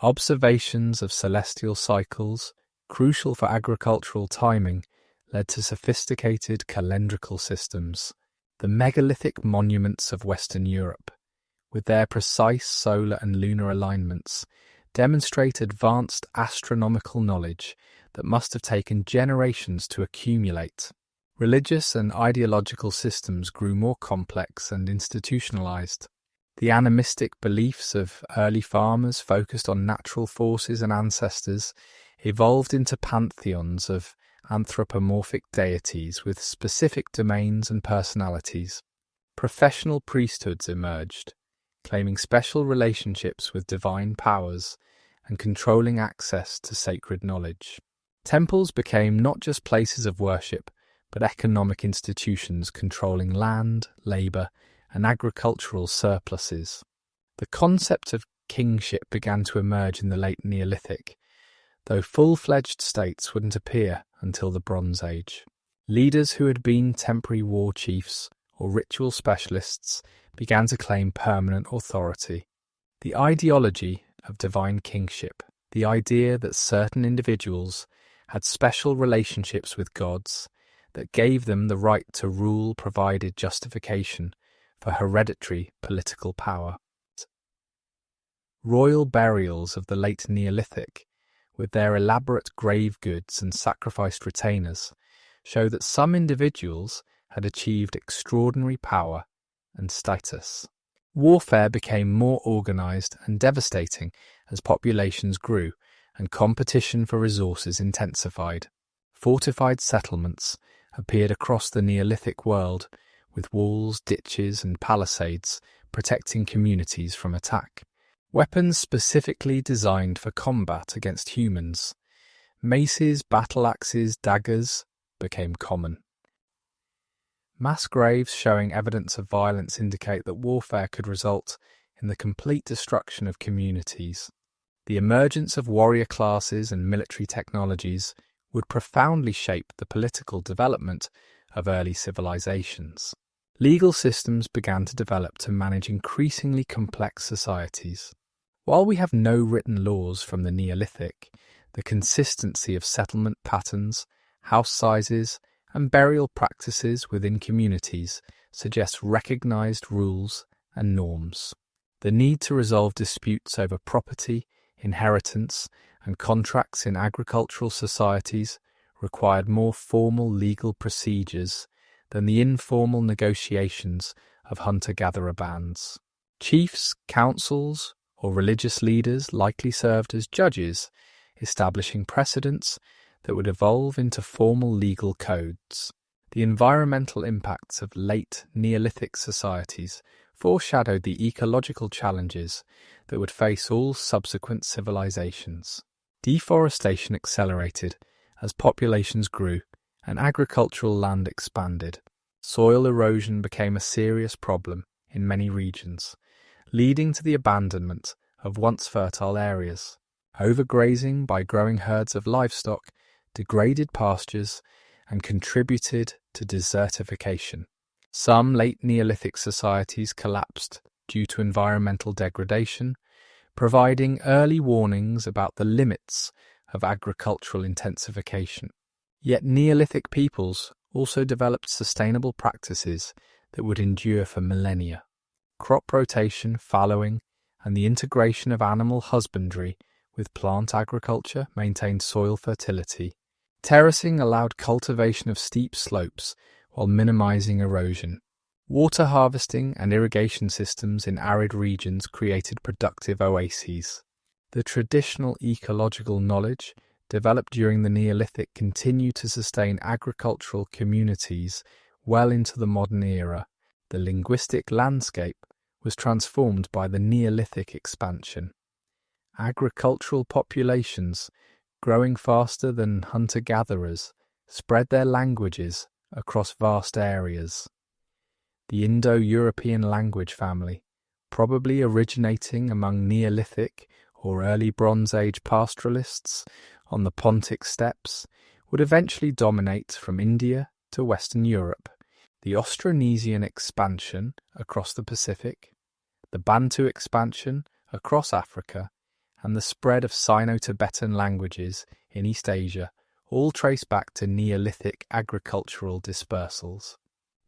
Observations of celestial cycles, crucial for agricultural timing, led to sophisticated calendrical systems. The megalithic monuments of Western Europe, with their precise solar and lunar alignments, demonstrate advanced astronomical knowledge that must have taken generations to accumulate. Religious and ideological systems grew more complex and institutionalized. The animistic beliefs of early farmers focused on natural forces and ancestors evolved into pantheons of anthropomorphic deities with specific domains and personalities. Professional priesthoods emerged, claiming special relationships with divine powers and controlling access to sacred knowledge. Temples became not just places of worship, but economic institutions controlling land, labour, and agricultural surpluses. The concept of kingship began to emerge in the late Neolithic, though full-fledged states wouldn't appear until the Bronze Age. Leaders who had been temporary war chiefs or ritual specialists began to claim permanent authority. The ideology of divine kingship, the idea that certain individuals had special relationships with gods that gave them the right to rule, provided justification for hereditary political power. Royal burials of the late Neolithic, with their elaborate grave goods and sacrificed retainers, show that some individuals had achieved extraordinary power and status. Warfare became more organized and devastating as populations grew and competition for resources intensified. Fortified settlements appeared across the Neolithic world, with walls, ditches, and palisades protecting communities from attack. Weapons specifically designed for combat against humans, maces, battle axes, daggers, became common. Mass graves showing evidence of violence indicate that warfare could result in the complete destruction of communities. The emergence of warrior classes and military technologies would profoundly shape the political development of early civilizations. Legal systems began to develop to manage increasingly complex societies. While we have no written laws from the Neolithic, the consistency of settlement patterns, house sizes, and burial practices within communities suggests recognized rules and norms. The need to resolve disputes over property, inheritance, and contracts in agricultural societies required more formal legal procedures than the informal negotiations of hunter-gatherer bands. Chiefs, councils, or religious leaders likely served as judges, establishing precedents that would evolve into formal legal codes. The environmental impacts of late Neolithic societies foreshadowed the ecological challenges that would face all subsequent civilizations. Deforestation accelerated as populations grew and agricultural land expanded. Soil erosion became a serious problem in many regions, leading to the abandonment of once fertile areas. Overgrazing by growing herds of livestock degraded pastures and contributed to desertification. Some late Neolithic societies collapsed due to environmental degradation, providing early warnings about the limits of agricultural intensification. Yet Neolithic peoples also developed sustainable practices that would endure for millennia. Crop rotation, fallowing, and the integration of animal husbandry with plant agriculture maintained soil fertility. Terracing allowed cultivation of steep slopes while minimizing erosion. Water harvesting and irrigation systems in arid regions created productive oases. The traditional ecological knowledge developed during the Neolithic continued to sustain agricultural communities well into the modern era. The linguistic landscape was transformed by the Neolithic expansion. Agricultural populations, growing faster than hunter-gatherers, spread their languages across vast areas. The Indo-European language family, probably originating among Neolithic or early Bronze Age pastoralists on the Pontic steppes, would eventually dominate from India to Western Europe. The Austronesian expansion across the Pacific, the Bantu expansion across Africa, and the spread of Sino-Tibetan languages in East Asia all trace back to Neolithic agricultural dispersals.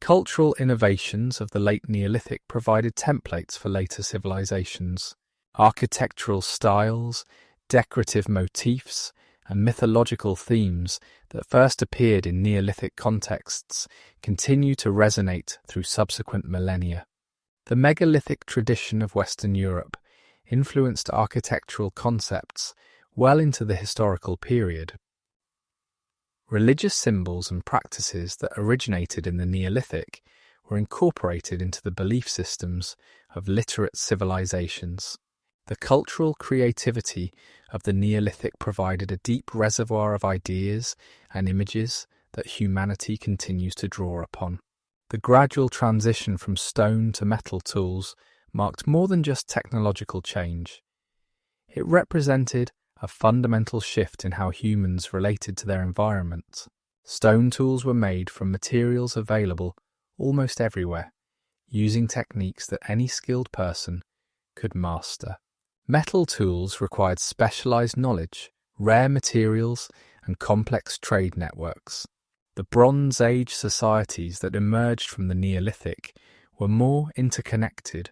Cultural innovations of the late Neolithic provided templates for later civilizations. Architectural styles, decorative motifs, and mythological themes that first appeared in Neolithic contexts continue to resonate through subsequent millennia. The megalithic tradition of Western Europe influenced architectural concepts well into the historical period. Religious symbols and practices that originated in the Neolithic were incorporated into the belief systems of literate civilizations. The cultural creativity of the Neolithic provided a deep reservoir of ideas and images that humanity continues to draw upon. The gradual transition from stone to metal tools marked more than just technological change. It represented a fundamental shift in how humans related to their environment. Stone tools were made from materials available almost everywhere, using techniques that any skilled person could master. Metal tools required specialized knowledge, rare materials, and complex trade networks. The Bronze Age societies that emerged from the Neolithic were more interconnected,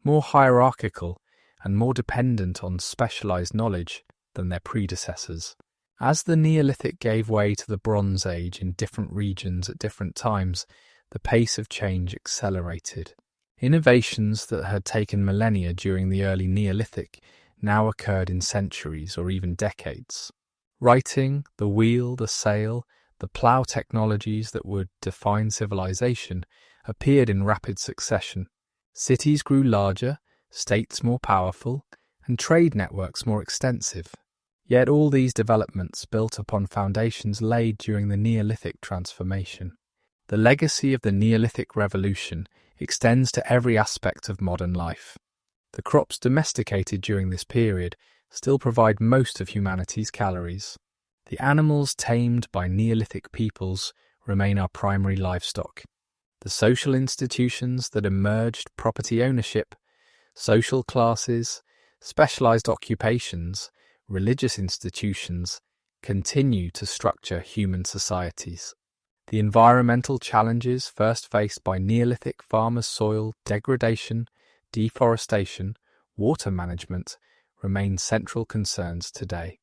more hierarchical, and more dependent on specialized knowledge than their predecessors. As the Neolithic gave way to the Bronze Age in different regions at different times, the pace of change accelerated. Innovations that had taken millennia during the early Neolithic now occurred in centuries or even decades. Writing, the wheel, the sail, the plough technologies that would define civilization appeared in rapid succession. Cities grew larger, states more powerful, and trade networks more extensive. Yet all these developments built upon foundations laid during the Neolithic transformation. The legacy of the Neolithic Revolution extends to every aspect of modern life. The crops domesticated during this period still provide most of humanity's calories. The animals tamed by Neolithic peoples remain our primary livestock. The social institutions that emerged, property ownership, social classes, specialized occupations, religious institutions, continue to structure human societies. The environmental challenges first faced by Neolithic farmers' soil degradation, deforestation, water management remain central concerns today.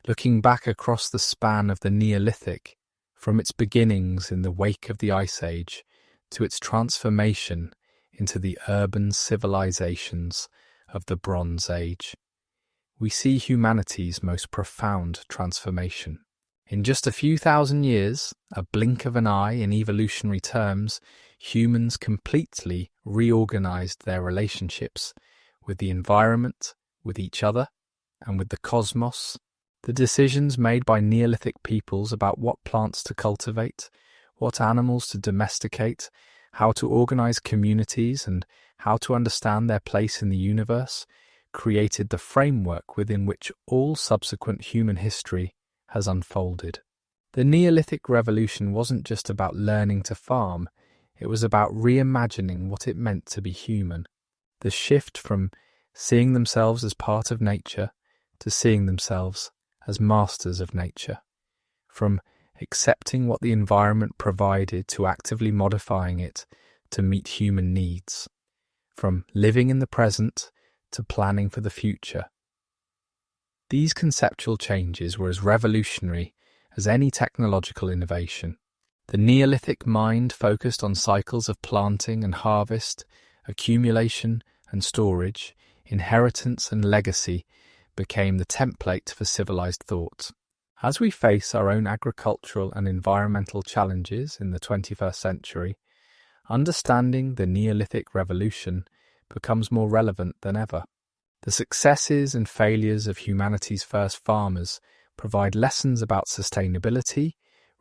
Looking back across the span of the Neolithic, from its beginnings in the wake of the Ice Age to its transformation into the urban civilizations of the Bronze Age, we see humanity's most profound transformation. In just a few thousand years, a blink of an eye in evolutionary terms, humans completely reorganized their relationships with the environment, with each other, and with the cosmos. The decisions made by Neolithic peoples about what plants to cultivate, what animals to domesticate, how to organize communities, and how to understand their place in the universe created the framework within which all subsequent human history has unfolded. The Neolithic Revolution wasn't just about learning to farm, it was about reimagining what it meant to be human. The shift from seeing themselves as part of nature to seeing themselves as masters of nature. From accepting what the environment provided to actively modifying it to meet human needs. From living in the present to planning for the future. These conceptual changes were as revolutionary as any technological innovation. The Neolithic mind focused on cycles of planting and harvest, accumulation and storage, inheritance and legacy became the template for civilized thought. As we face our own agricultural and environmental challenges in the 21st century, understanding the Neolithic Revolution becomes more relevant than ever. The successes and failures of humanity's first farmers provide lessons about sustainability,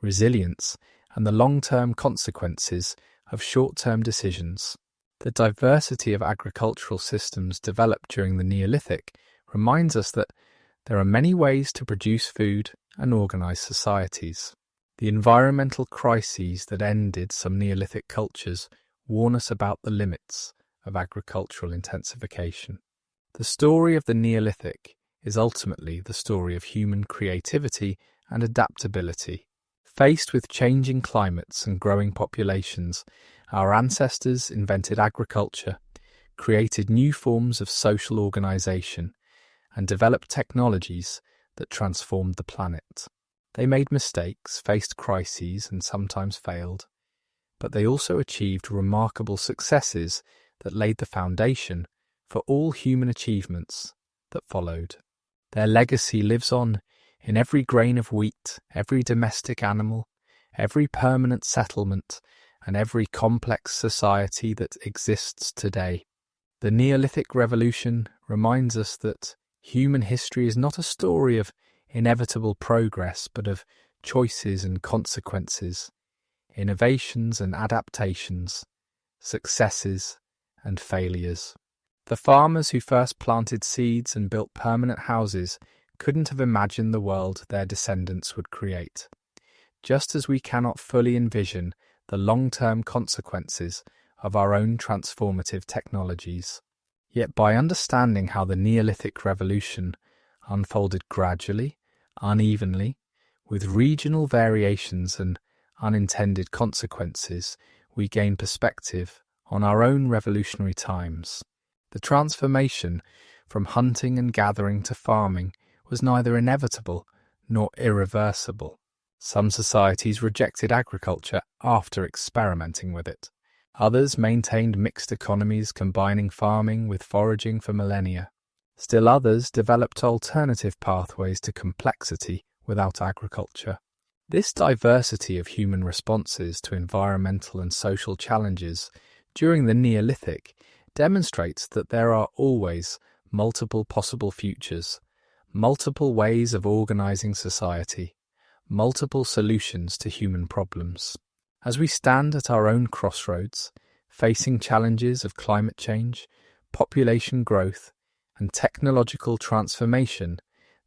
resilience, and the long-term consequences of short-term decisions. The diversity of agricultural systems developed during the Neolithic reminds us that there are many ways to produce food and organize societies. The environmental crises that ended some Neolithic cultures warn us about the limits of agricultural intensification. The story of the Neolithic is ultimately the story of human creativity and adaptability. Faced with changing climates and growing populations, our ancestors invented agriculture, created new forms of social organization, and developed technologies that transformed the planet. They made mistakes, faced crises, and sometimes failed, but they also achieved remarkable successes that laid the foundation for all human achievements that followed. Their legacy lives on in every grain of wheat, every domestic animal, every permanent settlement, and every complex society that exists today. The Neolithic Revolution reminds us that human history is not a story of inevitable progress, but of choices and consequences, innovations and adaptations, successes and failures. The farmers who first planted seeds and built permanent houses couldn't have imagined the world their descendants would create. Just as we cannot fully envision the long-term consequences of our own transformative technologies. Yet by understanding how the Neolithic Revolution unfolded gradually, unevenly, with regional variations and unintended consequences, we gain perspective on our own revolutionary times. The transformation from hunting and gathering to farming was neither inevitable nor irreversible. Some societies rejected agriculture after experimenting with it. Others maintained mixed economies combining farming with foraging for millennia. Still others developed alternative pathways to complexity without agriculture. This diversity of human responses to environmental and social challenges during the Neolithic demonstrates that there are always multiple possible futures, multiple ways of organizing society, multiple solutions to human problems. As we stand at our own crossroads, facing challenges of climate change, population growth, and technological transformation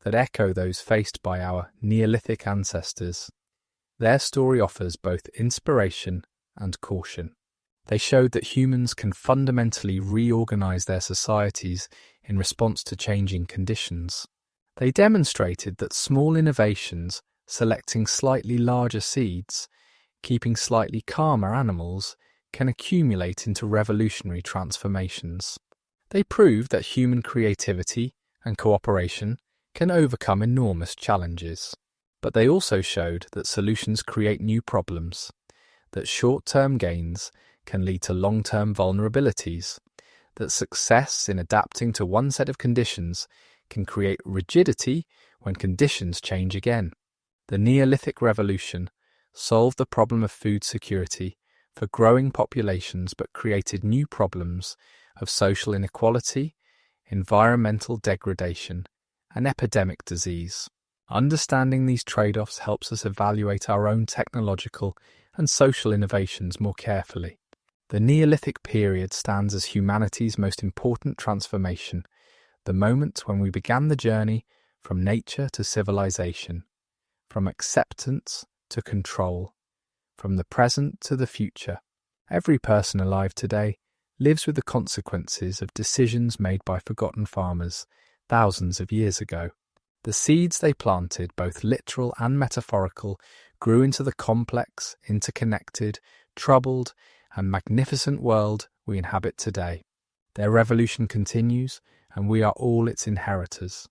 that echo those faced by our Neolithic ancestors, their story offers both inspiration and caution. They showed that humans can fundamentally reorganize their societies in response to changing conditions. They demonstrated that small innovations, selecting slightly larger seeds, keeping slightly calmer animals, can accumulate into revolutionary transformations. They proved that human creativity and cooperation can overcome enormous challenges. But they also showed that solutions create new problems, that short-term gains can lead to long-term vulnerabilities, that success in adapting to one set of conditions can create rigidity when conditions change again. The Neolithic Revolution solved the problem of food security for growing populations but created new problems of social inequality, environmental degradation, and epidemic disease. Understanding these trade-offs helps us evaluate our own technological and social innovations more carefully. The Neolithic period stands as humanity's most important transformation, the moment when we began the journey from nature to civilization, from acceptance to control, from the present to the future. Every person alive today lives with the consequences of decisions made by forgotten farmers thousands of years ago. The seeds they planted, both literal and metaphorical, grew into the complex, interconnected, troubled, and magnificent world we inhabit today. Their revolution continues, and we are all its inheritors.